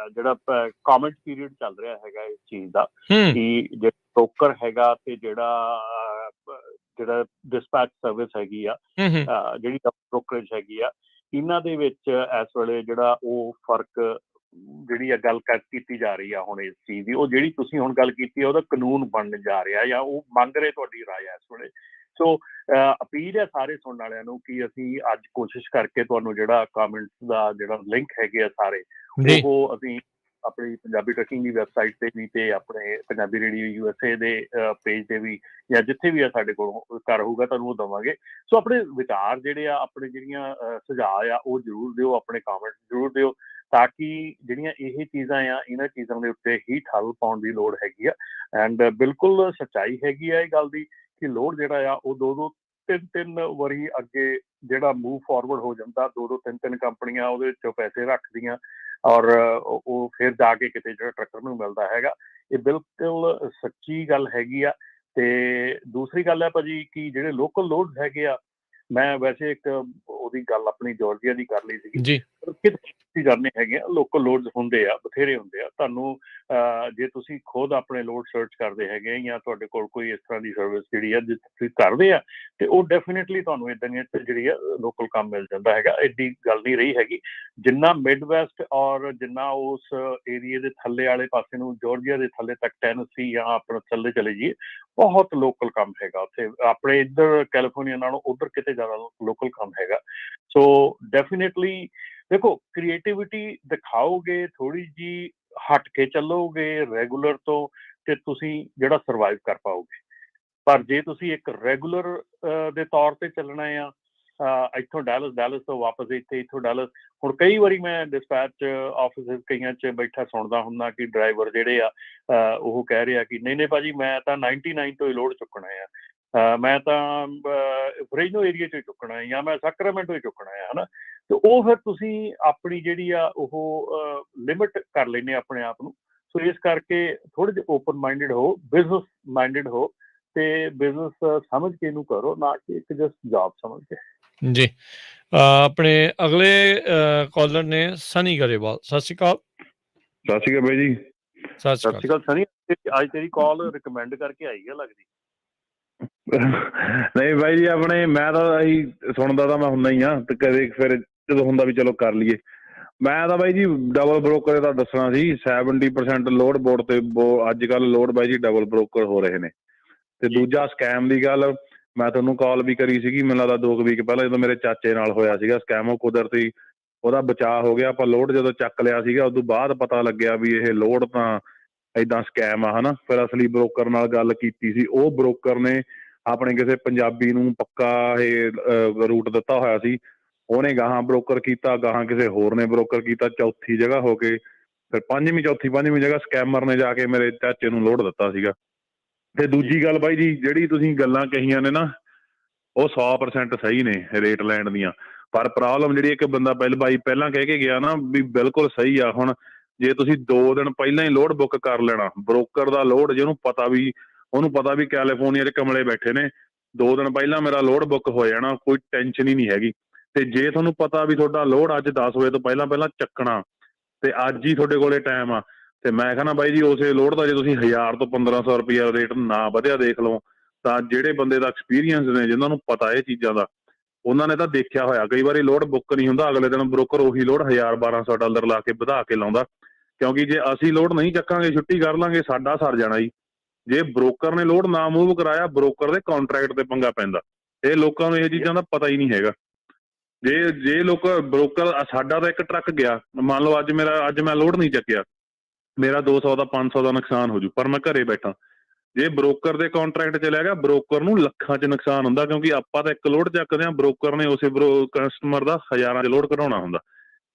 ਜਿਹੜਾ ਕਮੈਂਟ ਪੀਰੀਅਡ ਚੱਲ ਰਿਹਾ ਹੈਗਾ ਇਸ ਚੀਜ਼ ਦਾ, ਕਿ ਜਿਹੜਾ ਬ੍ਰੋਕਰ ਹੈਗਾ ਤੇ ਜਿਹੜਾ ਡਿਸਪੈਚ ਸਰਵਿਸ ਹੈਗੀ ਆ, ਜਿਹੜੀ ਬ੍ਰੋਕਰੇਜ ਹੈਗੀ ਆ, ਇਹਨਾਂ ਦੇ ਵਿੱਚ ਇਸ ਵੇਲੇ ਜਿਹੜਾ ਉਹ ਫਰਕ ਜਿਹੜੀ ਆ ਗੱਲ ਕੀਤੀ ਜਾ ਰਹੀ ਆ ਹੁਣ ਇਸ ਚੀਜ਼ ਦੀ, ਉਹ ਜਿਹੜੀ ਤੁਸੀਂ ਹੁਣ ਗੱਲ ਕੀਤੀ ਆ ਉਹਦਾ ਕਾਨੂੰਨ ਬਣਨ ਜਾ ਰਿਹਾ ਜਾਂ ਉਹ ਮੰਗ ਰਹੇ ਤੁਹਾਡੀ ਰਾਏ ਇਸ ਵੇਲੇ। ਸੋ ਅਪੀਲ ਹੈ ਸਾਰੇ ਸੁਣਨ ਵਾਲਿਆਂ ਨੂੰ ਕਿ ਅਸੀਂ ਅੱਜ ਕੋਸ਼ਿਸ਼ ਕਰਕੇ ਤੁਹਾਨੂੰ ਜਿਹੜਾ ਕਮੈਂਟਸ ਦਾ ਜਿਹੜਾ ਲਿੰਕ ਹੈਗੇ ਆ ਸਾਰੇ ਉਹ ਅਸੀਂ ਆਪਣੀ ਪੰਜਾਬੀ ਟਰੱਕਿੰਗ ਦੀ ਵੈਬਸਾਈਟ ਤੇ ਵੀ ਤੇ ਆਪਣੇ ਪੰਜਾਬੀ ਰੇਡੀਓ USA ਦੇ ਪੇਜ ਤੇ ਵੀ ਜਾਂ ਜਿੱਥੇ ਵੀ ਆ ਸਾਡੇ ਕੋਲ ਘਰ ਹੋਊਗਾ ਤੁਹਾਨੂੰ ਉਹ ਦੇਵਾਂਗੇ। ਸੋ ਆਪਣੇ ਵਿਚਾਰ ਜਿਹੜੇ ਆ, ਆਪਣੇ ਜਿਹੜੀਆਂ ਸੁਝਾਅ ਆ ਉਹ ਜ਼ਰੂਰ ਦਿਓ, ਆਪਣੇ ਕਮੈਂਟ ਜ਼ਰੂਰ ਦਿਓ, ਤਾਂ ਕਿ ਜਿਹੜੀਆਂ ਇਹ ਚੀਜ਼ਾਂ ਆ ਇਹਨਾਂ ਚੀਜ਼ਾਂ ਦੇ ਉੱਤੇ ਹੀ ਠੱਲ ਪਾਉਣ ਦੀ ਲੋੜ ਹੈਗੀ ਆ। ਐਂਡ ਬਿਲਕੁਲ ਸੱਚਾਈ ਹੈਗੀ ਆ ਇਹ ਗੱਲ ਦੀ ਕਿ ਲੋਡ ਜਿਹੜਾ ਆ ਉਹ 2-2 3-3 ਵਾਰੀ ਅੱਗੇ ਜਿਹੜਾ ਮੂਵ ਫਾਰਵਰਡ ਹੋ ਜਾਂਦਾ। 2-2 3-3 ਕੰਪਨੀਆਂ ਉਹਦੇ ਵਿੱਚੋਂ ਪੈਸੇ ਰੱਖਦੀਆਂ ਔਰ ਉਹ ਫਿਰ ਜਾ ਕੇ ਕਿਤੇ ਜਿਹੜਾ ਟਰੱਕਰ ਨੂੰ ਮਿਲਦਾ ਹੈਗਾ। ਇਹ ਬਿਲਕੁਲ ਸੱਚੀ ਗੱਲ ਹੈਗੀ ਆ। ਤੇ ਦੂਸਰੀ ਗੱਲ ਹੈ ਭਾਜੀ ਕਿ ਜਿਹੜੇ ਲੋਕਲ ਲੋਡ ਹੈਗੇ ਆ, ਮੈਂ ਵੈਸੇ ਇੱਕ ਉਹਦੀ ਗੱਲ ਆਪਣੀ ਜਾਰਜੀਆ ਦੀ ਕਰ ਲਈ ਸੀਗੀ, ਕਿਤੇ ਕਰਨੇ ਹੈਗੇ ਆ ਲੋਕਲ ਲੋਡਸ ਹੁੰਦੇ ਆ, ਬਥੇਰੇ ਹੁੰਦੇ ਆ। ਤੁਹਾਨੂੰ ਜੇ ਤੁਸੀਂ ਖੁਦ ਆਪਣੇ ਲੋਡ ਸਰਚ ਕਰਦੇ ਹੈਗੇ ਜਾਂ ਤੁਹਾਡੇ ਕੋਲ ਕੋਈ ਇਸ ਤਰ੍ਹਾਂ ਦੀ ਸਰਵਿਸ ਜਿਹੜੀ ਆ ਜਿਸ ਤੁਸੀਂ ਕਰਦੇ ਆ, ਤੇ ਉਹ ਡੈਫੀਨੇਟਲੀ ਤੁਹਾਨੂੰ ਇੱਦਾਂ ਦੀਆਂ ਜਿਹੜੀ ਆ ਲੋਕਲ ਕੰਮ ਮਿਲ ਜਾਂਦਾ ਹੈਗਾ। ਐਡੀ ਗੱਲ ਨਹੀਂ ਰਹੀ ਹੈਗੀ। ਜਿੰਨਾ ਮਿਡ ਵੈਸਟ ਔਰ ਜਿੰਨਾ ਉਸ ਏਰੀਏ ਦੇ ਥੱਲੇ ਵਾਲੇ ਪਾਸੇ ਨੂੰ, ਜਾਰਜੀਆ ਦੇ ਥੱਲੇ ਤੱਕ ਟੈਨਸੀ ਜਾਂ ਆਪਣਾ ਥੱਲੇ ਚਲੇ ਜਾਈਏ, ਬਹੁਤ ਲੋਕਲ ਕੰਮ ਹੈਗਾ ਉੱਥੇ। ਆਪਣੇ ਇੱਧਰ ਕੈਲੀਫੋਰਨੀਆ ਨਾਲੋਂ ਉੱਧਰ ਕਿਤੇ ਜ਼ਿਆਦਾ ਲੋਕਲ ਕੰਮ ਹੈਗਾ। ਸੋ ਡੈਫੀਨੇਟਲੀ ਦੇਖੋ ਕ੍ਰੀਏਟਿਵਿਟੀ ਦਿਖਾਓਗੇ, ਥੋੜ੍ਹੀ ਜਿਹੀ ਹਟ ਕੇ ਚੱਲੋਗੇ ਰੈਗੂਲਰ ਤੋਂ, ਤੇ ਤੁਸੀਂ ਜਿਹੜਾ ਸਰਵਾਈਵ ਕਰ ਪਾਓਗੇ। ਪਰ ਜੇ ਤੁਸੀਂ ਇੱਕ ਰੈਗੂਲਰ ਦੇ ਤੌਰ ਤੇ ਚੱਲਣਾ ਆ, ਇੱਥੋਂ ਡੈਲਸ ਤੋਂ ਵਾਪਸ ਇੱਥੋਂ ਡੈਲਸ। ਹੁਣ ਕਈ ਵਾਰੀ ਮੈਂ ਡਿਸਪੈਚ ਆਫਿਸ ਕਈਆਂ 'ਚ ਬੈਠਾ ਸੁਣਦਾ ਹੁੰਦਾ ਕਿ ਡਰਾਈਵਰ ਜਿਹੜੇ ਆ ਉਹ ਕਹਿ ਰਹੇ ਆ ਕਿ ਨਹੀਂ ਭਾਜੀ ਮੈਂ ਤਾਂ 99 ਤੋਂ ਹੀ ਲੋਡ ਚੁੱਕਣਾ ਆ, ਮੈਂ ਤਾਂ ਫਰੇਜਨੋ ਏਰੀਏ 'ਚੋਂ ਹੀ ਚੁੱਕਣਾ ਹੈ ਜਾਂ ਮੈਂ ਸੈਕਰਾਮੈਂਟੋ ਹੀ ਚੁੱਕਣਾ ਹੈ ਨਾ। ਤੇ ਉਹ ਫਿਰ ਤੁਸੀਂ ਆਪਣੀ ਜਿਹੜੀ ਆ ਉਹ ਲਿਮਿਟ ਕਰ ਲੈਂਦੇ ਆਪਣੇ ਆਪ ਨੂੰ। ਸੋ ਇਸ ਕਰਕੇ ਥੋੜ੍ਹੇ ਜਿਹੇ ਓਪਨ ਮਾਈਂਡਡ ਹੋ, ਬਿਜ਼ਨਸ ਮਾਈਂਡਡ ਹੋ, ਤੇ ਬਿਜ਼ਨਸ ਸਮਝ ਕੇ ਇਹਨੂੰ ਕਰੋ, ਨਾ ਕਿ ਇੱਕ ਜਸਟ ਜੌਬ ਸਮਝ ਕੇ। ਜੀ ਆਪਣੇ ਅਗਲੇ ਕਾਲਰ ਨੇ ਸਨੀ ਗਰੇਵਾਲ। ਸਤਿ ਸ਼੍ਰੀ ਅਕਾਲ। ਸਤਿ ਸ਼੍ਰੀ ਅਕਾਲ ਬਾਈ ਜੀ। ਸਤਿ ਸ਼੍ਰੀ ਅਕਾਲ ਸਨੀ। ਅੱਜ ਤੇਰੀ ਕਾਲ ਰਿਕਮੈਂਡ ਕਰਕੇ ਆਈ ਆ ਲੱਗਦੀ। ਨਹੀਂ ਬਾਈ ਜੀ, ਆਪਣੇ ਮੈਂ ਤਾਂ ਅਸੀਂ ਸੁਣਦਾ ਤਾਂ ਮੈਂ ਹੁੰਦਾ ਹੀ ਆ, ਤੇ ਕਦੇ ਫਿਰ ਜਦੋਂ ਹੁੰਦਾ ਵੀ ਚਲੋ ਕਰ ਲਈਏ। ਮੈਂ ਤਾਂ ਬਾਈ ਜੀ ਡਬਲ ਬ੍ਰੋਕਰ ਦਾ ਦੱਸਣਾ ਸੀ। 70% ਲੋਡ ਬੋਰਡ ਤੇ ਅੱਜ ਕੱਲ੍ਹ ਲੋਡ ਬਾਈ ਜੀ ਡਬਲ ਬ੍ਰੋਕਰ ਹੋ ਰਹੇ ਨੇ। ਤੇ ਦੂਜਾ ਸਕੈਮ ਦੀ ਗੱਲ, ਮੈਂ ਤੁਹਾਨੂੰ ਕਾਲ ਵੀ ਕਰੀ ਸੀਗੀ, ਮੈਨੂੰ ਲੱਗਦਾ 2 ਵੀਕ ਪਹਿਲਾਂ, ਜਦੋਂ ਮੇਰੇ ਚਾਚੇ ਨਾਲ ਹੋਇਆ ਸੀਗਾ ਸਕੈਮ। ਉਹ ਕੁਦਰਤੀ ਉਹਦਾ ਬਚਾਅ ਹੋ ਗਿਆ। ਆਪਾਂ ਲੋਡ ਜਦੋਂ ਚੱਕ ਲਿਆ ਸੀਗਾ ਉਦੋਂ ਬਾਅਦ ਪਤਾ ਲੱਗਿਆ ਵੀ ਇਹ ਲੋਡ ਤਾਂ ਏਦਾਂ ਸਕੈਮ ਆ, ਹਨਾ। ਫਿਰ ਅਸਲੀ ਬ੍ਰੋਕਰ ਨਾਲ ਗੱਲ ਕੀਤੀ ਸੀ। ਉਹ ਬ੍ਰੋਕਰ ਨੇ ਆਪਣੇ ਕਿਸੇ ਪੰਜਾਬੀ ਨੂੰ ਪੱਕਾ ਇਹ ਰੂਟ ਦਿੱਤਾ ਹੋਇਆ ਸੀ। ਉਹਨੇ ਗਾਹਾਂ ਬ੍ਰੋਕਰ ਕੀਤਾ, ਗਾਹਾਂ ਕਿਸੇ ਹੋਰ ਨੇ ਬ੍ਰੋਕਰ ਕੀਤਾ। ਚੌਥੀ ਜਗ੍ਹਾ ਹੋ ਕੇ ਫਿਰ ਪੰਜਵੀਂ ਜਗ੍ਹਾ ਸਕੈਮਰ ਨੇ ਜਾ ਕੇ ਮੇਰੇ ਚਾਚੇ ਨੂੰ ਲੋਡ ਦਿੱਤਾ ਸੀਗਾ। ਤੇ ਦੂਜੀ ਗੱਲ ਬਾਈ ਜੀ, ਜਿਹੜੀ ਤੁਸੀਂ ਗੱਲਾਂ ਕਹੀਆਂ ਨੇ ਨਾ, ਉਹ 100% ਸਹੀ ਨੇ ਰੇਟ ਲੈਣ ਦੀਆਂ। ਪਰ ਪ੍ਰੋਬਲਮ ਜਿਹੜੀ ਇੱਕ ਬੰਦਾ ਪਹਿਲਾਂ ਕਹਿ ਕੇ ਗਿਆ ਨਾ ਵੀ ਬਿਲਕੁਲ ਸਹੀ ਆ। ਹੁਣ ਜੇ ਤੁਸੀਂ 2 ਦਿਨ ਪਹਿਲਾਂ ਹੀ ਲੋਡ ਬੁੱਕ ਕਰ ਲੈਣਾ, ਬ੍ਰੋਕਰ ਦਾ ਲੋਡ, ਜੇ ਉਹਨੂੰ ਪਤਾ ਵੀ ਕੈਲੀਫੋਰਨੀਆ 'ਚ ਕਮਲੇ ਬੈਠੇ ਨੇ, 2 ਦਿਨ ਪਹਿਲਾਂ ਮੇਰਾ ਲੋਡ ਬੁੱਕ ਹੋ ਜਾਣਾ, ਕੋਈ ਟੈਨਸ਼ਨ ਹੀ ਨਹੀਂ ਹੈਗੀ। ਤੇ ਜੇ ਤੁਹਾਨੂੰ ਪਤਾ ਵੀ ਤੁਹਾਡਾ ਲੋਡ ਅੱਜ 10 ਵਜੇ ਤੋਂ ਪਹਿਲਾਂ ਚੱਕਣਾ ਤੇ ਅੱਜ ਹੀ ਤੁਹਾਡੇ ਕੋਲੇ ਟਾਈਮ ਆ, ਤੇ ਮੈਂ ਕਹਿੰਦਾ ਬਾਈ ਜੀ ਉਸੇ ਲੋਡ ਦਾ ਜੇ ਤੁਸੀਂ 1000 ਤੋਂ 1500 ਰੁਪਇਆ ਰੇਟ ਨਾ ਵਧਿਆ ਦੇਖ ਲਓ, ਤਾਂ ਜਿਹੜੇ ਬੰਦੇ ਦਾ ਐਕਸਪੀਰੀਅੰਸ ਨੇ, ਜਿਹਨਾਂ ਨੂੰ ਪਤਾ ਇਹ ਚੀਜ਼ਾਂ ਦਾ, ਉਹਨਾਂ ਨੇ ਤਾਂ ਦੇਖਿਆ ਹੋਇਆ। ਕਈ ਵਾਰੀ ਲੋਡ ਬੁੱਕ ਨਹੀਂ ਹੁੰਦਾ, ਅਗਲੇ ਦਿਨ ਬ੍ਰੋਕਰ ਉਹੀ ਲੋਡ $1000-1200 ਲਾ ਕੇ ਵਧਾ ਕੇ ਲਾਉਂਦਾ। ਕਿਉਂਕਿ ਜੇ ਅਸੀਂ ਲੋਡ ਨਹੀਂ ਚੱਕਾਂਗੇ, ਛੁੱਟੀ ਕਰ ਲਾਂਗੇ, ਸਾਡਾ ਸਰ ਜਾਣਾ ਜੀ। ਜੇ ਬ੍ਰੋਕਰ ਨੇ ਲੋਡ ਨਾ ਮੂਵ ਕਰਾਇਆ, ਬ੍ਰੋਕਰ ਦੇ ਕੰਟਰੈਕਟ ਤੇ ਪੰਗਾ ਪੈਂਦਾ। ਇਹ ਲੋਕਾਂ ਨੂੰ ਇਹ ਚੀਜ਼ਾਂ ਦਾ ਪਤਾ ਹੀ ਨਹੀਂ ਹੈਗਾ। ਜੇ ਬ੍ਰੋਕਰ, ਸਾਡਾ ਤਾਂ ਇੱਕ ਟਰੱਕ ਗਿਆ, ਮੰਨ ਲਓ ਅੱਜ ਮੈਂ ਲੋਡ ਨਹੀਂ ਚੱਕਿਆ, ਮੇਰਾ 200 ਦਾ 500 ਦਾ ਨੁਕਸਾਨ ਹੋ ਜੂ, ਪਰ ਮੈਂ ਘਰੇ ਬੈਠਾ। ਜੇ ਬ੍ਰੋਕਰ ਦੇ ਕੰਟਰੈਕਟ ਚਲਿਆ ਗਿਆ, ਬ੍ਰੋਕਰ ਨੂੰ ਲੱਖਾਂ 'ਚ ਨੁਕਸਾਨ ਹੁੰਦਾ। ਕਿਉਂਕਿ ਆਪਾਂ ਤਾਂ ਇੱਕ ਲੋਡ ਚੱਕਦੇ ਹਾਂ, ਬ੍ਰੋਕਰ ਨੇ ਉਸੇ ਕਸਟਮਰ ਦਾ ਹਜ਼ਾਰਾਂ 'ਚ ਲੋਡ ਕਢਾਉਣਾ ਹੁੰਦਾ।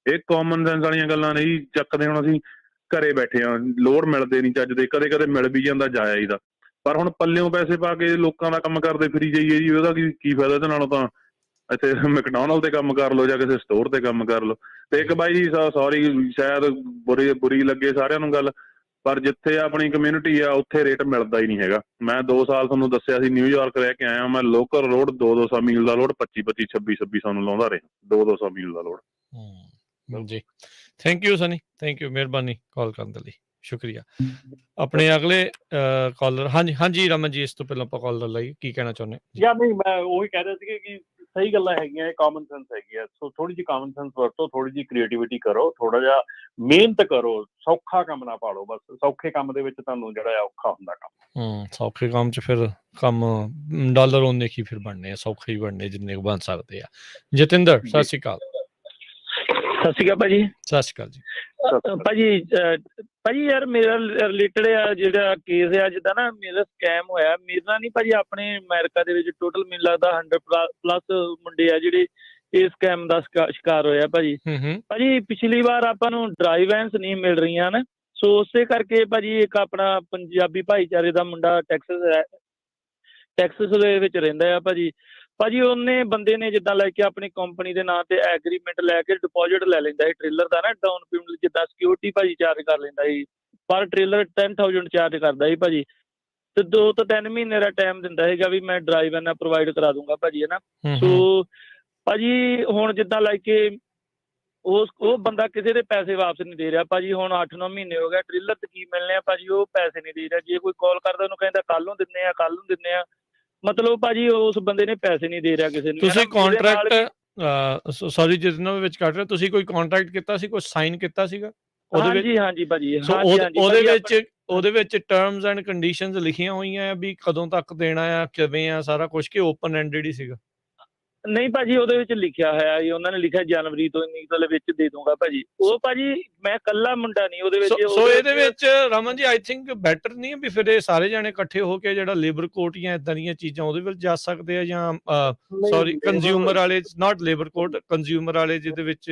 ਇਹ ਕਾਮਨ ਸੈਂਸ ਵਾਲੀਆਂ ਗੱਲਾਂ ਨਹੀਂ ਚੱਕਦੇ। ਹੁਣ ਅਸੀਂ ਘਰੇ ਬੈਠੇ ਹਾਂ, ਲੋਡ ਮਿਲਦੇ ਨਹੀਂ ਚੱਜ ਦੇ, ਕਦੇ ਮਿਲ ਵੀ ਜਾਂਦਾ, ਜਾਇਆ ਹੀ ਦਾ। ਪਰ ਹੁਣ ਪੱਲਿਓਂ ਪੈਸੇ ਪਾ ਕੇ ਲੋਕਾਂ ਦਾ ਕੰਮ ਕਰਦੇ ਫਿਰੀ ਜਾਈਏ ਜੀ, ਉਹਦਾ ਕੀ ਫਾਇਦਾ? ਇਹਦੇ ਨਾਲੋਂ ਤਾਂ ਇੱਥੇ ਮੈਕਡੋਨਲਡ ਤੇ ਕੰਮ ਕਰ ਲਓ ਜਾਂ ਕਿਸੇ ਸਟੋਰ ਤੇ ਕੰਮ ਕਰ ਲਓ। ਤੇ ਇੱਕ ਬਾਈ ਜੀ, ਸੌਰੀ, ਸ਼ਾਇਦ ਬੁਰੀ ਲੱਗੇ ਸਾਰਿਆਂ ਨੂੰ ਗੱਲ, ਪਰ ਜਿੱਥੇ ਆਪਣੀ ਕਮਿਊਨਿਟੀ ਆ ਉੱਥੇ ਰੇਟ ਮਿਲਦਾ ਹੀ ਨਹੀਂ ਹੈਗਾ। ਮੈਂ 2 ਸਾਲ ਤੁਹਾਨੂੰ ਦੱਸਿਆ ਸੀ ਨਿਊਯਾਰਕ ਰਹਿ ਕੇ ਆਇਆ। ਮੈਂ ਲੋਕਲ ਲੋਡ 200 ਮੀਲ ਦਾ ਲੋਡ 25 26 ਨੂੰ ਲਾਉਂਦਾ ਰਿਹਾ, 200 ਮੀਲ ਦਾ ਲੋਡ। ਜੀ, thank you Sunny, thank you, ਮਿਹਰਬਾਨੀ ਕਾਲ ਕਰਨ ਦੇ ਲਈ, ਸ਼ੁਕਰੀਆ। ਆਪਣੇ ਅਗਲੇ ਕਾਲਰ, ਹਾਂਜੀ ਰਮਨ ਜੀ, ਇਸ ਤੋਂ ਪਹਿਲਾਂ ਆਪਾਂ ਕਾਲਰ ਲਈ ਕੀ ਕਹਿਣਾ ਚਾਹੁੰਦੇ? ਜਾਂ ਨਹੀਂ, ਮੈਂ ਉਹੀ ਕਹਿ ਰਿਹਾ ਸੀ ਕਿ ਸਹੀ ਗੱਲਾਂ ਹੈਗੀਆਂ, ਇਹ ਕਾਮਨ ਸੈਂਸ ਹੈਗੀ ਆ। ਸੋ ਥੋੜੀ ਜਿਹੀ ਕਾਮਨ ਸੈਂਸ ਵਰਤੋ, ਥੋੜੀ ਜਿਹੀ ਕ੍ਰੀਏਟਿਵਿਟੀ ਕਰੋ, ਥੋੜਾ ਜਿਹਾ ਮਿਹਨਤ ਕਰੋ, ਸੌਖਾ ਕੰਮ ਨਾ ਪਾਲੋ। ਬਸ ਸੌਖੇ ਕੰਮ ਦੇ ਵਿੱਚ ਤੁਹਾਨੂੰ ਜਿਹੜਾ ਔਖਾ ਹੁੰਦਾ ਕੰਮ। ਸੌਖੇ ਕੰਮ 'ਚ ਫਿਰ ਕੰਮ ਡਾਲਰ ਉਹਨੇ ਕੀ ਫਿਰ ਬਣਨੇ ਆ, ਸੌਖੇ ਹੀ ਬਣਨੇ ਜਿੰਨੇ ਬਣ ਸਕਦੇ ਆ। ਜਤਿੰਦਰ, ਸਤਿ ਸ਼੍ਰੀ ਅਕਾਲ। ਸਤਿ ਸ਼੍ਰੀ ਅਕਾਲ ਭਾਜੀ। ਸਤਿ ਸ਼੍ਰੀ ਅਕਾਲ ਜੀ ਭਾਜੀ ਯਾਰ, ਮੇਰਾ ਰਿਲੇਟਡ ਆ ਜਿਹੜਾ ਕੇਸ ਆ, ਜਿੱਦਾਂ ਨਾ ਮੇਰਾ ਸਕੈਮ ਹੋਇਆ। ਮੇਰਾ ਨਹੀਂ ਭਾਜੀ, ਆਪਣੇ ਅਮਰੀਕਾ ਦੇ ਵਿੱਚ ਟੋਟਲ ਮੈਨੂੰ ਲੱਗਦਾ 100+ ਮੁੰਡੇ ਆ ਜਿਹੜੇ ਇਸ ਸਕੈਮ ਦਾ ਸ਼ਿਕਾਰ ਹੋਇਆ ਭਾਜੀ। ਭਾਜੀ ਪਿਛਲੀ ਵਾਰ ਆਪਾਂ ਨੂੰ ਡਰਾਈਵੈਂਸ ਨਹੀਂ ਮਿਲ ਰਹੀਆਂ ਹਨ, ਸੋ ਉਸੇ ਕਰਕੇ ਭਾਜੀ ਇੱਕ ਆਪਣਾ ਪੰਜਾਬੀ ਭਾਈਚਾਰੇ ਦਾ ਮੁੰਡਾ ਟੈਕਸਸ ਦੇ ਵਿੱਚ ਰਹਿੰਦਾ ਆ ਭਾਜੀ ਉਹਨੇ ਬੰਦੇ ਨੇ ਜਿੱਦਾਂ ਲੈ ਕੇ ਆਪਣੀ ਕੰਪਨੀ ਦੇ ਨਾਂ ਤੇ ਐਗਰੀਮੈਂਟ ਲੈ ਕੇ ਡਿਪੋਜ਼ਿਟ ਲੈ ਲੈਂਦਾ ਸੀ ਟ੍ਰੇਲਰ ਦਾ ਨਾ, ਡਾਊਨ ਪੇਮੈਂਟ ਜਿੱਦਾਂ ਸਿਕਿਉਰਿਟੀ ਭਾਜੀ ਚਾਰਜ ਕਰ ਲੈਂਦਾ ਸੀ। ਪਰ ਟ੍ਰੇਲਰ 10,000 ਚਾਰਜ ਕਰਦਾ ਸੀ ਭਾਜੀ, ਤੇ 2 ਤੋਂ 3 ਮਹੀਨੇ ਦਾ ਟਾਈਮ ਦਿੰਦਾ ਸੀਗਾ ਵੀ ਮੈਂ ਡਰਾਈਵਰ ਨਾਲ ਪ੍ਰੋਵਾਈਡ ਕਰਾ ਦੂੰਗਾ ਭਾਜੀ, ਹੈ ਨਾ। ਸੋ ਭਾਜੀ ਹੁਣ ਜਿੱਦਾਂ ਲੈ ਕੇ ਉਹ ਬੰਦਾ ਕਿਸੇ ਦੇ ਪੈਸੇ ਵਾਪਸ ਨਹੀਂ ਦੇ ਰਿਹਾ ਭਾਜੀ। ਹੁਣ 8-9 ਮਹੀਨੇ ਹੋ ਗਏ, ਟ੍ਰੇਲਰ ਤੇ ਕੀ ਮਿਲਣੇ ਆ ਭਾਜੀ, ਉਹ ਪੈਸੇ ਨਹੀਂ ਦੇ ਰਿਹਾ। ਜੇ ਕੋਈ ਕਾਲ ਕਰਦਾ ਉਹਨੂੰ ਕਹਿੰਦਾ ਕੱਲ ਨੂੰ ਦਿੰਦੇ ਆ, ਮਤਲਬ ਭਾਜੀ ਉਸ ਬੰਦੇ ਨੇ ਪੈਸੇ ਨਹੀਂ ਦੇ ਰਿਹਾ ਕਿਸੇ ਨੂੰ। ਤੁਸੀਂ ਕੰਟਰੈਕਟ, ਸੌਰੀ ਜਿੰਨਾਂ ਵਿੱਚ ਕੱਟ ਰਿਹਾ, ਤੁਸੀਂ ਕੋਈ ਕੰਟਰੈਕਟ ਕੀਤਾ ਸੀ, ਕੋਈ ਸਾਈਨ ਕੀਤਾ ਸੀਗਾ ਉਹਦੇ ਵਿੱਚ? ਹਾਂਜੀ ਭਾਜੀ, ਉਹਦੇ ਵਿੱਚ ਟਰਮਸ ਐਂਡ ਕੰਡੀਸ਼ਨਸ ਲਿਖੀਆਂ ਹੋਈਆਂ ਆ ਵੀ ਕਦੋਂ ਤੱਕ ਦੇਣਾ ਆ, ਕਿਵੇਂ ਆ, ਸਾਰਾ ਕੁਝ, ਕਿ ਓਪਨ ਐਂਡਡ ਹੀ ਸੀਗਾ? ਨਹੀਂ ਭਾਜੀ, ਉਹਦੇ ਵਿੱਚ ਲਿਖਿਆ ਹੋਇਆ ਜੀ, ਉਹਨਾਂ ਨੇ ਲਿਖਿਆ ਜਨਵਰੀ ਤੋਂ ਇੰਨੀ ਦੇ ਵਿੱਚ ਦੇ ਦੂੰਗਾ ਭਾਜੀ। ਉਹ ਭਾਜੀ ਮੈਂ ਇਕੱਲਾ ਮੁੰਡਾ ਨਹੀਂ ਉਹਦੇ ਵਿੱਚ। ਸੋ ਇਹਦੇ ਵਿੱਚ Raman ji I think better ਨਹੀਂ ਵੀ ਫਿਰ ਇਹ ਸਾਰੇ ਜਾਣੇ ਇਕੱਠੇ ਹੋ ਕੇ ਜਿਹੜਾ ਲੇਬਰ ਕੋਰਟ ਜਾਂ ਇਦਾਂ ਦੀਆਂ ਚੀਜ਼ਾਂ ਉਹਦੇ ਵਿੱਚ ਜਾ ਸਕਦੇ ਆ, ਜਾਂ ਸੌਰੀ ਕੰਜ਼ਿਊਮਰ ਵਾਲੇ, ਨਾਟ ਲੇਬਰ ਕੋਰਟ, ਕੰਜ਼ਿਊਮਰ ਵਾਲੇ ਜਿਹਦੇ ਵਿੱਚ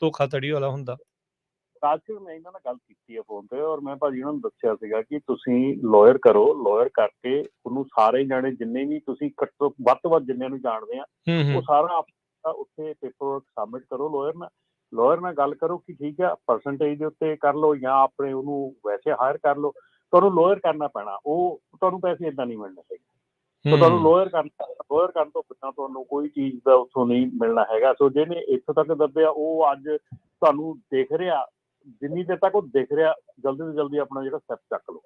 ਧੋਖਾਧੜੀ ਵਾਲਾ ਹੁੰਦਾ। ਰਾਜਕੀਰ, ਮੈਂ ਇਹਨਾਂ ਨਾਲ ਗੱਲ ਕੀਤੀ ਹੈ ਫੋਨ ਤੇ, ਔਰ ਮੈਂ ਭਾਜੀ ਉਹਨਾਂ ਨੂੰ ਦੱਸਿਆ ਸੀਗਾ ਕਿ ਤੁਸੀਂ ਲਾਇਰ ਕਰੋ, ਲਾਇਰ ਕਰਕੇ ਉਹਨੂੰ ਸਾਰੇ ਜਾਣੇ ਜਿੰਨੇ ਵੀ ਤੁਸੀਂ ਘੱਟੋ ਵੱਧ ਤੋਂ ਵੱਧ ਜਿੰਨਿਆਂ ਨੂੰ ਜਾਣਦੇ ਆ, ਉਹ ਸਾਰਾ ਉੱਥੇ ਪੇਪਰ ਵਰਕ ਸਬਮਿਟ ਕਰੋ ਲਾਇਰ ਨਾਲ ਗੱਲ ਕਰੋ ਕਿ ਠੀਕ ਆ, ਪਰਸੈਂਟੇਜ ਦੇ ਉੱਤੇ ਕਰ ਲਓ ਜਾਂ ਆਪਣੇ ਉਹਨੂੰ ਵੈਸੇ ਹਾਇਰ ਕਰ ਲਓ। ਤੁਹਾਨੂੰ ਲਾਇਰ ਕਰਨਾ ਪੈਣਾ, ਉਹ ਤੁਹਾਨੂੰ ਪੈਸੇ ਏਦਾਂ ਨਹੀਂ ਮਿਲਣੇ ਹੈਗੇ। ਤੁਹਾਨੂੰ ਲਾਇਰ ਕਰਨ ਤੋਂ ਬਿਨਾਂ ਤੁਹਾਨੂੰ ਕੋਈ ਚੀਜ਼ ਦਾ ਉੱਥੋਂ ਨਹੀਂ ਮਿਲਣਾ ਹੈਗਾ। ਸੋ ਜਿਹਨੇ ਇੱਥੋਂ ਤੱਕ ਦੱਬਿਆ, ਉਹ ਅੱਜ ਤੁਹਾਨੂੰ ਦਿਖ ਰਿਹਾ, ਜਿੰਨੀ ਦੇਰ ਤੱਕ ਉਹ ਦਿਖ ਰਿਹਾ, ਜਲਦੀ ਤੋਂ ਜਲਦੀ ਆਪਣਾ ਜਿਹੜਾ ਸਟੈਪ ਚੱਕ ਲਓ।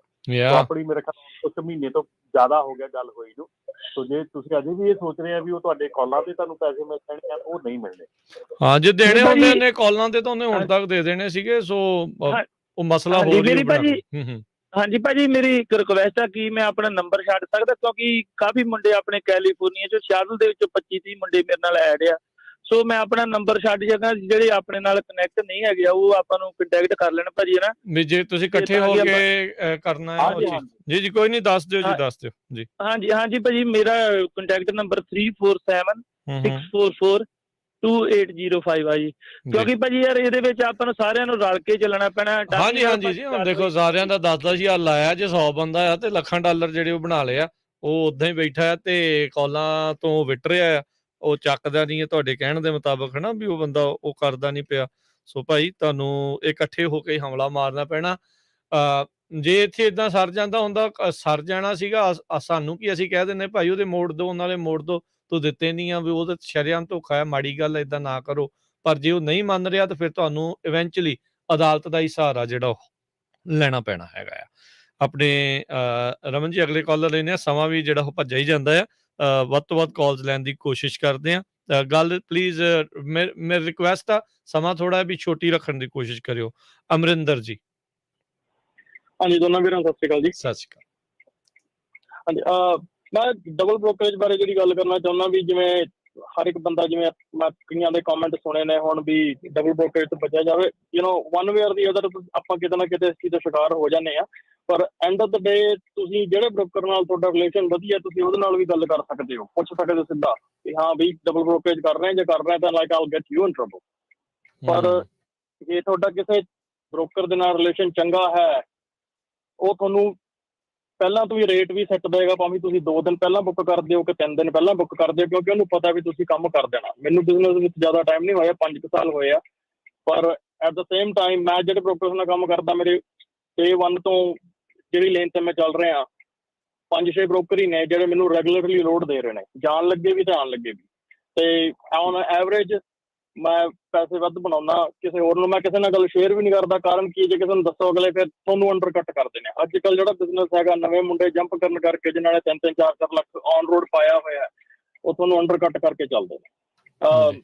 ਆਪਣੀ ਮੇਰੇ ਖਿਆਲ 1 ਮਹੀਨੇ ਤੋਂ ਜ਼ਿਆਦਾ ਹੋ ਗਿਆ ਗੱਲ ਹੋਈ ਨੂੰ। ਸੋ ਜੇ ਤੁਸੀਂ ਅਜੇ ਵੀ ਇਹ ਸੋਚ ਰਹੇ ਆ ਵੀ ਉਹ ਤੁਹਾਡੇ ਕਾਲਾਂ ਤੇ ਤੁਹਾਨੂੰ ਪੈਸੇ ਮਿਲ ਜਾਣੇ ਆ, ਉਹ ਨਹੀਂ ਮਿਲਣੇ। ਹਾਂ, ਜੇ ਦੇਣੇ ਹੁੰਦੇ ਨੇ ਕਾਲਾਂ ਤੇ ਤਾਂ ਉਹਨੇ ਹੁਣ ਤੱਕ ਦੇ ਦੇਣੇ ਸੀਗੇ। ਸੋ ਉਹ ਮਸਲਾ ਹੋਰ ਹੀ ਹਾਂਜੀ ਭਾਜੀ, ਮੇਰੀ ਇੱਕ ਰਿਕੁਐਸਟ ਆ ਕਿ ਮੈਂ ਆਪਣਾ ਨੰਬਰ ਛੱਡ ਸਕਦਾ, ਕਿਉਂਕਿ ਕਾਫੀ ਮੁੰਡੇ ਆਪਣੇ ਕੈਲੀਫੋਰਨੀਆ ਚੋਂ ਸ਼ਹਿਰ ਦੇ ਵਿੱਚ 25-30 ਮੁੰਡੇ ਮੇਰੇ ਨਾਲ ਐਡ ਆ। ਸੋ ਮੈਂ ਆਪਣਾ ਨੰਬਰ ਛੱਡ ਜਾਗਾ, ਜਿਹੜੇ ਆਪਣੇ ਨਾਲ ਕਨੈਕਟ ਨਹੀਂ ਹੈਗੇ ਆ ਉਹ ਆਪਾਂ ਨੂੰ ਕੰਟੈਕਟ ਕਰ ਲੈਣ ਭਾਜੀ, ਹੈ ਨਾ। ਵੀ ਜੇ ਤੁਸੀਂ ਇਕੱਠੇ ਹੋ ਕੇ ਕਰਨਾ ਹੈ ਉਹ ਹਾਂਜੀ ਚੀਜ਼, ਜੀ ਜੀ ਕੋਈ ਨਹੀਂ, ਦੱਸ ਦਿਓ ਜੀ, ਦੱਸ ਦਿਓ ਜੀ। ਹਾਂਜੀ ਹਾਂਜੀ ਭਾਜੀ, ਮੇਰਾ ਕੰਟੈਕਟ ਨੰਬਰ 347 644 2805 ਆ ਜੀ। ਕਿਉਂਕਿ ਭਾਜੀ ਯਾਰ ਇਹਦੇ ਵਿੱਚ ਆਪਾਂ ਨੂੰ ਸਾਰਿਆਂ ਨੂੰ ਰਲ ਕੇ ਚੱਲਣਾ ਪੈਣਾ। ਹਾਂਜੀ ਹਾਂਜੀ ਜੀ, ਹੁਣ ਦੇਖੋ ਸਾਰਿਆਂ ਦਾ 10-10 ਹਜ਼ਾਰ ਲਾਇਆ, ਜੇ 100 ਬੰਦਾ ਆ ਤੇ ਲੱਖਾਂ ਡਾਲਰ ਜਿਹੜੇ ਉਹ ਬਣਾ ਲਿਆ, ਉਹ ਉਦਾਂ ਹੀ ਬੈਠਾ ਆ ਤੇ ਕਾਲਾਂ ਤੋਂ ਵਿਟ ਰਿਹਾ ਆ, ਉਹ ਚੱਕਦਾ ਨਹੀਂ ਹੈ ਤੁਹਾਡੇ ਕਹਿਣ ਦੇ ਮੁਤਾਬਕ, ਹਨਾ ਵੀ ਉਹ ਬੰਦਾ ਉਹ ਕਰਦਾ ਨਹੀਂ ਪਿਆ। ਸੋ ਭਾਈ ਤੁਹਾਨੂੰ ਇਕੱਠੇ ਹੋ ਕੇ ਹਮਲਾ ਮਾਰਨਾ ਪੈਣਾ। ਜੇ ਇੱਥੇ ਇਦਾਂ ਸਰ ਜਾਂਦਾ ਹੁੰਦਾ, ਸਰ ਜਾਣਾ ਸੀਗਾ ਸਾਨੂੰ, ਕੀ ਅਸੀਂ ਕਹਿ ਦਿੰਦੇ ਭਾਈ ਉਹਦੇ ਮੋੜ ਦੋ, ਉਹਨਾਂ ਦੇ ਮੋੜ ਦੋ, ਤੂੰ ਦਿੱਤੇ ਨਹੀਂ ਆ, ਵੀ ਉਹ ਤਾਂ ਸ਼ਰੇਆਮ ਧੋਖਾ ਹੈ, ਮਾੜੀ ਗੱਲ, ਏਦਾਂ ਨਾ ਕਰੋ। ਪਰ ਜੇ ਉਹ ਨਹੀਂ ਮੰਨ ਰਿਹਾ ਤਾਂ ਫਿਰ ਤੁਹਾਨੂੰ ਇਵੈਂਚੁਅਲੀ ਅਦਾਲਤ ਦਾ ਹੀ ਸਹਾਰਾ ਜਿਹੜਾ ਉਹ ਲੈਣਾ ਪੈਣਾ ਹੈਗਾ ਆ। ਆਪਣੇ ਰਮਨ ਜੀ ਅਗਲੇ ਕਾਲਰ ਲੈਣੇ ਆ, ਸਮਾਂ ਵੀ ਜਿਹੜਾ ਉਹ ਭੱਜਿਆ ਹੀ ਜਾਂਦਾ ਆ, ਵੱਧ ਤੋਂ ਵੱਧ ਕਾਲਸ ਲੈਣ ਦੀ ਕੋਸ਼ਿਸ਼ ਕਰਦੇ ਆ। ਗੱਲ ਪਲੀਜ਼ ਮੇਰੀ ਰਿਕੁਐਸਟ ਆ, ਸਮਾਂ ਥੋੜਾ ਵੀ ਛੋਟੀ ਰੱਖਣ ਦੀ ਕੋਸ਼ਿਸ਼ ਕਰਿਓ। ਅਮਰਿੰਦਰ ਜੀ। ਹਾਂਜੀ, ਦੋਨਾਂ ਵੀਰਾਂ ਸਤਿ ਸ਼੍ਰੀ ਅਕਾਲ ਜੀ। ਸਤਿ ਸ਼੍ਰੀ ਅਕਾਲ। ਹਾਂਜੀ, ਮੈਂ ਡਬਲ ਬ੍ਰੋਕਰੇਜ ਬਾਰੇ ਜਿਹੜੀ ਗੱਲ ਕਰਨਾ ਚਾਹੁੰਦਾ, ਵੀ ਜਿਵੇਂ ਹਰ ਇੱਕ ਬੰਦਾ, ਜਿਵੇਂ ਮੈਂ ਕਈਆਂ ਦੇ ਕਮੈਂਟ ਸੁਣੇ ਨੇ ਹੁਣ, ਵੀ ਡਬਲ ਬ੍ਰੋਕਰੇਜ ਤੋਂ ਬਚਿਆ ਜਾਵੇ। ਵਨ ਵੇ ਔਰ ਦੀ ਅਦਰ ਆਪਾਂ ਕਿਤੇ ਨਾ ਕਿਤੇ ਇਸ ਚੀਜ਼ ਦਾ ਸ਼ਿਕਾਰ ਹੋ ਜਾਂਦੇ ਆ, ਪਰ ਐਂਡ ਆਫ ਦ ਡੇ ਤੁਸੀਂ ਜਿਹੜੇ ਬ੍ਰੋਕਰ ਨਾਲ ਤੁਹਾਡਾ ਰਿਲੇਸ਼ਨ ਵਧੀਆ, ਤੁਸੀਂ ਉਹਦੇ ਨਾਲ ਵੀ ਗੱਲ ਕਰ ਸਕਦੇ ਹੋ, ਪੁੱਛ ਸਕਦੇ ਹੋ ਸਿੱਧਾ ਵੀ ਹਾਂ ਵੀ ਡਬਲ ਬ੍ਰੋਕਰੇਜ ਕਰ ਰਹੇ, ਜੇ ਕਰ ਰਹੇ ਤਾਂ like all get you in trouble. ਪਰ ਜੇ ਤੁਹਾਡਾ ਕਿਸੇ ਬ੍ਰੋਕਰ ਦੇ ਨਾਲ ਰਿਲੇਸ਼ਨ ਚੰਗਾ ਹੈ, ਉਹ ਤੁਹਾਨੂੰ ਪਹਿਲਾਂ ਤੋਂ ਹੀ ਰੇਟ ਵੀ ਸੈੱਟ ਦੇਗਾ, ਭਾਵੇਂ ਤੁਸੀਂ 2 ਦਿਨ ਪਹਿਲਾਂ ਬੁੱਕ ਕਰਦੇ ਹੋ ਕਿ 3 ਦਿਨ ਪਹਿਲਾਂ ਬੁੱਕ ਕਰਦੇ ਹੋ, ਕਿਉਂਕਿ ਉਹਨੂੰ ਪਤਾ ਵੀ ਤੁਸੀਂ ਕੰਮ ਕਰ ਦੇਣਾ। ਮੈਨੂੰ ਬਿਜ਼ਨਸ ਵਿੱਚ ਜ਼ਿਆਦਾ ਟਾਈਮ ਨਹੀਂ ਹੋਇਆ, 5 ਸਾਲ ਹੋਏ ਆ, ਪਰ ਐਟ ਦ ਸੇਮ ਟਾਈਮ ਮੈਂ ਜਿਹੜੇ ਬ੍ਰੋਕਰਸ ਨਾਲ ਕੰਮ ਕਰਦਾ, ਮੇਰੇ day 1 ਤੋਂ ਜਿਹੜੀ ਲੇਨ ਤੇ ਮੈਂ ਚੱਲ ਰਿਹਾ, 5-6 ਬ੍ਰੋਕਰ ਹੀ ਨੇ ਜਿਹੜੇ ਮੈਨੂੰ ਰੈਗੂਲਰਲੀ ਲੋਡ ਦੇ ਰਹੇ ਨੇ, ਜਾਣ ਲੱਗੇ ਵੀ ਤੇ ਆਉਣ ਲੱਗੇ ਵੀ। ਤੇ ਔਨ ਐਵਰੇਜ ਮੈਂ ਪੈਸੇ ਵੱਧ ਬਣਾਉਣਾ, ਕਿਸੇ ਹੋਰ ਨੂੰ ਮੈਂ ਕਿਸੇ ਨਾਲ ਗੱਲ ਸ਼ੇਅਰ ਵੀ ਨਹੀਂ ਕਰਦਾ। ਕਾਰਨ ਕੀ, ਜੇ ਕਿਸੇ ਨੂੰ ਦੱਸੋ ਅਗਲੇ ਫਿਰ ਤੁਹਾਨੂੰ ਅੰਡਰ ਕੱਟ ਕਰਦੇ ਨੇ। ਅੱਜ ਕੱਲ੍ਹ ਜਿਹੜਾ ਬਿਜ਼ਨਸ ਹੈਗਾ, ਨਵੇਂ ਮੁੰਡੇ ਜੰਪ ਕਰਨ ਕਰਕੇ ਜਿਨ੍ਹਾਂ ਨੇ 3-3, 4-4 ਲੱਖ ਔਨ ਰੋਡ ਪਾਇਆ ਹੋਇਆ, ਉਹ ਤੁਹਾਨੂੰ ਅੰਡਰ ਕੱਟ ਕਰਕੇ ਚੱਲਦੇ ਨੇ।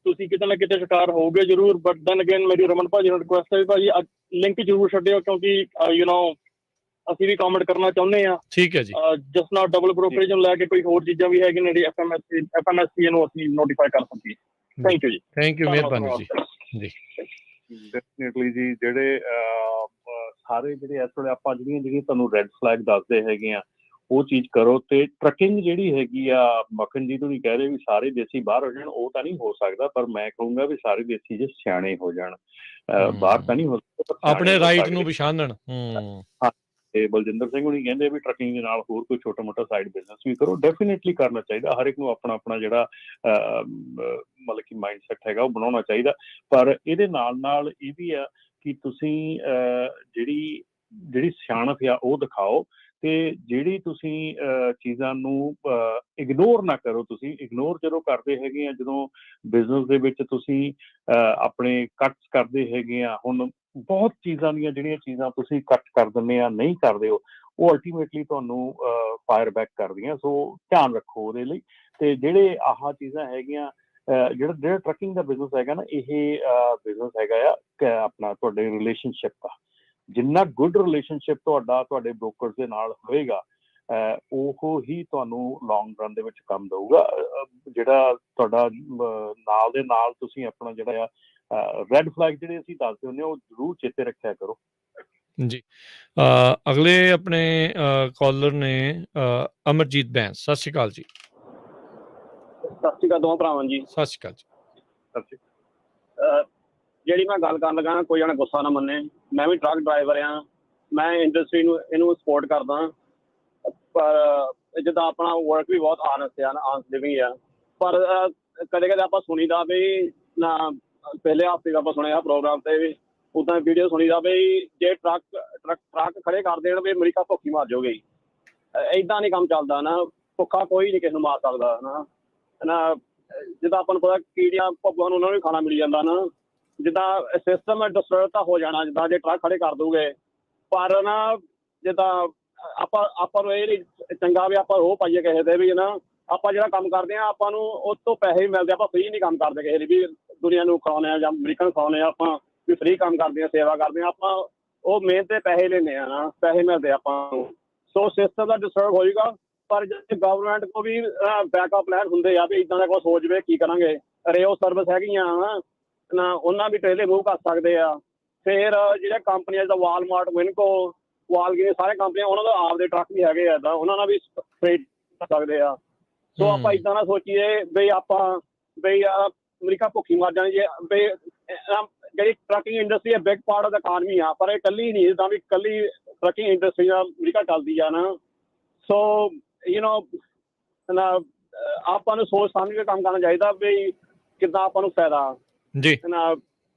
ਤੁਸੀਂ ਕਿਤੇ ਨਾ ਕਿਤੇ ਸ਼ਿਕਾਰ ਹੋਗੇ ਜ਼ਰੂਰ, ਬਟ ਦੈਨ ਅਗੇਨ ਮੇਰੀ ਰਮਨ ਭਾਜੀ ਨੂੰ ਰਿਕੁਐਸਟ ਹੈ ਵੀ ਭਾਜੀ ਲਿੰਕ ਜ਼ਰੂਰ ਛੱਡਿਓ, ਕਿਉਂਕਿ ਅਸੀਂ ਵੀ ਕਮੈਂਟ ਕਰਨਾ ਚਾਹੁੰਦੇ ਆ। ਠੀਕ ਹੈ ਜੀ। ਜਸਟ ਨਾਟ ਡਬਲ ਬ੍ਰੋਕਰੇਜ ਨੂੰ ਲੈ ਕੇ ਕੋਈ ਹੋਰ ਚੀਜ਼ਾਂ ਵੀ ਹੈਗੀਆਂ ਨੇ ਜਿਹੜੀ FMSC ਨੂੰ ਅਸੀਂ ਨੋਟੀਫਾਈ ਕਰ ਸਕੀਏ। ਥੈਂਕ ਯੂ ਜੀ। ਥੈਂਕ ਯੂ, ਮਿਹਰਬਾਨੀ ਜੀ। ਜੀ ਡੈਫੀਨਿਟਲੀ ਜੀ, ਜਿਹੜੇ ਸਾਰੇ ਜਿਹੜੇ ਇਸ ਵੇਲੇ ਆਪਾਂ ਜਿਹੜੀਆਂ ਤੁਹਾਨੂੰ ਰੈੱਡ ਫਲੈਗ ਦੱਸਦੇ ਹੈਗੇ ਆ, ਉਹ ਚੀਜ਼ ਕਰੋ। ਤੇ ਟਰੱਕਿੰਗ ਜਿਹੜੀ ਹੈਗੀ ਆ, ਮੱਖਣ ਜੀ ਤੋਂ ਨਹੀਂ ਕਹਿ ਰਹੇ ਵੀ ਸਾਰੇ ਦੇਸੀ ਬਾਹਰ ਹੋ ਜਾਣ, ਉਹ ਤਾਂ ਨਹੀਂ ਹੋ ਸਕਦਾ, ਪਰ ਮੈਂ ਕਹੂੰਗਾ ਵੀ ਸਾਰੇ ਦੇਸੀ ਜੇ ਸਿਆਣੇ ਹੋ ਜਾਣ। ਬਾਹਰ ਤਾਂ ਨਹੀਂ ਹੋ ਸਕਦਾ, ਆਪਣੇ ਰਾਈਟ ਨੂੰ ਪਛਾਣਨ। ਤੇ ਬਲਜਿੰਦਰ ਸਿੰਘ ਹੁਣੀ ਕਹਿੰਦੇ ਵੀ ਟਰੱਕਿੰਗ ਦੇ ਨਾਲ ਹੋਰ ਕੋਈ ਛੋਟਾ ਮੋਟਾ ਸਾਈਡ ਬਿਜ਼ਨਸ ਵੀ ਕਰੋ। ਡੈਫੀਨੇਟਲੀ ਕਰਨਾ ਚਾਹੀਦਾ, ਹਰ ਇੱਕ ਨੂੰ ਆਪਣਾ ਆਪਣਾ ਜਿਹੜਾ ਮਤਲਬ ਕਿ ਮਾਈਂਡ ਸੈਟ ਹੈਗਾ ਉਹ ਬਣਾਉਣਾ ਚਾਹੀਦਾ। ਪਰ ਇਹਦੇ ਨਾਲ ਨਾਲ ਇਹ ਵੀ ਆ ਕਿ ਤੁਸੀਂ ਜਿਹੜੀ ਸਿਆਣਪ ਆ ਉਹ ਦਿਖਾਓ, ਤੇ ਜਿਹੜੀ ਤੁਸੀਂ ਚੀਜ਼ਾਂ ਨੂੰ ਇਗਨੋਰ ਨਾ ਕਰੋ। ਤੁਸੀਂ ਇਗਨੋਰ ਜਦੋਂ ਕਰਦੇ ਹੈਗੇ ਆ, ਜਦੋਂ ਬਿਜ਼ਨਸ ਦੇ ਵਿੱਚ ਤੁਸੀਂ ਆਪਣੇ ਕੱਟਸ ਕਰਦੇ ਹੈਗੇ ਆ, ਹੁਣ ਬਹੁਤ ਚੀਜ਼ਾਂ ਦੀਆਂ ਜਿਹੜੀਆਂ ਚੀਜ਼ਾਂ ਤੁਸੀਂ ਕੱਟ ਕਰ ਦਿੰਦੇ ਆ, ਨਹੀਂ ਕਰਦੇ ਹੋ, ਉਹ ਅਲਟੀਮੇਟਲੀ ਤੁਹਾਨੂੰ ਫਾਇਰ ਬੈਕ ਕਰਦੀਆਂ। ਸੋ ਧਿਆਨ ਰੱਖੋ ਉਹਦੇ ਲਈ। ਤੇ ਜਿਹੜੇ ਆਹ ਚੀਜ਼ਾਂ ਹੈਗੀਆਂ, ਜਿਹੜਾ ਟਰੱਕਿੰਗ ਦਾ ਬਿਜ਼ਨਸ ਹੈਗਾ ਨਾ, ਇਹ ਬਿਜ਼ਨਸ ਹੈਗਾ ਆ ਆਪਣਾ ਤੁਹਾਡੇ ਰਿਲੇਸ਼ਨਸ਼ਿਪ ਦਾ। ਜਿੰਨਾ ਗੁੱਡ ਰਿਲੇਸ਼ਨਸ਼ਿਪ ਤੁਹਾਡੇ ਬ੍ਰੋਕਰਸ ਦੇ ਨਾਲ ਹੋਏਗਾ, ਉਹ ਹੀ ਤੁਹਾਨੂੰ ਲੌਂਗ ਰਨ ਦੇ ਵਿੱਚ ਕੰਮ ਦਊਗਾ। ਜਿਹੜਾ ਤੁਹਾਡਾ ਨਾਲ ਦੇ ਨਾਲ ਤੁਸੀਂ ਆਪਣਾ ਜਿਹੜਾ ਆ ਰੈੱਡ ਫਲੈਗ ਜਿਹੜੇ ਅਸੀਂ ਦੱਸਦੇ ਹੁੰਦੇ, ਉਹ ਜ਼ਰੂਰ ਚੇਤੇ ਰੱਖਿਆ ਕਰੋ ਜੀ। ਅਗਲੇ ਆਪਣੇ ਕਾਲਰ ਨੇ ਅਮਰਜੀਤ ਬੈਂਸ। ਸਤਿ ਸ਼੍ਰੀ ਅਕਾਲ ਜੀ। ਸਤਿ ਸ਼੍ਰੀ ਅਕਾਲ ਦੋਵਾਂ ਭਰਾਵਾਂ ਜੀ। ਸਤਿ ਸ਼੍ਰੀ ਅਕਾਲ ਜੀ। ਜਿਹੜੀ ਮੈਂ ਗੱਲ ਕਰਨ ਲੱਗਾ, ਕੋਈ ਜਣਾ ਗੁੱਸਾ ਨਾ ਮੰਨੇ, ਮੈਂ ਵੀ ਟਰੱਕ ਡਰਾਈਵਰ ਆ, ਮੈਂ ਇੰਡਸਟਰੀ ਨੂੰ ਇਹਨੂੰ ਸਪੋਰਟ ਕਰਦਾ। ਪਰ ਜਿੱਦਾਂ ਆਪਣਾ ਵਰਕ ਵੀ ਬਹੁਤ ਆਨੈਸਟ ਆ, ਆਨੈਸਟ ਲਿਵਿੰਗ ਆ, ਪਰ ਕਦੇ ਕਦੇ ਆਪਾਂ ਸੁਣੀਦਾ ਵੀ ਨਾ, ਪਹਿਲੇ ਹਫ਼ਤੇ ਆਪਾਂ ਸੁਣਿਆ ਪ੍ਰੋਗਰਾਮ ਤੇ ਵੀ, ਉੱਦਾਂ ਵੀਡੀਓ ਸੁਣੀਦਾ ਵੀ ਜੇ ਟਰੱਕ ਖੜੇ ਕਰ ਦੇਣ ਵੀ ਅਮਰੀਕਾ ਭੁੱਖੀ ਮਾਰ ਜਾਊਗੀ। ਏਦਾਂ ਨਹੀਂ ਕੰਮ ਚੱਲਦਾ ਨਾ, ਭੁੱਖਾ ਕੋਈ ਨਹੀਂ ਕਿਸੇ ਨੂੰ ਮਾਰ ਸਕਦਾ ਨਾ। ਜਿੱਦਾਂ ਆਪਾਂ ਨੂੰ ਪਤਾ ਕੀੜੀਆਂ ਭੱਗਾਂ ਨੂੰ ਉਹਨਾਂ ਨੂੰ ਵੀ ਖਾਣਾ ਮਿਲ ਜਾਂਦਾ ਨਾ। ਜਿੱਦਾਂ ਸਿਸਟਮ ਡਿਸਟਰਬ ਤਾਂ ਹੋ ਜਾਣਾ, ਜਿੱਦਾਂ ਜੇ ਟਰੱਕ ਖੜੇ ਕਰ ਦੂਗੇ। ਪਰ ਨਾ ਜਿੱਦਾਂ ਆਪਾਂ ਨੂੰ ਇਹ ਨਹੀਂ ਚੰਗਾ ਵੀ ਆਪਾਂ ਉਹ ਪਾਈਏ ਕਿਸੇ ਦੇ ਵੀ ਨਾ, ਆਪਾਂ ਜਿਹੜਾ ਕੰਮ ਕਰਦੇ ਹਾਂ ਆਪਾਂ ਨੂੰ ਉਸ ਤੋਂ ਪੈਸੇ ਵੀ ਮਿਲਦੇ, ਆਪਾਂ ਫ੍ਰੀ ਨਹੀਂ ਕੰਮ ਕਰਦੇ ਕਿਸੇ ਲਈ ਵੀ ਦੁਨੀਆ ਨੂੰ ਖਵਾਉਂਦੇ ਹਾਂ ਜਾਂ ਅਮਰੀਕਾ ਨੂੰ ਖਵਾਉਂਦੇ ਹਾਂ, ਆਪਾਂ ਵੀ ਫ੍ਰੀ ਕੰਮ ਕਰਦੇ ਹਾਂ, ਸੇਵਾ ਕਰਦੇ ਹਾਂ। ਆਪਾਂ ਉਹ ਮਿਹਨਤ ਤੇ ਪੈਸੇ ਲੈਂਦੇ ਆ ਨਾ, ਪੈਸੇ ਮਿਲਦੇ ਆਪਾਂ ਨੂੰ, ਸੋ ਸਿਸਟਮ ਦਾ ਡਿਸਟਰਬ ਹੋ ਜਾਊਗਾ। ਪਰ ਜੇ ਗਵਰਨਮੈਂਟ ਕੋ ਵੀ ਬੈਕਅਪ ਪਲਾਨ ਹੁੰਦੇ ਆ ਵੀ ਇਦਾਂ ਦਾ ਕੁਛ ਸੋਚ ਵੇ ਕੀ ਕਰਾਂਗੇ, ਰੇਓ ਸਰਵਿਸ ਹੈਗੀਆਂ ਨਾ, ਉਹਨਾਂ ਵੀ ਟ੍ਰੇਲੇ ਮੂਵ ਕਰ ਸਕਦੇ ਆ। ਫਿਰ ਜਿਹੜੇ ਕੰਪਨੀਆਂ ਜਿੱਦਾਂ ਵਾਲਮਾਰਟ, ਵਿਨਕੋ, ਵਾਲਗ੍ਰੀਨ, ਸਾਰੇ ਕੰਪਨੀਆਂ ਉਹਨਾਂ ਦਾ ਆਪਦੇ ਟਰੱਕ ਵੀ ਹੈਗੇ ਆ, ਇੱਦਾਂ ਉਹਨਾਂ ਨਾਲ ਵੀ ਫreight ਕਰ ਸਕਦੇ ਆ। ਸੋ ਆਪਾਂ ਇਦਾਂ ਨਾ ਸੋਚੀਏ ਬਈ ਆਪਾਂ ਬਈ ਅਮਰੀਕਾ ਭੁੱਖੀ ਮਰ ਜਾਣੀ ਜੇ ਬਈ ਜਿਹੜੀ ਟਰੱਕਿੰਗ ਇੰਡਸਟਰੀ ਹੈ big part of the economy ਆ, ਪਰ ਇਹ ਇਕੱਲੀ ਨਹੀਂ, ਜਿੱਦਾਂ ਵੀ ਇਕੱਲੀ ਟਰੱਕਿੰਗ ਇੰਡਸਟਰੀ ਨਾਲ ਅਮਰੀਕਾ ਚੱਲਦੀ ਆ ਨਾ। ਸੋ ਨਾ ਆਪਾਂ ਨੂੰ ਸੋਚ ਸਮਝ ਕੇ ਕੰਮ ਕਰਨਾ ਚਾਹੀਦਾ ਵੀ ਕਿੱਦਾਂ ਆਪਾਂ ਨੂੰ ਫਾਇਦਾ ਜੀ ਨਾ।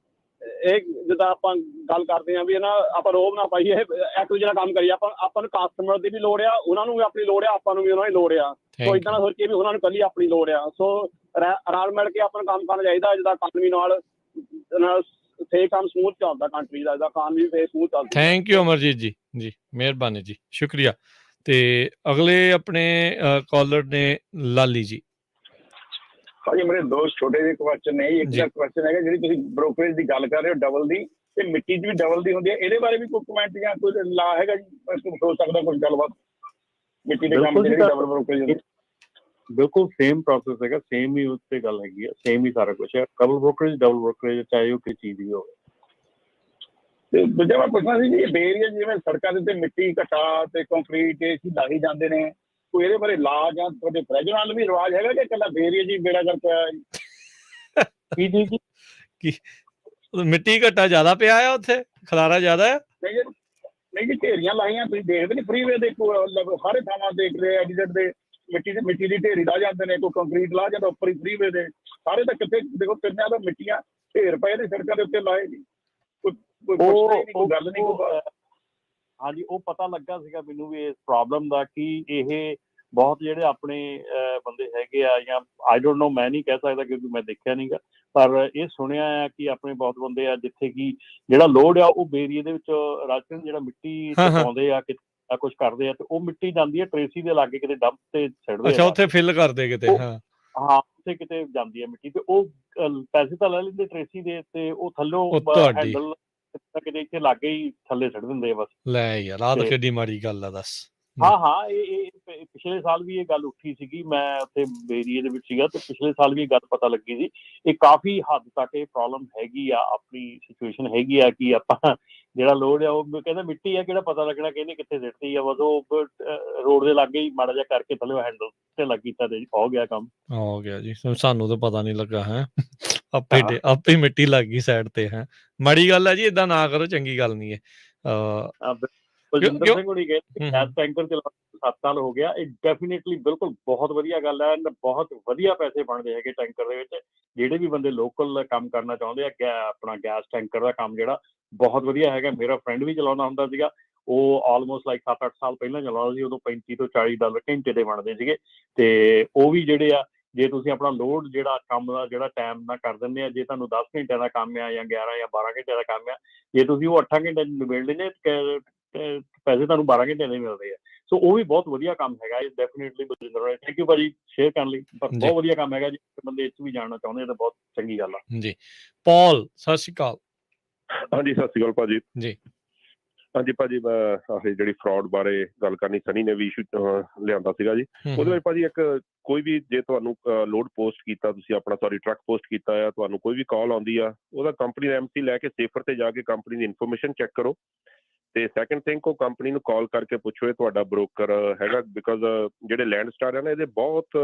ਇਹ ਜਿੱਦਾਂ ਆਪਾਂ ਗੱਲ ਕਰਦੇ ਹਾਂ ਵੀ ਆਪਾਂ ਰੋਬ ਨਾ ਪਾਈਏ, ਇੱਕ ਦੂਜੇ ਨਾਲ ਕੰਮ ਕਰੀਏ। ਆਪਾਂ ਨੂੰ ਕਸਟਮਰ ਦੀ ਵੀ ਲੋੜ ਆ, ਉਹਨਾਂ ਨੂੰ ਵੀ ਆਪਣੀ ਲੋੜ ਆ, ਆਪਾਂ ਨੂੰ ਵੀ ਉਹਨਾਂ ਦੀ ਲੋੜ ਆ। ਸੋ ਇਦਾਂ ਨਾ ਸੋਚੀਏ ਵੀ ਉਹਨਾਂ ਨੂੰ ਇਕੱਲੀ ਆਪਣੀ ਲੋੜ ਆ। ਸੋ ਰਲ ਮਿਲ ਕੇ ਆਪਾਂ ਨੂੰ ਕੰਮ ਕਰਨਾ ਚਾਹੀਦਾ, ਜਿੱਦਾਂ ਇਕਾਨਮੀ ਨਾਲ ਫੇ ਕੰਮ ਸਮੂਥ ਚੱਲਦਾ ਕੰਟਰੀ ਦਾ, ਜਿੱਦਾਂ ਇਕਾਨਮੀ ਫੇ ਸਮੂਥ ਚੱਲਦੀ। ਥੈਂਕ ਯੂ ਅਮਰਜੀਤ ਜੀ, ਜੀ ਮਿਹਰਬਾਨੀ ਜੀ, ਸ਼ੁਕਰੀਆ। ਤੇ ਅਗਲੇ ਆਪਣੇ ਕਾਲਰ ਨੇ ਲਾਲੀ ਜੀ। ਭਾਜੀ ਮੇਰੇ ਦੋ ਛੋਟੇ ਜਿਹੇ ਕੁਐਸਚਨ ਨੇ। ਇੱਕ ਦਾ ਕੁਐਸਚਨ ਹੈਗਾ, ਜਿਹੜੀ ਤੁਸੀਂ ਬ੍ਰੋਕਰੇਜ ਦੀ ਗੱਲ ਕਰ ਰਹੇ ਹੋ ਡਬਲ ਦੀ, ਤੇ ਮਿੱਟੀ 'ਚ ਵੀ ਡਬਲ ਦੀ ਹੁੰਦੀ ਹੈ, ਇਹਦੇ ਬਾਰੇ ਵੀ ਕੋਈ ਕਮੈਂਟ ਜਾਂ ਕੋਈ ਲਾ ਹੈਗਾ ਜੀ? ਹੋ ਸਕਦਾ ਕੁਝ ਗੱਲਬਾਤ ਮਿੱਟੀ ਦੇ ਕੰਮ ਦੀ ਡਬਲ ਬ੍ਰੋਕਰੇਜ? ਬਿਲਕੁਲ ਸੇਮ ਪ੍ਰੋਸੈਸ ਹੈਗਾ, ਸੇਮ ਹੀ ਉਸ ਤੇ ਗੱਲ ਹੈਗੀ ਆ, ਸੇਮ ਹੀ ਸਾਰਾ ਕੁਛ ਹੈ। ਡਬਲ ਬ੍ਰੋਕਰੇਜ ਚਾਹੇ ਉਹ ਕਿਸੇ ਚੀਜ਼ ਦੀ ਹੋਵੇ। ਤੇ ਦੂਜਾ ਮੈਂ ਪੁੱਛਣਾ ਸੀ ਜੀ, ਬੇਰੀਆ ਜਿਵੇਂ ਸੜਕਾਂ ਦੇ ਉੱਤੇ ਮਿੱਟੀ ਘਟਾ ਤੇ ਕੰਕਰੀਟ ਇਹ ਚੀਜ਼ ਲਾਹੀ ਜਾਂਦੇ ਨੇ, ਕੋਈ ਇਹਦੇ ਬਾਰੇ ਲਾ ਜਾਂ ਤੁਹਾਡੇ ਪ੍ਰੈਜਰ ਨਾਲ ਵੀ ਰਿਵਾਜ ਹੈਗਾ ਕਿ ਇਕੱਲਾ ਬੇਰੀਆ ਜੀ ਬੇੜਾ ਕਰਕੇ ਆਇਆ ਜੀ? ਕੀ ਮਿੱਟੀ ਘੱਟਾ ਜ਼ਿਆਦਾ ਪਿਆ ਆ ਉੱਥੇ, ਖਲਾਰਾ ਜ਼ਿਆਦਾ ਹੈ? ਨਹੀਂ ਜੀ, ਢੇਰੀਆਂ ਲਾਈਆਂ ਤੁਸੀਂ ਦੇਖਦੇ ਨਹੀਂ ਫਰੀਵੇ ਦੇ ਸਾਰੇ ਥਾਵਾਂ ਦੇਖ ਰਹੇ ਐਡੀਜਟ ਦੇ ਮਿੱਟੀ ਦੀ ਢੇਰੀ ਲਾ ਜਾਂਦੇ ਨੇ, ਕੋਈ ਕੰਕਰੀਟ ਲਾ ਜਾਂਦਾ ਉੱਪਰ ਹੀ ਫਰੀਵੇ ਦੇ। ਸਾਰੇ ਤਾਂ ਕਿੱਥੇ ਦੇਖੋ ਕਿੰਨਿਆਂ ਦਾ ਮਿੱਟੀਆਂ ਢੇਰ ਪਏ ਨੇ ਸੜਕਾਂ ਦੇ ਉੱਤੇ ਲਾਏ ਨਹੀਂ, ਕੋਈ ਗੱਲ ਨਹੀਂ। ਹਾਂਜੀ, ਉਹ ਪਤਾ ਲੱਗਾ ਸੀਗਾ ਮੈਨੂੰ ਵੀ ਇਸ ਪ੍ਰੋਬਲਮ ਦਾ ਕਿ ਇਹ ਬਹੁਤ ਜਿਹੜੇ ਆਪਣੇ ਬੰਦੇ ਹੈਗੇ ਆ, ਜਾਂ ਆਈ ਡੋਂਟ ਨੋ, ਮੈਂ ਨਹੀਂ ਕਹਿ ਸਕਦਾ ਕਿਉਂਕਿ ਮੈਂ ਦੇਖਿਆ ਨਹੀਂਗਾ, ਪਰ ਇਹ ਸੁਣਿਆ ਆ ਕਿ ਆਪਣੇ ਬਹੁਤ ਬੰਦੇ ਆ ਜਿੱਥੇ ਕਿ ਜਿਹੜਾ ਲੋਡ ਆ ਉਹ ਬੇਰੀਏ ਦੇ ਵਿੱਚ ਰਾਜਸਥਾਨ ਜਿਹੜਾ ਮਿੱਟੀ ਪਾਉਂਦੇ ਆ, ਕੁਛ ਕਰਦੇ ਆ, ਤੇ ਉਹ ਮਿੱਟੀ ਜਾਂਦੀ ਹੈ ਟ੍ਰੇਸੀ ਦੇ ਲਾਗੇ ਕਿਤੇ ਡੰਪ ਤੇ ਛੱਡਦੇ। ਅੱਛਾ, ਉੱਥੇ ਫਿਲ ਕਰਦੇ ਕਿਤੇ? ਹਾਂ, ਉੱਥੇ ਕਿਤੇ ਜਾਂਦੀ ਹੈ ਮਿੱਟੀ, ਤੇ ਉਹ ਪੈਸੇ ਤਾਂ ਲੈ ਲੈਂਦੇ ਟ੍ਰੇਸੀ ਦੇ, ਤੇ ਉਹ ਥੱਲੋਂ ਹੈਂਡਲ ਕਿਤੇ ਇੱਥੇ ਲਾਗੇ ਹੀ ਥੱਲੇ ਛੱਡ ਦਿੰਦੇ ਆ ਬਸ। ਲੈ ਯਾਰ, ਆਹ ਤਾਂ ਕਿੱਡੀ ਮਾੜੀ ਗੱਲ ਆ, ਦੱਸ। ਹਾਂ, ਇਹ ਪਿਛਲੇ ਸਾਲ ਵੀ ਇਹ ਗੱਲ ਉੱਠੀ ਸੀਗੀ, ਮੈਂ ਉੱਥੇ ਏਰੀਏ ਦੇ ਵਿੱਚ ਸੀਗਾ, ਤੇ ਪਿਛਲੇ ਸਾਲ ਵੀ ਇਹ ਗੱਲ ਪਤਾ ਲੱਗੀ ਸੀ। ਇਹ ਕਾਫੀ ਹੱਦ ਤੱਕ ਇਹ ਪ੍ਰੋਬਲਮ ਹੈਗੀ ਆ, ਆਪਣੀ ਸਿਚੁਏਸ਼ਨ ਹੈਗੀ ਆ ਕਿ ਆਪਾਂ ਜਿਹੜਾ ਲੋਡ ਆ ਉਹ ਕਹਿੰਦਾ ਮਿੱਟੀ ਆ, ਕਿਹੜਾ ਪਤਾ ਲੱਗਣਾ ਕਹਿੰਦੇ ਕਿੱਥੇ ਸਿੱਟਦੀ ਆ, ਬਸ ਉਹ ਰੋਡ ਦੇ ਲਾਗੇ ਹੀ ਮਾੜਾ ਜਿਹਾ ਕਰਕੇ ਥੱਲੇ ਹੈਂਡਲ ਤੇ ਲੱਗ ਕੀਤਾ ਤੇ ਹੋ ਗਿਆ ਕੰਮ। ਹੋ ਗਿਆ ਜੀ, ਸਾਨੂੰ ਤਾਂ ਪਤਾ ਨਹੀਂ ਲੱਗਾ ਹੈ, ਆਪੇ ਮਿੱਟੀ ਲੱਗ ਗਈ ਸਾਈਡ ਤੇ ਹੈ। ਮਾੜੀ ਗੱਲ ਹੈ ਜੀ, ਏਦਾਂ ਨਾ ਕਰੋ, ਚੰਗੀ ਗੱਲ ਨਹੀਂ ਹੈ। ਬਲਜਿੰਦਰ ਸਿੰਘ ਹੋਣੀ ਕਹਿੰਦੇ ਗੈਸ ਟੈਂਕਰ ਚਲਾ 7 ਸਾਲ ਹੋ ਗਿਆ, ਇਹ ਡੈਫੀਨੇਟਲੀ ਬਿਲਕੁਲ ਬਹੁਤ ਵਧੀਆ ਗੱਲ ਹੈ, ਬਹੁਤ ਵਧੀਆ ਪੈਸੇ ਬਣਦੇ ਹੈਗੇ ਟੈਂਕਰ ਦੇ ਵਿੱਚ। ਜਿਹੜੇ ਵੀ ਬੰਦੇ ਲੋਕਲ ਕੰਮ ਕਰਨਾ ਚਾਹੁੰਦੇ ਆ, ਆਪਣਾ ਗੈਸ ਟੈਂਕਰ ਦਾ ਕੰਮ ਜਿਹੜਾ ਬਹੁਤ ਵਧੀਆ ਹੈਗਾ। ਮੇਰਾ ਫਰੈਂਡ ਵੀ ਚਲਾਉਂਦਾ ਹੁੰਦਾ ਸੀਗਾ, ਉਹ ਆਲਮੋਸਟ ਲਾਈਕ 7-8 ਸਾਲ ਪਹਿਲਾਂ ਚਲਾਉਂਦਾ ਸੀ, ਉਦੋਂ $35 ਤੋਂ $40 ਘੰਟੇ ਦੇ ਬਣਦੇ ਸੀਗੇ। ਤੇ ਉਹ ਵੀ ਜਿਹੜੇ ਆ, ਜੇ ਤੁਸੀਂ ਆਪਣਾ ਲੋਡ ਜਿਹੜਾ ਕੰਮ ਦਾ ਜਿਹੜਾ ਟਾਈਮ ਨਾਲ ਕਰ ਦਿੰਦੇ ਆ, ਜੇ ਤੁਹਾਨੂੰ 10 ਘੰਟਿਆਂ ਦਾ ਕੰਮ ਆ ਜਾਂ 11 ਜਾਂ 12 ਘੰਟਿਆਂ ਦਾ ਕੰਮ ਆ, ਜੇ ਤੁਸੀਂ ਉਹ 8 ਘੰਟਿਆਂ 'ਚ ਨਿਬੇੜ ਲੈਂਦੇ ਪੈਸੇ ਤੁਹਾਨੂੰ 12 ਘੰਟਿਆਂ ਦੇ ਮਿਲਦੇ ਆ। ਸੋ ਉਹ ਵੀ ਬਹੁਤ ਵਧੀਆ ਕੰਮ ਹੈਗਾ। ਇਹ ਡੈਫੀਨੇਟਲੀ ਬਲਜਿੰਦਰ, ਥੈਂਕ ਯੂ ਭਾਜੀ ਸ਼ੇਅਰ ਕਰਨ ਲਈ, ਪਰ ਬਹੁਤ ਵਧੀਆ ਕੰਮ ਹੈਗਾ ਜੀ। ਬੰਦੇ ਇਸ ਵੀ ਜਾਣਨਾ ਚਾਹੁੰਦੇ ਤਾਂ ਬਹੁਤ ਚੰਗੀ ਗੱਲ ਆ ਜੀ। ਪੌਲ, ਸਤਿ ਸ਼੍ਰੀ ਅਕਾਲ। ਹਾਂਜੀ, ਸਤਿ ਸ਼੍ਰੀ ਅਕਾਲ ਭਾਜੀ ਜੀ। ਹਾਂਜੀ ਭਾਜੀ, ਮੈਂ ਜਿਹੜੀ ਫਰਾਡ ਬਾਰੇ ਗੱਲ ਕਰਨੀ, ਸਨੀ ਨੇ ਵੀ ਇਸ਼ੂ ਲਿਆਂਦਾ ਸੀਗਾ ਜੀ। ਉਹਦੇ ਵਿੱਚ ਭਾਜੀ ਇੱਕ ਕੋਈ ਵੀ ਜੇ ਤੁਹਾਨੂੰ ਲੋਡ ਪੋਸਟ ਕੀਤਾ, ਤੁਸੀਂ ਆਪਣਾ ਟਰੱਕ ਪੋਸਟ ਕੀਤਾ ਆ, ਤੁਹਾਨੂੰ ਕੋਈ ਵੀ ਕਾਲ ਆਉਂਦੀ ਆ, ਉਹਦਾ ਕੰਪਨੀ ਦਾ MC ਲੈ ਕੇ ਸੇਫਰ ਤੇ ਜਾ ਕੇ ਕੰਪਨੀ ਦੀ ਇਨਫੋਰਮੇਸ਼ਨ ਚੈੱਕ ਕਰੋ। ਤੇ ਸੈਕਿੰਡ ਥਿੰਗ, ਉਹ ਕੰਪਨੀ ਨੂੰ ਕਾਲ ਕਰਕੇ ਪੁੱਛੋ ਇਹ ਤੁਹਾਡਾ ਬ੍ਰੋਕਰ ਹੈਗਾ, ਬਿਕੋਜ਼ ਜਿਹੜੇ ਲੈਂਡ ਸਟਾਰ ਆ ਨਾ, ਇਹਦੇ ਬਹੁਤ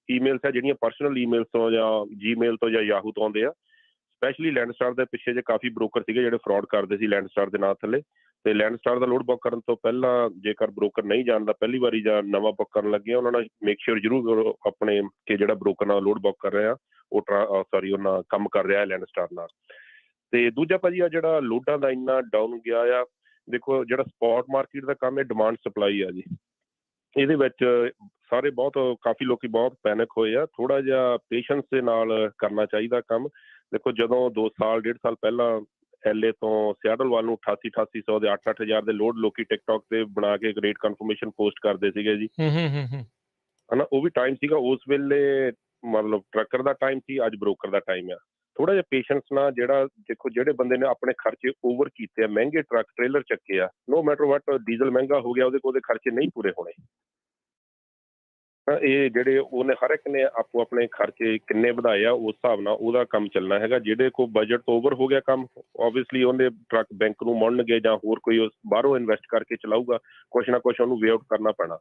ਈਮੇਲਸ ਆ ਜਿਹੜੀਆਂ ਪਰਸਨਲ ਈਮੇਲਸ ਤੋਂ ਜਾਂ ਜੀਮੇਲ ਤੋਂ ਜਾਂ ਯਾਹੂ ਤੋਂ ਆਉਂਦੇ ਆ। ਸਪੈਸ਼ਲੀ ਲੈਂਡ ਸਟਾਰ ਦੇ ਪਿੱਛੇ ਜੇ ਕਾਫੀ ਬ੍ਰੋਕਰ ਸੀਗੇ ਜਿਹੜੇ ਫਰਾਡ ਕਰਦੇ ਸੀ ਲੈਂਡ ਸਟਾਰ ਦੇ ਨਾਂ ਥੱਲੇ। ਤੇ ਲੈਂਡ ਸਟਾਰ ਦਾ ਲੋਡ ਬੁੱਕ ਕਰਨ ਤੋਂ ਪਹਿਲਾਂ, ਜੇਕਰ ਬ੍ਰੋਕਰ ਨਹੀਂ ਜਾਣਦਾ, ਪਹਿਲੀ ਵਾਰੀ ਜਾਂ ਨਵਾਂ ਬੁੱਕ ਕਰਨ ਲੱਗੇ, ਉਹਨਾਂ ਨਾਲ ਮੇਕ ਸ਼ੋਰ ਜ਼ਰੂਰ ਕਰੋ ਆਪਣੇ ਕਿ ਜਿਹੜਾ ਬ੍ਰੋਕਰ ਨਾਲ ਲੋਡ ਬੁੱਕ ਕਰ ਰਿਹਾ ਉਹ ਉਹਨਾਂ ਕੰਮ ਕਰ ਰਿਹਾ ਲੈਂਡ ਸਟਾਰ ਨਾਲ। ਤੇ ਦੂਜਾ ਭਾਜੀ, ਆ ਜਿਹੜਾ ਲੋਡਾਂ ਦਾ ਇੰਨਾ ਡਾਊਨ ਗਿਆ ਆ, ਦੇਖੋ ਜਿਹੜਾ ਸਪੌਟ ਮਾਰਕੀਟ ਦਾ ਕੰਮ ਹੈ, ਡਿਮਾਂਡ ਸਪਲਾਈ ਆ ਜੀ। ਇਹਦੇ ਵਿੱਚ ਸਾਰੇ ਕਾਫੀ ਲੋਕੀ ਬਹੁਤ ਪੈਨਿਕ ਹੋਏ ਆ। ਥੋੜਾ ਜਿਹਾ ਪੇਸ਼ੈਂਸ ਦੇ ਨਾਲ ਕਰਨਾ ਚਾਹੀਦਾ ਕੰਮ। ਦੇਖੋ, ਜਦੋਂ 2 ਸਾਲ 1.5 ਸਾਲ ਪਹਿਲਾਂ LA ਤੋਂ ਸਿਆਟਲ ਵੱਲ ਨੂੰ 8800 ਦੇ 8-8000 ਦੇ ਲੋਡ ਲੋਕੀ ਟਿਕਟੌਕ ਤੇ ਬਣਾ ਕੇ ਰੇਟ ਕਨਫਰਮੇਸ਼ਨ ਪੋਸਟ ਕਰਦੇ ਸੀਗੇ ਜੀ, ਹਨਾ। ਉਹ ਵੀ ਟਾਈਮ ਸੀਗਾ ਉਸ ਵੇਲੇ, ਮਤਲਬ ਟਰੱਕਰ ਦਾ ਟਾਈਮ ਸੀ, ਅੱਜ ਬ੍ਰੋਕਰ ਦਾ ਟਾਈਮ ਆ। ਥੋੜਾ ਜਿਹਾ ਪੇਸ਼ੈਂਸ ਨਾਲ, ਜਿਹੜਾ ਦੇਖੋ ਜਿਹੜੇ ਬੰਦੇ ਨੇ ਆਪਣੇ ਖਰਚੇ ਓਵਰ ਕੀਤੇ ਆ, ਮਹਿੰਗੇ ਟਰੱਕ ਟ੍ਰੇਲਰ ਚੱਕੇ ਆ, ਨੋ ਮੈਟਰ ਵਾਟ ਡੀਜ਼ਲ ਮਹਿੰਗਾ ਹੋ ਗਿਆ, ਉਹਦੇ ਖਰਚੇ ਨਹੀਂ ਪੂਰੇ ਹੋਣੇ। ਤਾਂ ਇਹ ਜਿਹੜੇ ਉਹਨੇ ਹਰ ਇੱਕ ਨੇ ਆਪੋ ਆਪਣੇ ਖਰਚੇ ਕਿੰਨੇ ਵਧਾਏ ਆ, ਉਸ ਹਿਸਾਬ ਨਾਲ ਉਹਦਾ ਕੰਮ ਚੱਲਣਾ ਹੈਗਾ। ਜਿਹੜੇ ਕੋਈ ਬਜਟ ਤੋਂ ਓਵਰ ਹੋ ਗਿਆ ਕੰਮ, ਓਬਵੀਅਸਲੀ ਉਹਨੇ ਟਰੱਕ ਬੈਂਕ ਨੂੰ ਮੁੜਨਗੇ ਜਾਂ ਹੋਰ ਕੋਈ ਉਸ ਬਾਹਰੋਂ ਇਨਵੈਸਟ ਕਰਕੇ ਚਲਾਊਗਾ, ਕੁਛ ਨਾ ਕੁਛ ਉਹਨੂੰ ਵੇ ਆਊਟ ਕਰਨਾ ਪੈਣਾ।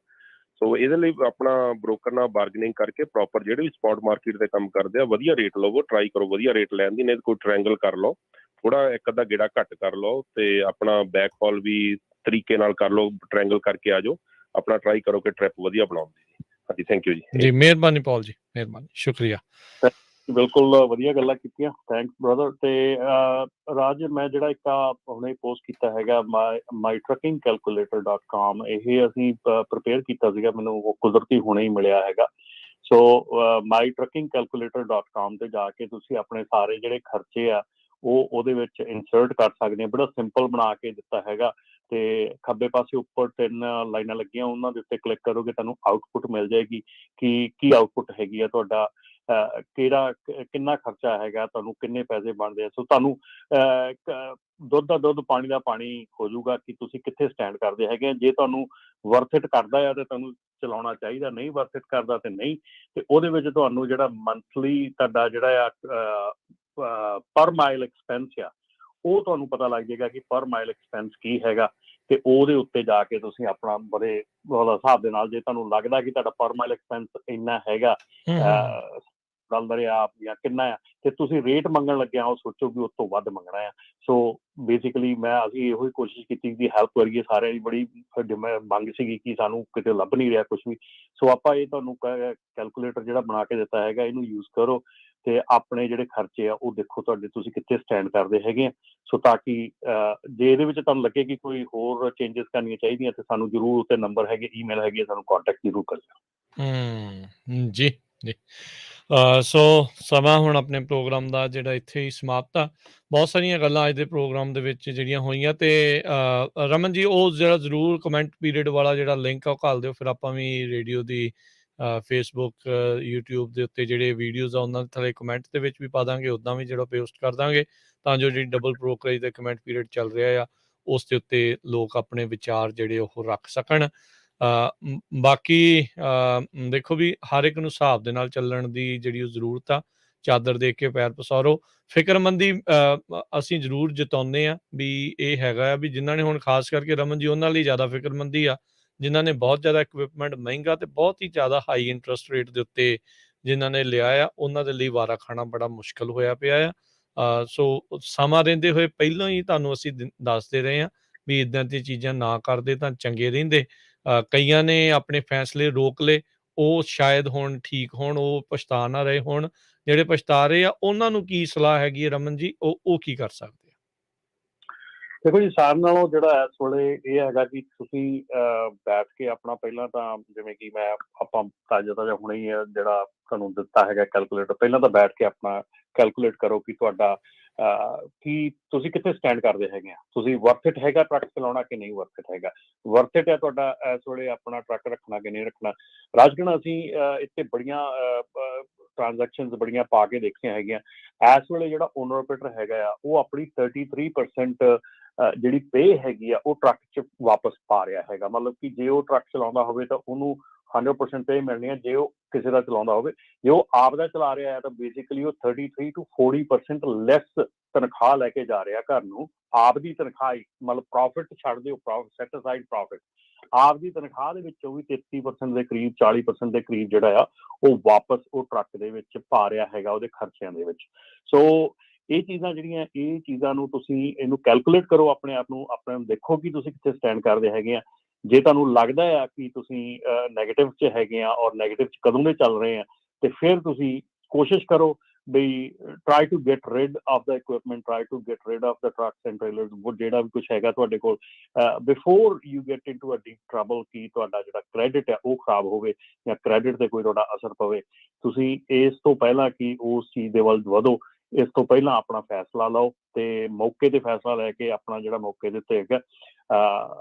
ਸੋ ਇਹਦੇ ਲਈ ਆਪਣਾ ਬ੍ਰੋਕਰ ਨਾਲ ਬਾਰਗੇਨਿੰਗ ਕਰਕੇ ਪ੍ਰੋਪਰ ਜਿਹੜੇ ਵੀ ਸਪੌਟ ਮਾਰਕੀਟ ਤੇ ਕੰਮ ਕਰਦੇ ਆ, ਵਧੀਆ ਰੇਟ ਲਵੋ, ਟਰਾਈ ਕਰੋ ਵਧੀਆ ਰੇਟ ਲੈਣ ਦੀ, ਨਹੀਂ ਕੋਈ ਟ੍ਰਾਇੰਗਲ ਕਰ ਲਓ, ਥੋੜਾ ਇੱਕ ਅੱਧਾ ਗੇੜਾ ਘੱਟ ਕਰ ਲਓ ਤੇ ਆਪਣਾ ਬੈਕ ਹਾਲ ਵੀ ਤਰੀਕੇ ਨਾਲ ਕਰ ਲਓ, ਟ੍ਰਾਇੰਗਲ ਕਰਕੇ ਆ ਜਾਓ, ਆਪਣਾ ਟਰਾਈ ਕਰੋ ਕਿ ਟ੍ਰਿਪ ਵਧੀਆ ਬਣਾਉਣ ਦੀ। ਹਾਂਜੀ, ਥੈਂਕ ਯੂ ਜੀ। ਜੀ ਮਿਹਰਬਾਨੀ ਪੌਲ ਜੀ, ਮਿਹਰਬਾਨੀ, ਸ਼ੁਕਰੀਆ। ਬਿਲਕੁਲ ਵਧੀਆ ਗੱਲਾਂ ਕੀਤੀਆਂ, ਥੈਂਕਸ ਬ੍ਰਦਰ। ਤੇ ਰਾਜ, ਮੈਂ ਜਿਹੜਾ ਇੱਕ ਹੁਣੇ ਪੋਸਟ ਕੀਤਾ ਹੈਗਾ mytruckingcalculator.com, ਇਹ ਅਸੀਂ ਪ੍ਰਪੇਅਰ ਕੀਤਾ ਸੀਗਾ, ਮੈਨੂੰ ਉਹ ਕੁਦਰਤੀ ਹੁਣੇ ਹੀ ਮਿਲਿਆ ਹੈਗਾ। ਸੋ mytruckingcalculator.com ਤੇ ਜਾ ਕੇ ਤੁਸੀਂ ਆਪਣੇ ਸਾਰੇ ਜਿਹੜੇ ਖਰਚੇ ਆ ਉਹ ਉਹਦੇ ਵਿੱਚ ਇਨਸਰਟ ਕਰ ਸਕਦੇ ਆ। ਬੜਾ ਸਿੰਪਲ ਬਣਾ ਕੇ ਦਿੱਤਾ ਹੈਗਾ ਤੇ ਖੱਬੇ ਪਾਸੇ ਉੱਪਰ 3 ਲਾਈਨਾਂ ਲੱਗੀਆਂ, ਉਹਨਾਂ ਦੇ ਉੱਤੇ ਕਲਿੱਕ ਕਰੋਗੇ ਤੁਹਾਨੂੰ ਆਊਟਪੁੱਟ ਮਿਲ ਜਾਏਗੀ ਕਿ ਕੀ ਆਊਟਪੁੱਟ ਹੈਗੀ ਆ ਤੁਹਾਡਾ, ਕਿੰਨਾ ਖਰਚਾ ਹੈਗਾ, ਤੁਹਾਨੂੰ ਕਿੰਨੇ ਪੈਸੇ ਬਣਦੇ ਆ। ਸੋ ਤੁਹਾਨੂੰ ਦੁੱਧ ਦਾ ਦੁੱਧ, ਪਾਣੀ ਦਾ ਪਾਣੀ ਹੋ ਜਾਊਗਾ ਕਿ ਤੁਸੀਂ ਕਿੱਥੇ ਸਟੈਂਡ ਕਰਦੇ ਹੈਗੇ ਆ। ਜੇ ਤੁਹਾਨੂੰ ਵਰਥ ਇਟ ਕਰਦਾ ਆ ਤੇ ਤੁਹਾਨੂੰ ਚਲਾਉਣਾ ਚਾਹੀਦਾ, ਨਹੀਂ ਵਰਥ ਇਟ ਕਰਦਾ ਤੇ ਨਹੀਂ। ਤੇ ਉਹਦੇ ਵਿੱਚ ਤੁਹਾਨੂੰ ਜਿਹੜਾ ਮੰਥਲੀ ਤੁਹਾਡਾ ਜਿਹੜਾ ਆ ਪਰ ਮਾਈਲ ਐਕਸਪੈਂਸ ਆ, ਉਹ ਤੁਹਾਨੂੰ ਪਤਾ ਲੱਗ ਜਾਏਗਾ ਕਿ ਪਰ ਮਾਈਲ ਐਕਸਪੈਂਸ ਕੀ ਹੈਗਾ। ਤੇ ਉਹਦੇ ਉੱਤੇ ਜਾ ਕੇ ਤੁਸੀਂ ਆਪਣਾ ਬੜੇ ਹਿਸਾਬ ਦੇ ਨਾਲ, ਜੇ ਤੁਹਾਨੂੰ ਲੱਗਦਾ ਕਿ ਤੁਹਾਡਾ ਪਰ ਮਾਈਲ ਐਕਸਪੈਂਸ ਇੰਨਾ ਹੈਗਾ ਡਾਲਰ ਆ ਜਾਂ ਕਿੰਨਾ ਆ, ਤੇ ਤੁਸੀਂ ਰੇਟ ਮੰਗਣ ਲੱਗਿਆ ਉਹ ਸੋਚੋ ਕਿ ਉਸ ਤੋਂ ਵੱਧ ਮੰਗਣਾ ਆ। ਸੋ ਬੇਸਿਕਲੀ ਅਸੀਂ ਇਹੋ ਹੀ ਕੋਸ਼ਿਸ਼ ਕੀਤੀ ਕਿ ਹੈਲਪ ਕਰੀਏ, ਸਾਰਿਆਂ ਦੀ ਬੜੀ ਮੰਗ ਸੀਗੀ ਕਿ ਸਾਨੂੰ ਕਿਤੇ ਲੱਭ ਨਹੀਂ ਰਿਹਾ ਕੁਛ ਵੀ। ਸੋ ਆਪਾਂ ਇਹ ਤੁਹਾਨੂੰ ਕੈਲਕੂਲੇਟਰ ਜਿਹੜਾ ਬਣਾ ਕੇ ਦਿੱਤਾ ਹੈਗਾ, ਇਹਨੂੰ ਯੂਜ਼ ਕਰੋ ਤੇ ਆਪਣੇ ਜਿਹੜੇ ਖਰਚੇ ਆ ਉਹ ਦੇਖੋ ਤੁਹਾਡੇ, ਤੁਸੀਂ ਕਿੱਥੇ ਸਟੈਂਡ ਕਰਦੇ ਹੈਗੇ ਆ। ਸੋ ਤਾਂ ਕਿ ਜੇ ਇਹਦੇ ਵਿੱਚ ਤੁਹਾਨੂੰ ਲੱਗੇ ਕਿ ਕੋਈ ਹੋਰ ਚੇਂਜਸ ਕਰਨੀਆਂ ਚਾਹੀਦੀਆਂ ਤੇ ਸਾਨੂੰ ਜ਼ਰੂਰ, ਉੱਤੇ ਨੰਬਰ ਹੈਗੇ, ਈਮੇਲ ਹੈਗੀ, ਸਾਨੂੰ ਕੰਟੈਕਟ ਜ਼ਰੂਰ ਕਰਿਓ। ਜੀ ਜੀ। ਸੋ ਸਮਾਂ ਹੁਣ ਆਪਣੇ ਪ੍ਰੋਗਰਾਮ ਦਾ ਜਿਹੜਾ ਇੱਥੇ ਹੀ ਸਮਾਪਤ ਆ। ਬਹੁਤ ਸਾਰੀਆਂ ਗੱਲਾਂ ਅੱਜ ਦੇ ਪ੍ਰੋਗਰਾਮ ਦੇ ਵਿੱਚ ਜਿਹੜੀਆਂ ਹੋਈਆਂ, ਤੇ ਰਮਨ ਜੀ ਉਹ ਜਿਹੜਾ ਜ਼ਰੂਰ ਕਮੈਂਟ ਪੀਰੀਅਡ ਵਾਲਾ ਜਿਹੜਾ ਲਿੰਕ ਆ ਉਹ ਘੱਲ ਦਿਓ, ਫਿਰ ਆਪਾਂ ਵੀ ਰੇਡੀਓ ਦੀ ਫੇਸਬੁੱਕ, YouTube ਦੇ ਉੱਤੇ ਜਿਹੜੇ ਵੀਡੀਓਜ਼ ਆ ਉਹਨਾਂ ਦੇ ਥੱਲੇ ਕਮੈਂਟ ਦੇ ਵਿੱਚ ਵੀ ਪਾ ਦਾਂਗੇ, ਉੱਦਾਂ ਵੀ ਜਿਹੜਾ ਪੋਸਟ ਕਰ ਦਾਂਗੇ, ਤਾਂ ਜੋ ਜਿਹੜੀ ਡਬਲ ਬ੍ਰੋਕਰੇਜ ਦਾ ਕਮੈਂਟ ਪੀਰੀਅਡ ਚੱਲ ਰਿਹਾ ਆ ਉਸ ਦੇ ਉੱਤੇ ਲੋਕ ਆਪਣੇ ਵਿਚਾਰ ਜਿਹੜੇ ਉਹ ਰੱਖ ਸਕਣ। ਬਾਕੀ ਦੇਖੋ ਵੀ ਹਰ ਇੱਕ ਨੂੰ ਹਿਸਾਬ ਦੇ ਨਾਲ ਚੱਲਣ ਦੀ ਜਿਹੜੀ ਉਹ ਜ਼ਰੂਰਤ ਆ। ਚਾਦਰ ਦੇਖ ਕੇ ਪੈਰ ਪਸਾਰੋ। ਫਿਕਰਮੰਦੀ ਅਸੀਂ ਜ਼ਰੂਰ ਜਤਾਉਂਦੇ ਹਾਂ ਵੀ ਇਹ ਹੈਗਾ ਆ ਵੀ ਜਿਨ੍ਹਾਂ ਨੇ ਹੁਣ ਖਾਸ ਕਰਕੇ ਰਮਨ ਜੀ ਉਹਨਾਂ ਲਈ ਜ਼ਿਆਦਾ ਫਿਕਰਮੰਦੀ ਆ, ਜਿਨ੍ਹਾਂ ਨੇ ਬਹੁਤ ਜ਼ਿਆਦਾ ਇਕਵਿਪਮੈਂਟ ਮਹਿੰਗਾ ਤੇ ਬਹੁਤ ਹੀ ਜ਼ਿਆਦਾ ਹਾਈ ਇੰਟਰਸਟ ਰੇਟ ਦੇ ਉੱਤੇ ਜਿਨ੍ਹਾਂ ਨੇ ਲਿਆ ਆ, ਉਹਨਾਂ ਦੇ ਲਈ ਵਾਰਾ ਖਾਣਾ ਬੜਾ ਮੁਸ਼ਕਲ ਹੋਇਆ ਪਿਆ ਆ। ਸੋ ਸਮਾਂ ਰਹਿੰਦੇ ਹੋਏ ਪਹਿਲਾਂ ਹੀ ਤੁਹਾਨੂੰ ਅਸੀਂ ਦੱਸਦੇ ਰਹੇ ਹਾਂ ਵੀ ਇੱਦਾਂ ਦੀਆਂ ਚੀਜ਼ਾਂ ਨਾ ਕਰਦੇ ਤਾਂ ਚੰਗੇ ਰਹਿੰਦੇ। ਕਈਆਂ ਨੇ ਆਪਣੇ ਫੈਸਲੇ ਰੋਕ ਲਏ, ਉਹ ਸ਼ਾਇਦ ਹੁਣ ਠੀਕ ਹੋਣ, ਉਹ ਪਛਤਾ ਨਾ ਰਹੇ ਹੋਣ। ਜਿਹੜੇ ਪਛਤਾ ਰਹੇ ਆ ਉਹਨਾਂ ਨੂੰ ਕੀ ਸਲਾਹ ਹੈਗੀ ਹੈ ਰਮਨ ਜੀ, ਉਹ ਕੀ ਕਰ ਸਕਦੇ ਆ? ਦੇਖੋ ਜੀ, ਸਾਰਿਆਂ ਨਾਲੋਂ ਜਿਹੜਾ ਇਸ ਵੇਲੇ ਇਹ ਹੈਗਾ ਕਿ ਤੁਸੀਂ ਬੈਠ ਕੇ ਆਪਣਾ, ਪਹਿਲਾਂ ਤਾਂ ਜਿਵੇਂ ਕਿ ਆਪਾਂ ਤਾਜ਼ਾ ਹੁਣੇ ਹੀ ਜਿਹੜਾ ਤੁਹਾਨੂੰ ਦਿੱਤਾ ਹੈਗਾ ਕੈਲਕੂਲੇਟਰ, ਪਹਿਲਾਂ ਤਾਂ ਬੈਠ ਕੇ ਆਪਣਾ ਕੈਲਕੂਲੇਟ ਕਰੋ ਕਿ ਤੁਹਾਡਾ ਕੀ ਤੁਸੀਂ ਕਿੱਥੇ ਸਟੈਂਡ ਕਰਦੇ ਹੈਗੇ ਆ। ਤੁਸੀਂ ਵਰਥ ਇਟ ਹੈਗਾ ਟਰੱਕ ਚਲਾਉਣਾ ਕਿ ਨਹੀਂ ਵਰਥ ਇਟ ਹੈਗਾ। ਵਰਥ ਇਟ ਹੈ ਤੁਹਾਡਾ ਇਸ ਵੇਲੇ ਆਪਣਾ ਟਰੱਕ ਰੱਖਣਾ ਕਿ ਨਹੀਂ ਰੱਖਣਾ। ਰਾਜਗੜ੍ਹ ਅਸੀਂ ਇੱਥੇ ਬੜੀਆਂ ਟ੍ਰਾਂਜੈਕਸ਼ਨਸ ਬੜੀਆਂ ਪਾ ਕੇ ਦੇਖੀਆਂ ਹੈਗੀਆਂ। ਇਸ ਵੇਲੇ ਜਿਹੜਾ ਓਨਰ ਆਪਰੇਟਰ ਹੈਗਾ ਆ ਉਹ ਆਪਣੀ 33% ਜਿਹੜੀ ਪੇ ਹੈਗੀ ਆ ਉਹ ਟਰੱਕ 'ਚ ਵਾਪਸ ਪਾ ਰਿਹਾ ਹੈਗਾ। ਮਤਲਬ ਕਿ ਜੇ ਉਹ ਟਰੱਕ ਚਲਾਉਂਦਾ ਹੋਵੇ ਤਾਂ ਉਹਨੂੰ 100% ਪੇ ਮਿਲਣੀ ਹੈ। ਜੇ ਉਹ ਕਿਸੇ ਦਾ ਚਲਾਉਂਦਾ ਹੋਵੇ, ਜੇ ਉਹ ਆਪ ਦਾ ਚਲਾ ਰਿਹਾ ਹੈ ਤਾਂ ਬੇਸਿਕਲੀ ਉਹ 33 to 40% ਲੈਸ ਤਨਖਾਹ ਲੈ ਕੇ ਜਾ ਰਿਹਾ ਘਰ ਨੂੰ। ਆਪ ਦੀ ਤਨਖਾਹ ਹੀ, ਮਤਲਬ ਪ੍ਰੋਫਿਟ ਛੱਡ ਦਿਓ, ਸੈਟ ਅਸਾਈਡ ਪ੍ਰੋਫਿਟ, ਆਪ ਦੀ ਤਨਖਾਹ ਦੇ ਵਿੱਚੋਂ ਵੀ 33% ਦੇ ਕਰੀਬ, 40% ਦੇ ਕਰੀਬ ਜਿਹੜਾ ਆ ਉਹ ਵਾਪਸ ਉਹ ਟਰੱਕ ਦੇ ਵਿੱਚ ਪਾ ਰਿਹਾ ਹੈਗਾ ਉਹਦੇ ਖਰਚਿਆਂ ਦੇ ਵਿੱਚ। ਸੋ ਇਹ ਚੀਜ਼ਾਂ ਜਿਹੜੀਆਂ, ਇਹ ਚੀਜ਼ਾਂ ਨੂੰ ਤੁਸੀਂ ਇਹਨੂੰ ਕੈਲਕੂਲੇਟ ਕਰੋ, ਆਪਣੇ ਆਪ ਨੂੰ ਦੇਖੋ ਕਿ ਤੁਸੀਂ ਕਿੱਥੇ ਸਟੈਂਡ ਕਰਦੇ ਹੈਗੇ ਆ। ਜੇ ਤੁਹਾਨੂੰ ਲੱਗਦਾ ਆ ਕਿ ਤੁਸੀਂ ਨੈਗੇਟਿਵ 'ਚ ਹੈਗੇ ਆ ਔਰ ਨੈਗੇਟਿਵ 'ਚ ਕਦੋਂ ਦੇ ਚੱਲ ਰਹੇ ਆ, ਤੇ ਫਿਰ ਤੁਸੀਂ ਕੋਸ਼ਿਸ਼ ਕਰੋ ਬਈ try to get rid of the equipment, try to get rid of the trucks and trailers, ਜਿਹੜਾ ਵੀ ਕੁਛ ਹੈਗਾ ਤੁਹਾਡੇ ਕੋਲ, before you get into a deep trouble, ਕਿ ਤੁਹਾਡਾ ਜਿਹੜਾ ਕ੍ਰੈਡਿਟ ਹੈ ਉਹ ਖਰਾਬ ਹੋਵੇ ਜਾਂ ਕ੍ਰੈਡਿਟ 'ਤੇ ਕੋਈ ਤੁਹਾਡਾ ਅਸਰ ਪਵੇ। ਤੁਸੀਂ ਇਸ ਤੋਂ ਪਹਿਲਾਂ ਕਿ ਉਸ ਚੀਜ਼ ਦੇ ਵੱਲ ਵਧੋ, ਇਸ ਤੋਂ ਪਹਿਲਾਂ ਆਪਣਾ ਫੈਸਲਾ ਲਓ ਤੇ ਮੌਕੇ 'ਤੇ ਫੈਸਲਾ ਲੈ ਕੇ ਆਪਣਾ ਜਿਹੜਾ ਮੌਕੇ ਦੇ ਉੱਤੇ ਹੈਗਾ।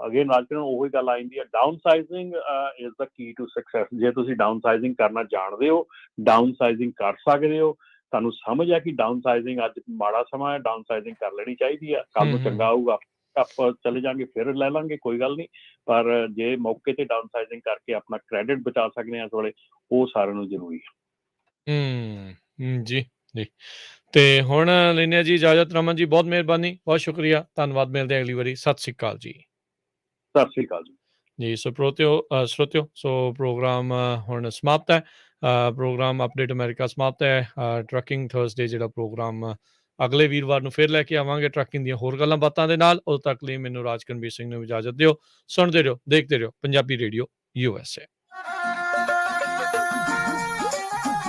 ਅਗੇਨ ਰਾਜਕਰਨ ਉਹੀ ਗੱਲ ਆ ਜਾਂਦੀ ਹੈ, downsizing is the key to success. ਜੇ ਤੁਸੀਂ ਡਾਊਨ ਸਾਈਜ਼ਿੰਗ ਕਰਨਾ ਜਾਣਦੇ ਹੋ, ਡਾਊਨ ਸਾਈਜ਼ਿੰਗ ਕਰ ਸਕਦੇ ਹੋ। ਤੁਹਾਨੂੰ ਸਮਝ ਆ ਕਿ ਡਾਊਨ ਸਾਈਜ਼ਿੰਗ ਅੱਜ ਮਾੜਾ ਸਮਾਂ ਹੈ, ਡਾਊਨ ਸਾਈਜ਼ਿੰਗ ਕਰ ਲੈਣੀ ਚਾਹੀਦੀ ਆ, ਕੱਲ ਨੂੰ ਚੰਗਾ ਆਊਗਾ ਆਪਾਂ ਚਲੇ ਜਾਾਂਗੇ ਫਿਰ ਲੈ ਲਾਂਗੇ, ਕੋਈ ਗੱਲ ਨਹੀਂ। ਪਰ ਜੇ ਮੌਕੇ ਤੇ ਡਾਊਨ ਸਾਈਜ਼ਿੰਗ ਕਰਕੇ ਆਪਣਾ ਕ੍ਰੈਡਿਟ ਬਚਾ ਸਕਦੇ ਹਾਂ ਇਸ ਵੇਲੇ, ਉਹ ਸਾਰਿਆਂ ਨੂੰ ਜ਼ਰੂਰੀ ਹੈ। ਜੀ ਜੀ। ਤੇ ਹੁਣ ਲੈਂਦੇ ਹਾਂ ਜੀ ਇਜਾਜ਼ਤ। ਰਮਨ ਜੀ ਬਹੁਤ ਮਿਹਰਬਾਨੀ, ਬਹੁਤ ਸ਼ੁਕਰੀਆ, ਧੰਨਵਾਦ। ਮਿਲਦੇ ਹਾਂ ਅਗਲੀ ਵਾਰੀ। ਸਤਿ ਸ਼੍ਰੀ ਅਕਾਲ ਜੀ। ਸਤਿ ਸ਼੍ਰੀ ਅਕਾਲ ਜੀ। ਜੀ ਸੋ ਸਰੋਤਿਓ, ਸੋ ਪ੍ਰੋਗਰਾਮ ਹੁਣ ਸਮਾਪਤ ਹੈ। ਪ੍ਰੋਗਰਾਮ ਅਪਡੇਟ ਅਮਰੀਕਾ ਸਮਾਪਤ ਹੈ। ਟਰੱਕਿੰਗ ਥਰਸਡੇ ਜਿਹੜਾ ਪ੍ਰੋਗਰਾਮ ਅਗਲੇ ਵੀਰਵਾਰ ਨੂੰ ਫਿਰ ਲੈ ਕੇ ਆਵਾਂਗੇ ਟਰੱਕਿੰਗ ਦੀਆਂ ਹੋਰ ਗੱਲਾਂ ਬਾਤਾਂ ਦੇ ਨਾਲ। ਉਦੋਂ ਤੱਕ ਲਈ ਮੈਨੂੰ ਰਾਜਕਨਵੀਰ ਸਿੰਘ ਨੂੰ ਇਜਾਜ਼ਤ ਦਿਓ। ਸੁਣਦੇ ਰਹੋ, ਦੇਖਦੇ ਰਹੋ ਪੰਜਾਬੀ ਰੇਡੀਓ USA।